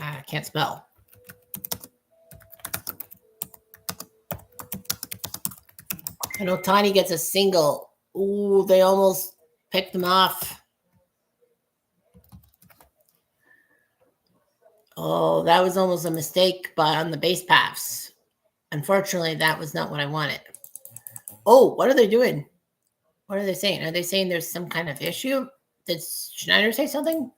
I can't spell. And Otani gets a single. Ooh, they almost picked him off. Oh, that was almost a mistake on the base paths. Unfortunately, that was not what I wanted. Oh, what are they doing? What are they saying? Are they saying there's some kind of issue? Did Schneider say something?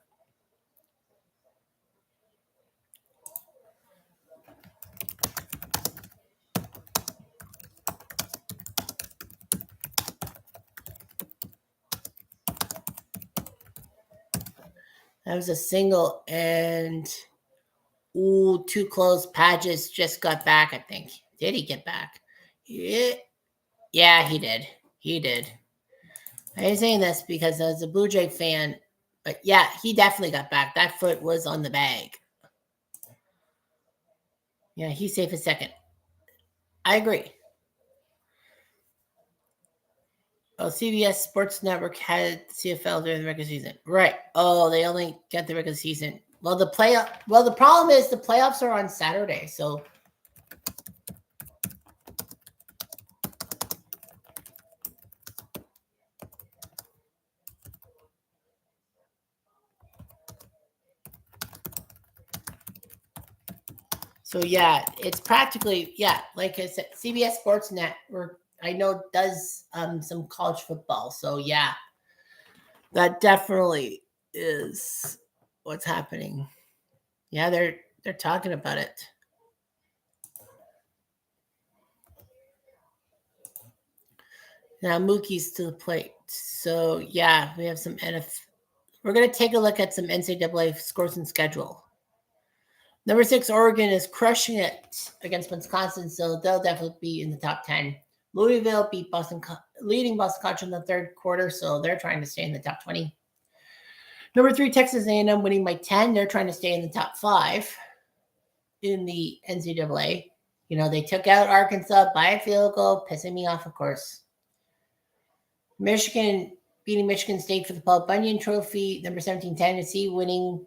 That was a single, and ooh, too close. Pages just got back, I think. Did he get back? Yeah, he did. He did. I ain't saying this because I was a Blue Jay fan, but yeah, he definitely got back. That foot was on the bag. Yeah, he's safe a second. I agree. Oh, CBS Sports Network had CFL during the regular season. Right. Oh, they only get the regular season. Well, the problem is the playoffs are on Saturday, so yeah, it's practically like I said, CBS Sports Network I know does some college football. So yeah, that definitely is what's happening. Yeah, they're talking about it. Now Mookie's to the plate. So yeah, we have some NFL. We're gonna take a look at some NCAA scores and schedule. Number 6, Oregon is crushing it against Wisconsin, so they'll definitely be in the top 10. Louisville beat leading Boston College in the third quarter, so they're trying to stay in the top 20. Number 3, Texas A&M winning by 10. They're trying to stay in the top 5 in the NCAA. You know, they took out Arkansas by a field goal, pissing me off, of course. Michigan beating Michigan State for the Paul Bunyan Trophy. Number 17, Tennessee winning.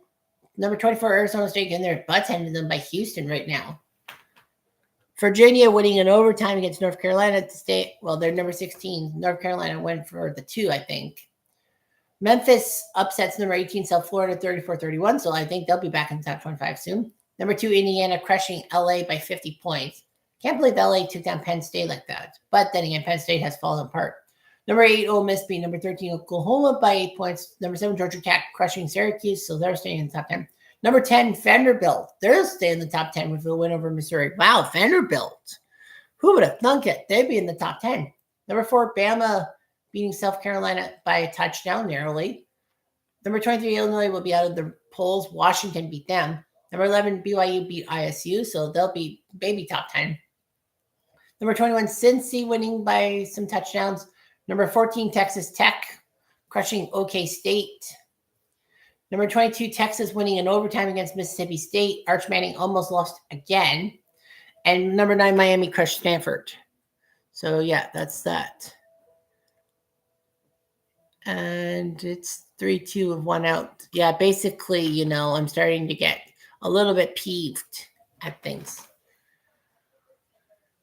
Number 24, Arizona State getting their butts handed to them by Houston right now. Virginia winning in overtime against North Carolina to stay. Well, they're number 16. North Carolina went for the 2, I think. Memphis upsets number 18, South Florida 34-31, so I think they'll be back in the top 25 soon. Number 2, Indiana crushing LA by 50 points. Can't believe LA took down Penn State like that. But then again, Penn State has fallen apart. Number 8, Ole Miss beat number 13, Oklahoma by 8 points. Number 7, Georgia Tech crushing Syracuse, so they're staying in the top 10. Number 10, Vanderbilt. They'll stay in the top 10 with a win over Missouri. Wow, Vanderbilt. Who would have thunk it? They'd be in the top 10. Number 4, Bama beating South Carolina by a touchdown narrowly. Number 23, Illinois will be out of the polls. Washington beat them. Number 11, BYU beat ISU, so they'll be maybe top 10. Number 21, Cincy winning by some touchdowns. Number 14, Texas Tech crushing OK State. Number 22, Texas winning in overtime against Mississippi State. Arch Manning almost lost again. And number 9, Miami crushed Stanford. So, yeah, that's that. And it's 3-2 with 1 out. Yeah, basically, you know, I'm starting to get a little bit peeved at things.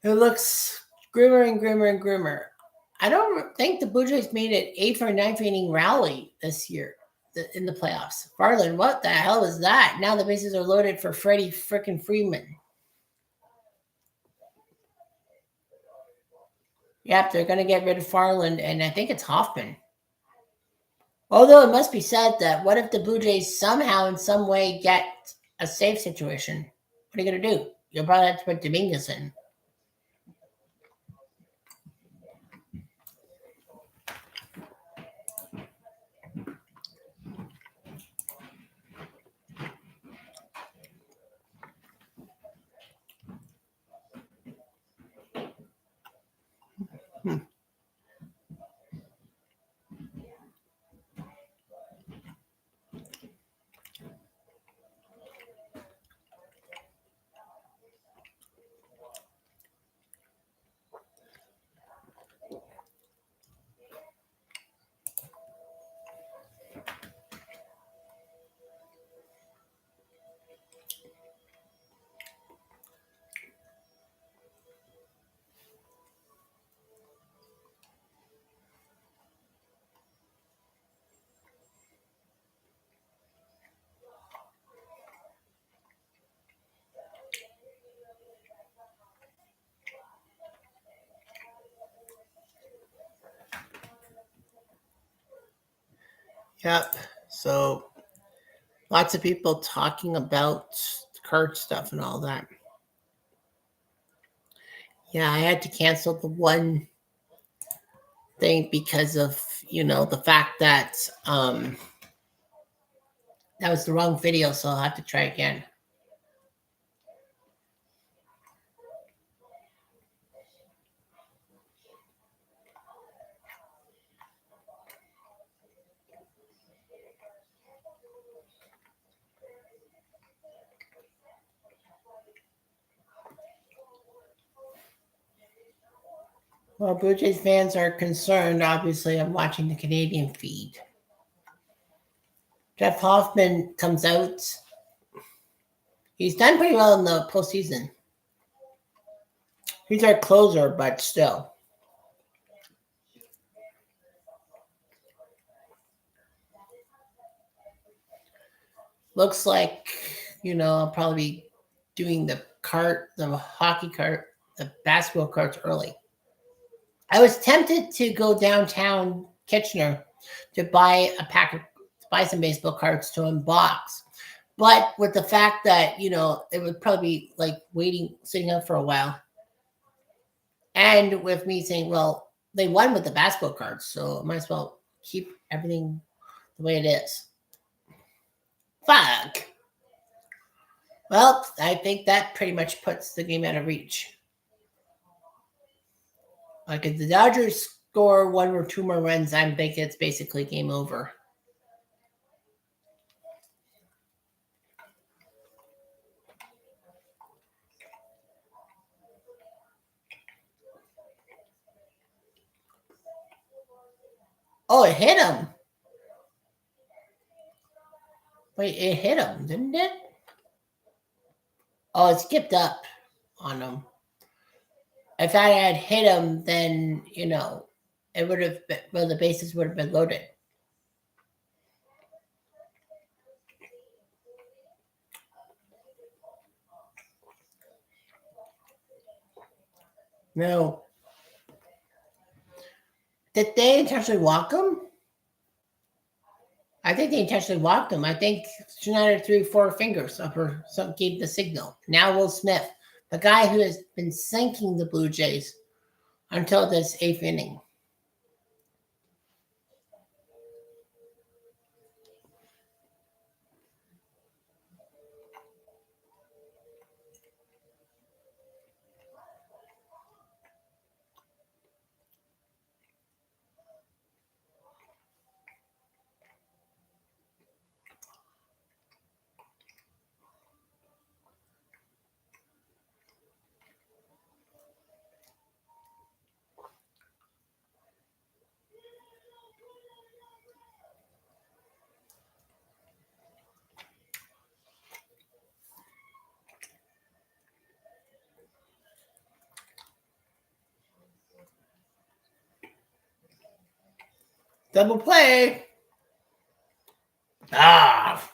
It looks grimmer and grimmer and grimmer. I don't think the Blue Jays made it 8th or 9th inning rally this year in the playoffs. Farland, what the hell is that? Now the bases are loaded for Freddie frickin' Freeman. Yep, they're going to get rid of Farland, and I think it's Hoffman. Although it must be said that what if the Blue Jays somehow in some way get a save situation? What are you going to do? You'll probably have to put Dominguez in. Yep. So lots of people talking about card stuff and all that. Yeah, I had to cancel the one thing because of the fact that that was the wrong video, so I'll have to try again. Well, Blue Jays fans are concerned. Obviously, I'm watching the Canadian feed. Jeff Hoffman comes out. He's done pretty well in the postseason. He's our closer, but still. Looks like, I'll probably be doing the hockey cart, the basketball carts early. I was tempted to go downtown Kitchener to buy some baseball cards to unbox. But with the fact that, it would probably be like sitting out for a while. And with me saying, well, they won with the basketball cards, so I might as well keep everything the way it is. Fuck. Well, I think that pretty much puts the game out of reach. Like if the Dodgers score one or two more runs, I'm thinking it's basically game over. Oh, it hit him. Wait, it hit him, didn't it? Oh, it skipped up on him. If I had hit him, then, it would have been, well, the bases would have been loaded. No. Did they intentionally walk him? I think they intentionally walked him. I think Schneider threw 4 fingers up or something, gave the signal. Now Will Smith, the guy who has been sinking the Blue Jays until this 8th inning. Double play. Ah.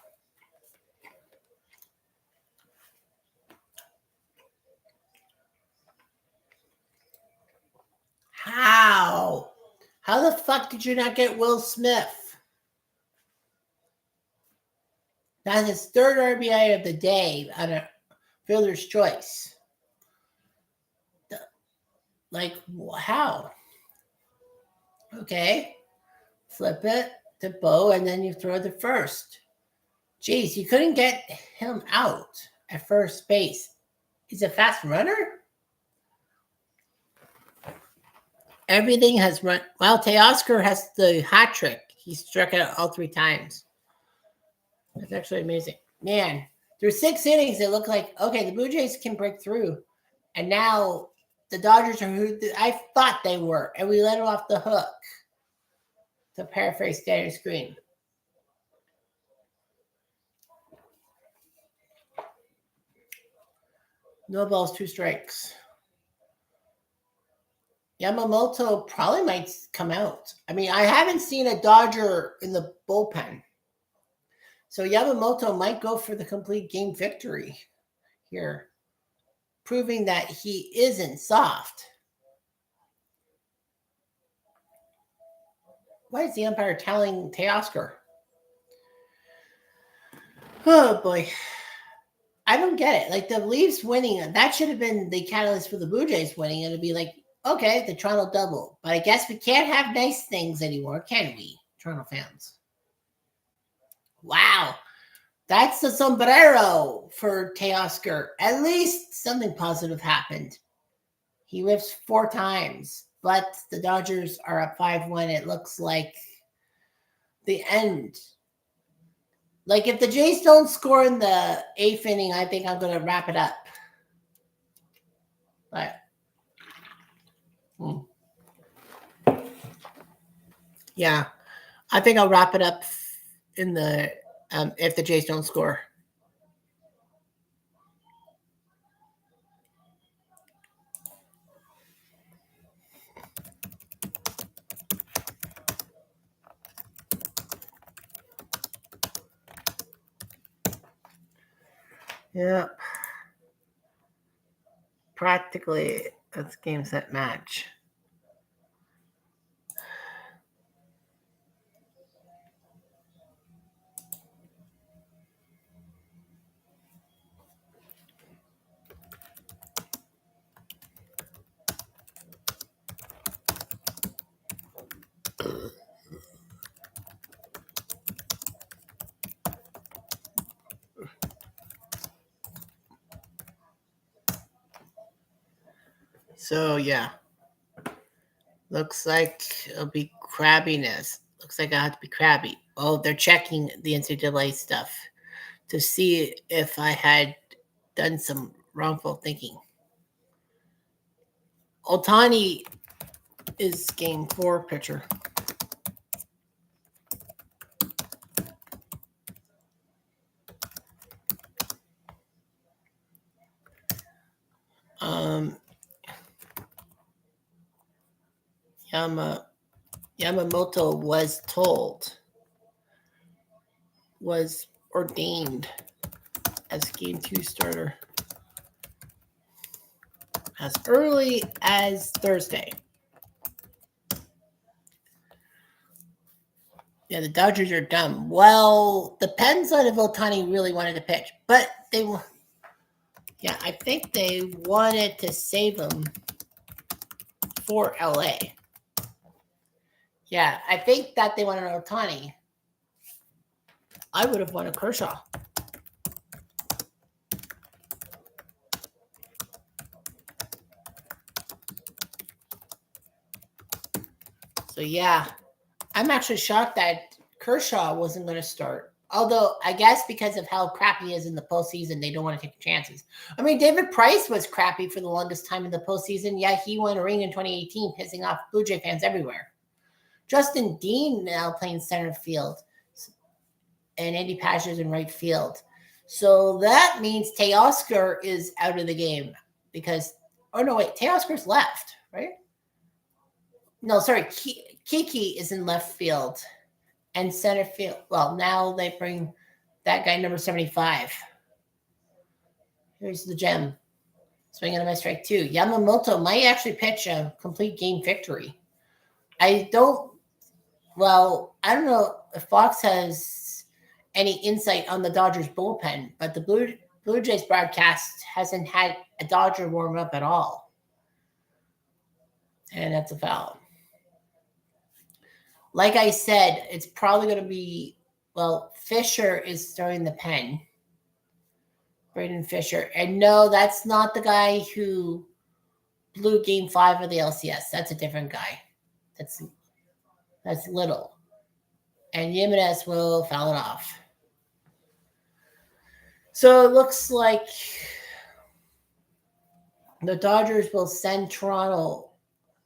How? How the fuck did you not get Will Smith? That's his 3rd RBI of the day on a fielder's choice. Like, how? Okay. Flip it to Bo, and then you throw the first. Jeez, you couldn't get him out at first base. He's a fast runner? Everything has run. Well, Teoscar has the hat trick. He struck out all 3 times. That's actually amazing. Man, through 6 innings, it looked like, okay, the Blue Jays can break through. And now the Dodgers are who I thought they were. And we let them off the hook, to paraphrase Standard Screen. No balls, 2 strikes. Yamamoto probably might come out. I mean, I haven't seen a Dodger in the bullpen. So Yamamoto might go for the complete game victory here, proving that he isn't soft. Why is the umpire telling Teoscar? Oh boy. I don't get it. Like the Leafs winning, that should have been the catalyst for the Blue Jays winning. It'd be like, okay, the Toronto double. But I guess we can't have nice things anymore, can we, Toronto fans? Wow. That's the sombrero for Teoscar. At least something positive happened. He whiffs 4 times, but the Dodgers are up 5-1. It looks like the end. Like if the Jays don't score in the 8th inning, I think I'm going to wrap it up. But yeah, I think I'll wrap it up in the if the Jays don't score. Yeah. Practically, that's game, set, match. So yeah, looks like it'll be crabbiness. Looks like I have to be crabby. Oh, they're checking the NCAA stuff to see if I had done some wrongful thinking. Ohtani is game 4 pitcher. Yamamoto was ordained as game 2 starter as early as Thursday. Yeah, the Dodgers are dumb. Well, depends on if Ohtani really wanted to pitch, but yeah, I think they wanted to save him for LA. Yeah, I think that they wanted Ohtani. I would have wanted Kershaw. So yeah, I'm actually shocked that Kershaw wasn't going to start. Although I guess because of how crappy he is in the postseason, they don't want to take chances. I mean, David Price was crappy for the longest time in the postseason. Yeah, he won a ring in 2018, pissing off Blue Jay fans everywhere. Justin Dean now playing center field, and Andy Pascher's in right field. So that means Teoscar is out of the game because, oh no, wait, Teoscar's left, right? No, sorry, Kiki is in left field and center field. Well, now they bring that guy number 75. Here's the gem. Swinging on my strike 2. Yamamoto might actually pitch a complete game victory. I don't know if Fox has any insight on the Dodgers bullpen, but the Blue Jays broadcast hasn't had a Dodger warm up at all. And that's a foul. Like I said, it's probably going to be, Fisher is throwing the pen. Braden Fisher. And no, that's not the guy who blew game 5 of the LCS. That's a different guy. That's Little. And Jimenez will foul it off. So it looks like the Dodgers will send Toronto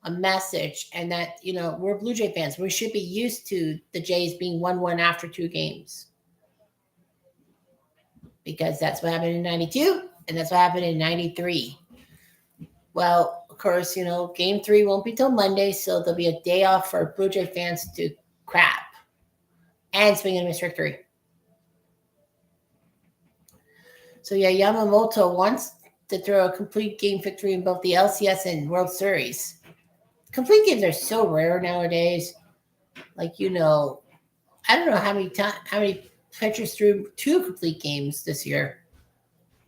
a message, and that, we're Blue Jay fans. We should be used to the Jays being 1-1 after 2 games. Because that's what happened in 92, and that's what happened in 93. Well, of course, game 3 won't be till Monday, so there'll be a day off for Blue Jay fans to crap and swing and miss victory. So yeah, Yamamoto wants to throw a complete game victory in both the LCS and World Series. Complete games are so rare nowadays. Like, I don't know how many pitchers through 2 complete games this year.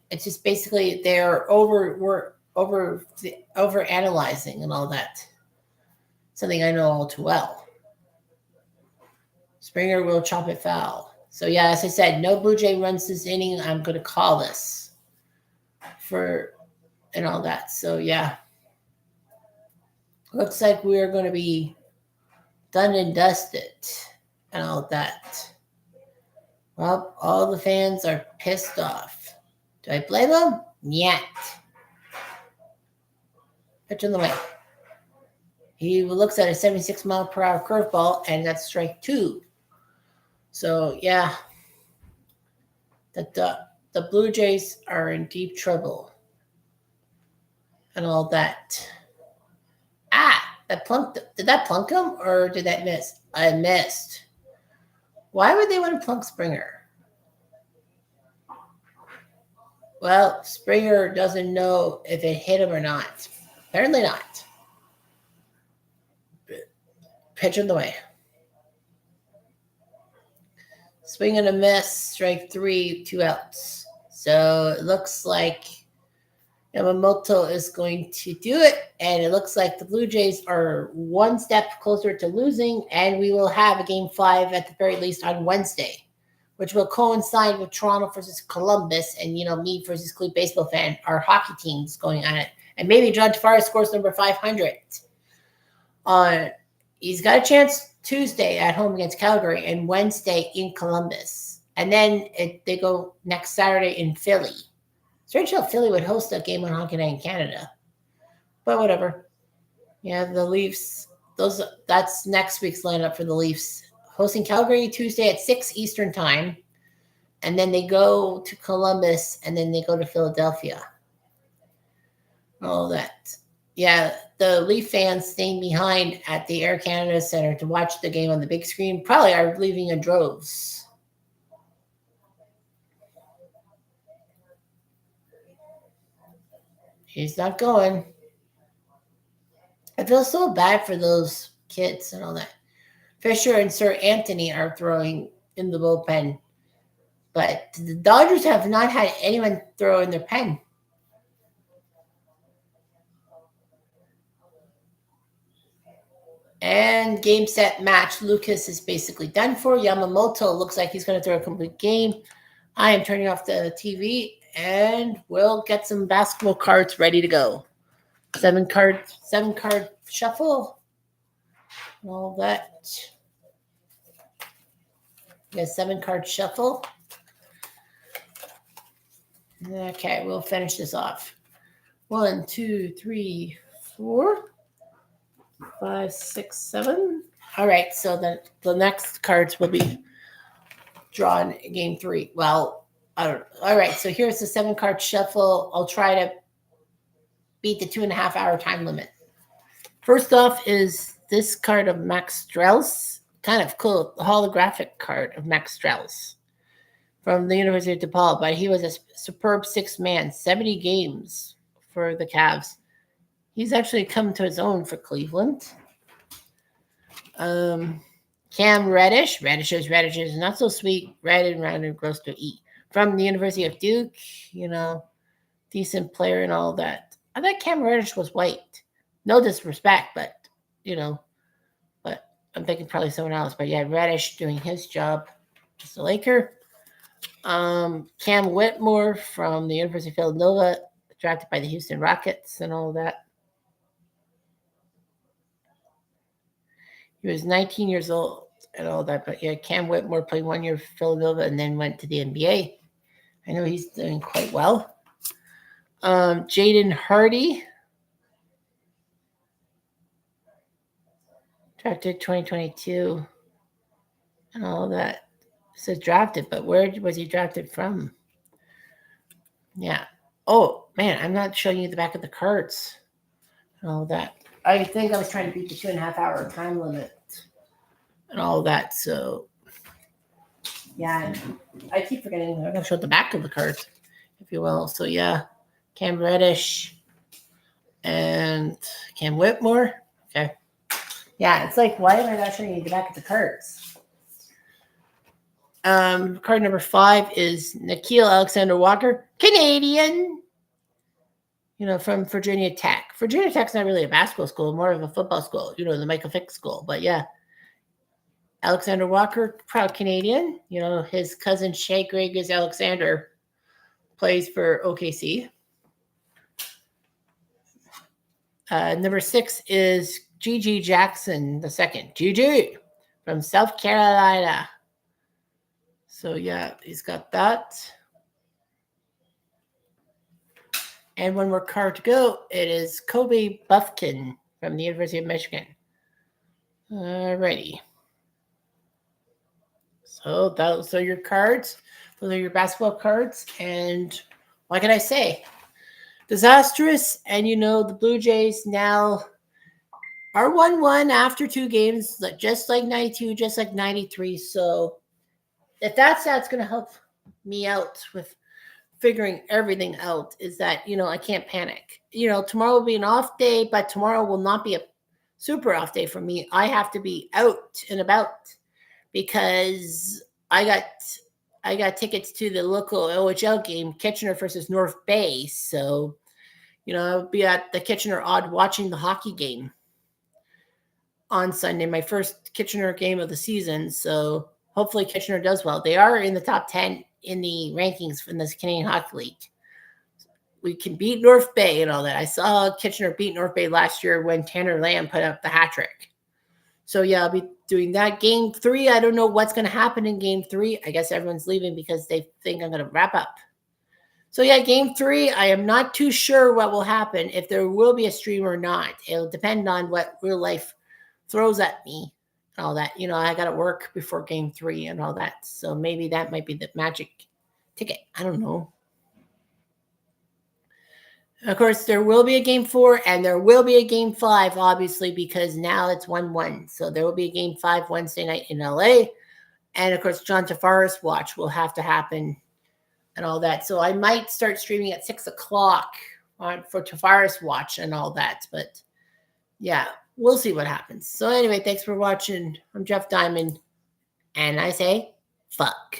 It's just basically we're over analyzing and all that. Something I know all too well. Springer will chop it foul. So yeah, as I said, no Blue Jay runs this inning. I'm going to call this and all that. So yeah, looks like we are going to be done and dusted and all that. Well, all the fans are pissed off. Do I blame them? Yet. Pitch in the way. He looks at a 76-mile-per-hour curveball, and that's strike 2. So yeah, the Blue Jays are in deep trouble and all that. Did that plunk him or did that miss? I missed. Why would they want to plunk Springer? Well, Springer doesn't know if it hit him or not. Apparently not. Pitch in the way. Swing and a miss, strike 3, 2 outs. So it looks like Yamamoto is going to do it, and it looks like the Blue Jays are 1 step closer to losing, and we will have a Game 5 at the very least on Wednesday, which will coincide with Toronto versus Columbus and, me versus Cleve Baseball fan, our hockey teams going on it. And maybe John Tavares scores number 500. He's got a chance Tuesday at home against Calgary and Wednesday in Columbus. And then they go next Saturday in Philly. Strange how Philly would host a game on Hockey Night in Canada. But whatever. Yeah, the Leafs, that's next week's lineup for the Leafs. Hosting Calgary Tuesday at 6 Eastern time. And then they go to Columbus and then they go to Philadelphia. All that. Yeah, the Leaf fans staying behind at the Air Canada Center to watch the game on the big screen probably are leaving in droves. He's not going. I feel so bad for those kids and all that. Fisher and Sir Anthony are throwing in the bullpen. But the Dodgers have not had anyone throw in their pen. And game, set, match. Lucas is basically done for. Yamamoto looks like he's going to throw a complete game. I am turning off the TV, and we'll get some basketball cards ready to go. 7-card shuffle. All that. Yeah, 7-card shuffle. Okay, we'll finish this off. 1, 2, 3, 4, 5, 6, 7. All right, so the next cards will be drawn in game 3. Well, I don't know. All right, so here's the 7-card shuffle. I'll try to beat the 2.5-hour time limit. First off is this card of Max Strauss. Kind of cool, the holographic card of Max Strauss from the University of DePaul. But he was a superb 6-man, 70 games for the Cavs. He's actually come to his own for Cleveland. Cam Reddish. Reddish is not so sweet. Red and round and gross to eat. From the University of Duke, decent player and all that. I thought Cam Reddish was white. No disrespect, but, but I'm thinking probably someone else. But yeah, Reddish doing his job. Just a Laker. Cam Whitmore from the University of Villanova, drafted by the Houston Rockets and all that. He was 19 years old and all that. But yeah, Cam Whitmore played 1 year for Villanova and then went to the NBA. I know he's doing quite well. Jaden Hardy, drafted 2022 and all that. It says drafted, but where was he drafted from? Yeah. Oh, man, I'm not showing you the back of the cards and all that. I think I was trying to beat the 2.5-hour time limit and all that. So, yeah, I keep forgetting. I'm going to show the back of the cards, if you will. So, yeah, Cam Reddish and Cam Whitmore. Okay. Yeah, it's like, why am I not showing you the back of the cards? Card number 5 is Nikhil Alexander Walker, Canadian. From Virginia Tech. Virginia Tech's not really a basketball school, more of a football school. The Michael Vick school. But yeah, Alexander Walker, proud Canadian. His cousin Shea Gilgeous-Alexander plays for OKC. Number 6 is GG Jackson II. GG from South Carolina. So yeah, he's got that. And one more card to go. It is Kobe Buffkin from the University of Michigan. Alrighty. So those are your cards. Those are your basketball cards. And what can I say? Disastrous. And the Blue Jays now are 1-1 after 2 games, just like 92, just like 93. So if that's going to help me out with figuring everything out, is that, I can't panic. Tomorrow will be an off day, but tomorrow will not be a super off day for me. I have to be out and about because I got tickets to the local OHL game, Kitchener versus North Bay. So, I'll be at the Kitchener Odd watching the hockey game on Sunday, my first Kitchener game of the season. So hopefully Kitchener does well. They are in the top 10 in the rankings from this Canadian Hockey League. We can beat North Bay and all that. I saw Kitchener beat North Bay last year when Tanner Lamb put up the hat trick. So yeah, I'll be doing that. Game 3, I don't know what's going to happen in Game 3. I guess everyone's leaving because they think I'm going to wrap up. So yeah, Game 3, I am not too sure what will happen, if there will be a stream or not. It'll depend on what real life throws at me and all that. I got to work before Game 3 and all that. So maybe that might be the magic ticket. I don't know. Of course, there will be a Game 4 and there will be a Game 5, obviously, because now it's 1-1. So there will be a Game 5 Wednesday night in LA. And of course, John Tavares watch will have to happen and all that. So I might start streaming at 6 o'clock for Tavares watch and all that. But yeah, we'll see what happens. So anyway, thanks for watching. I'm Jeff Diamond. And I say, fuck.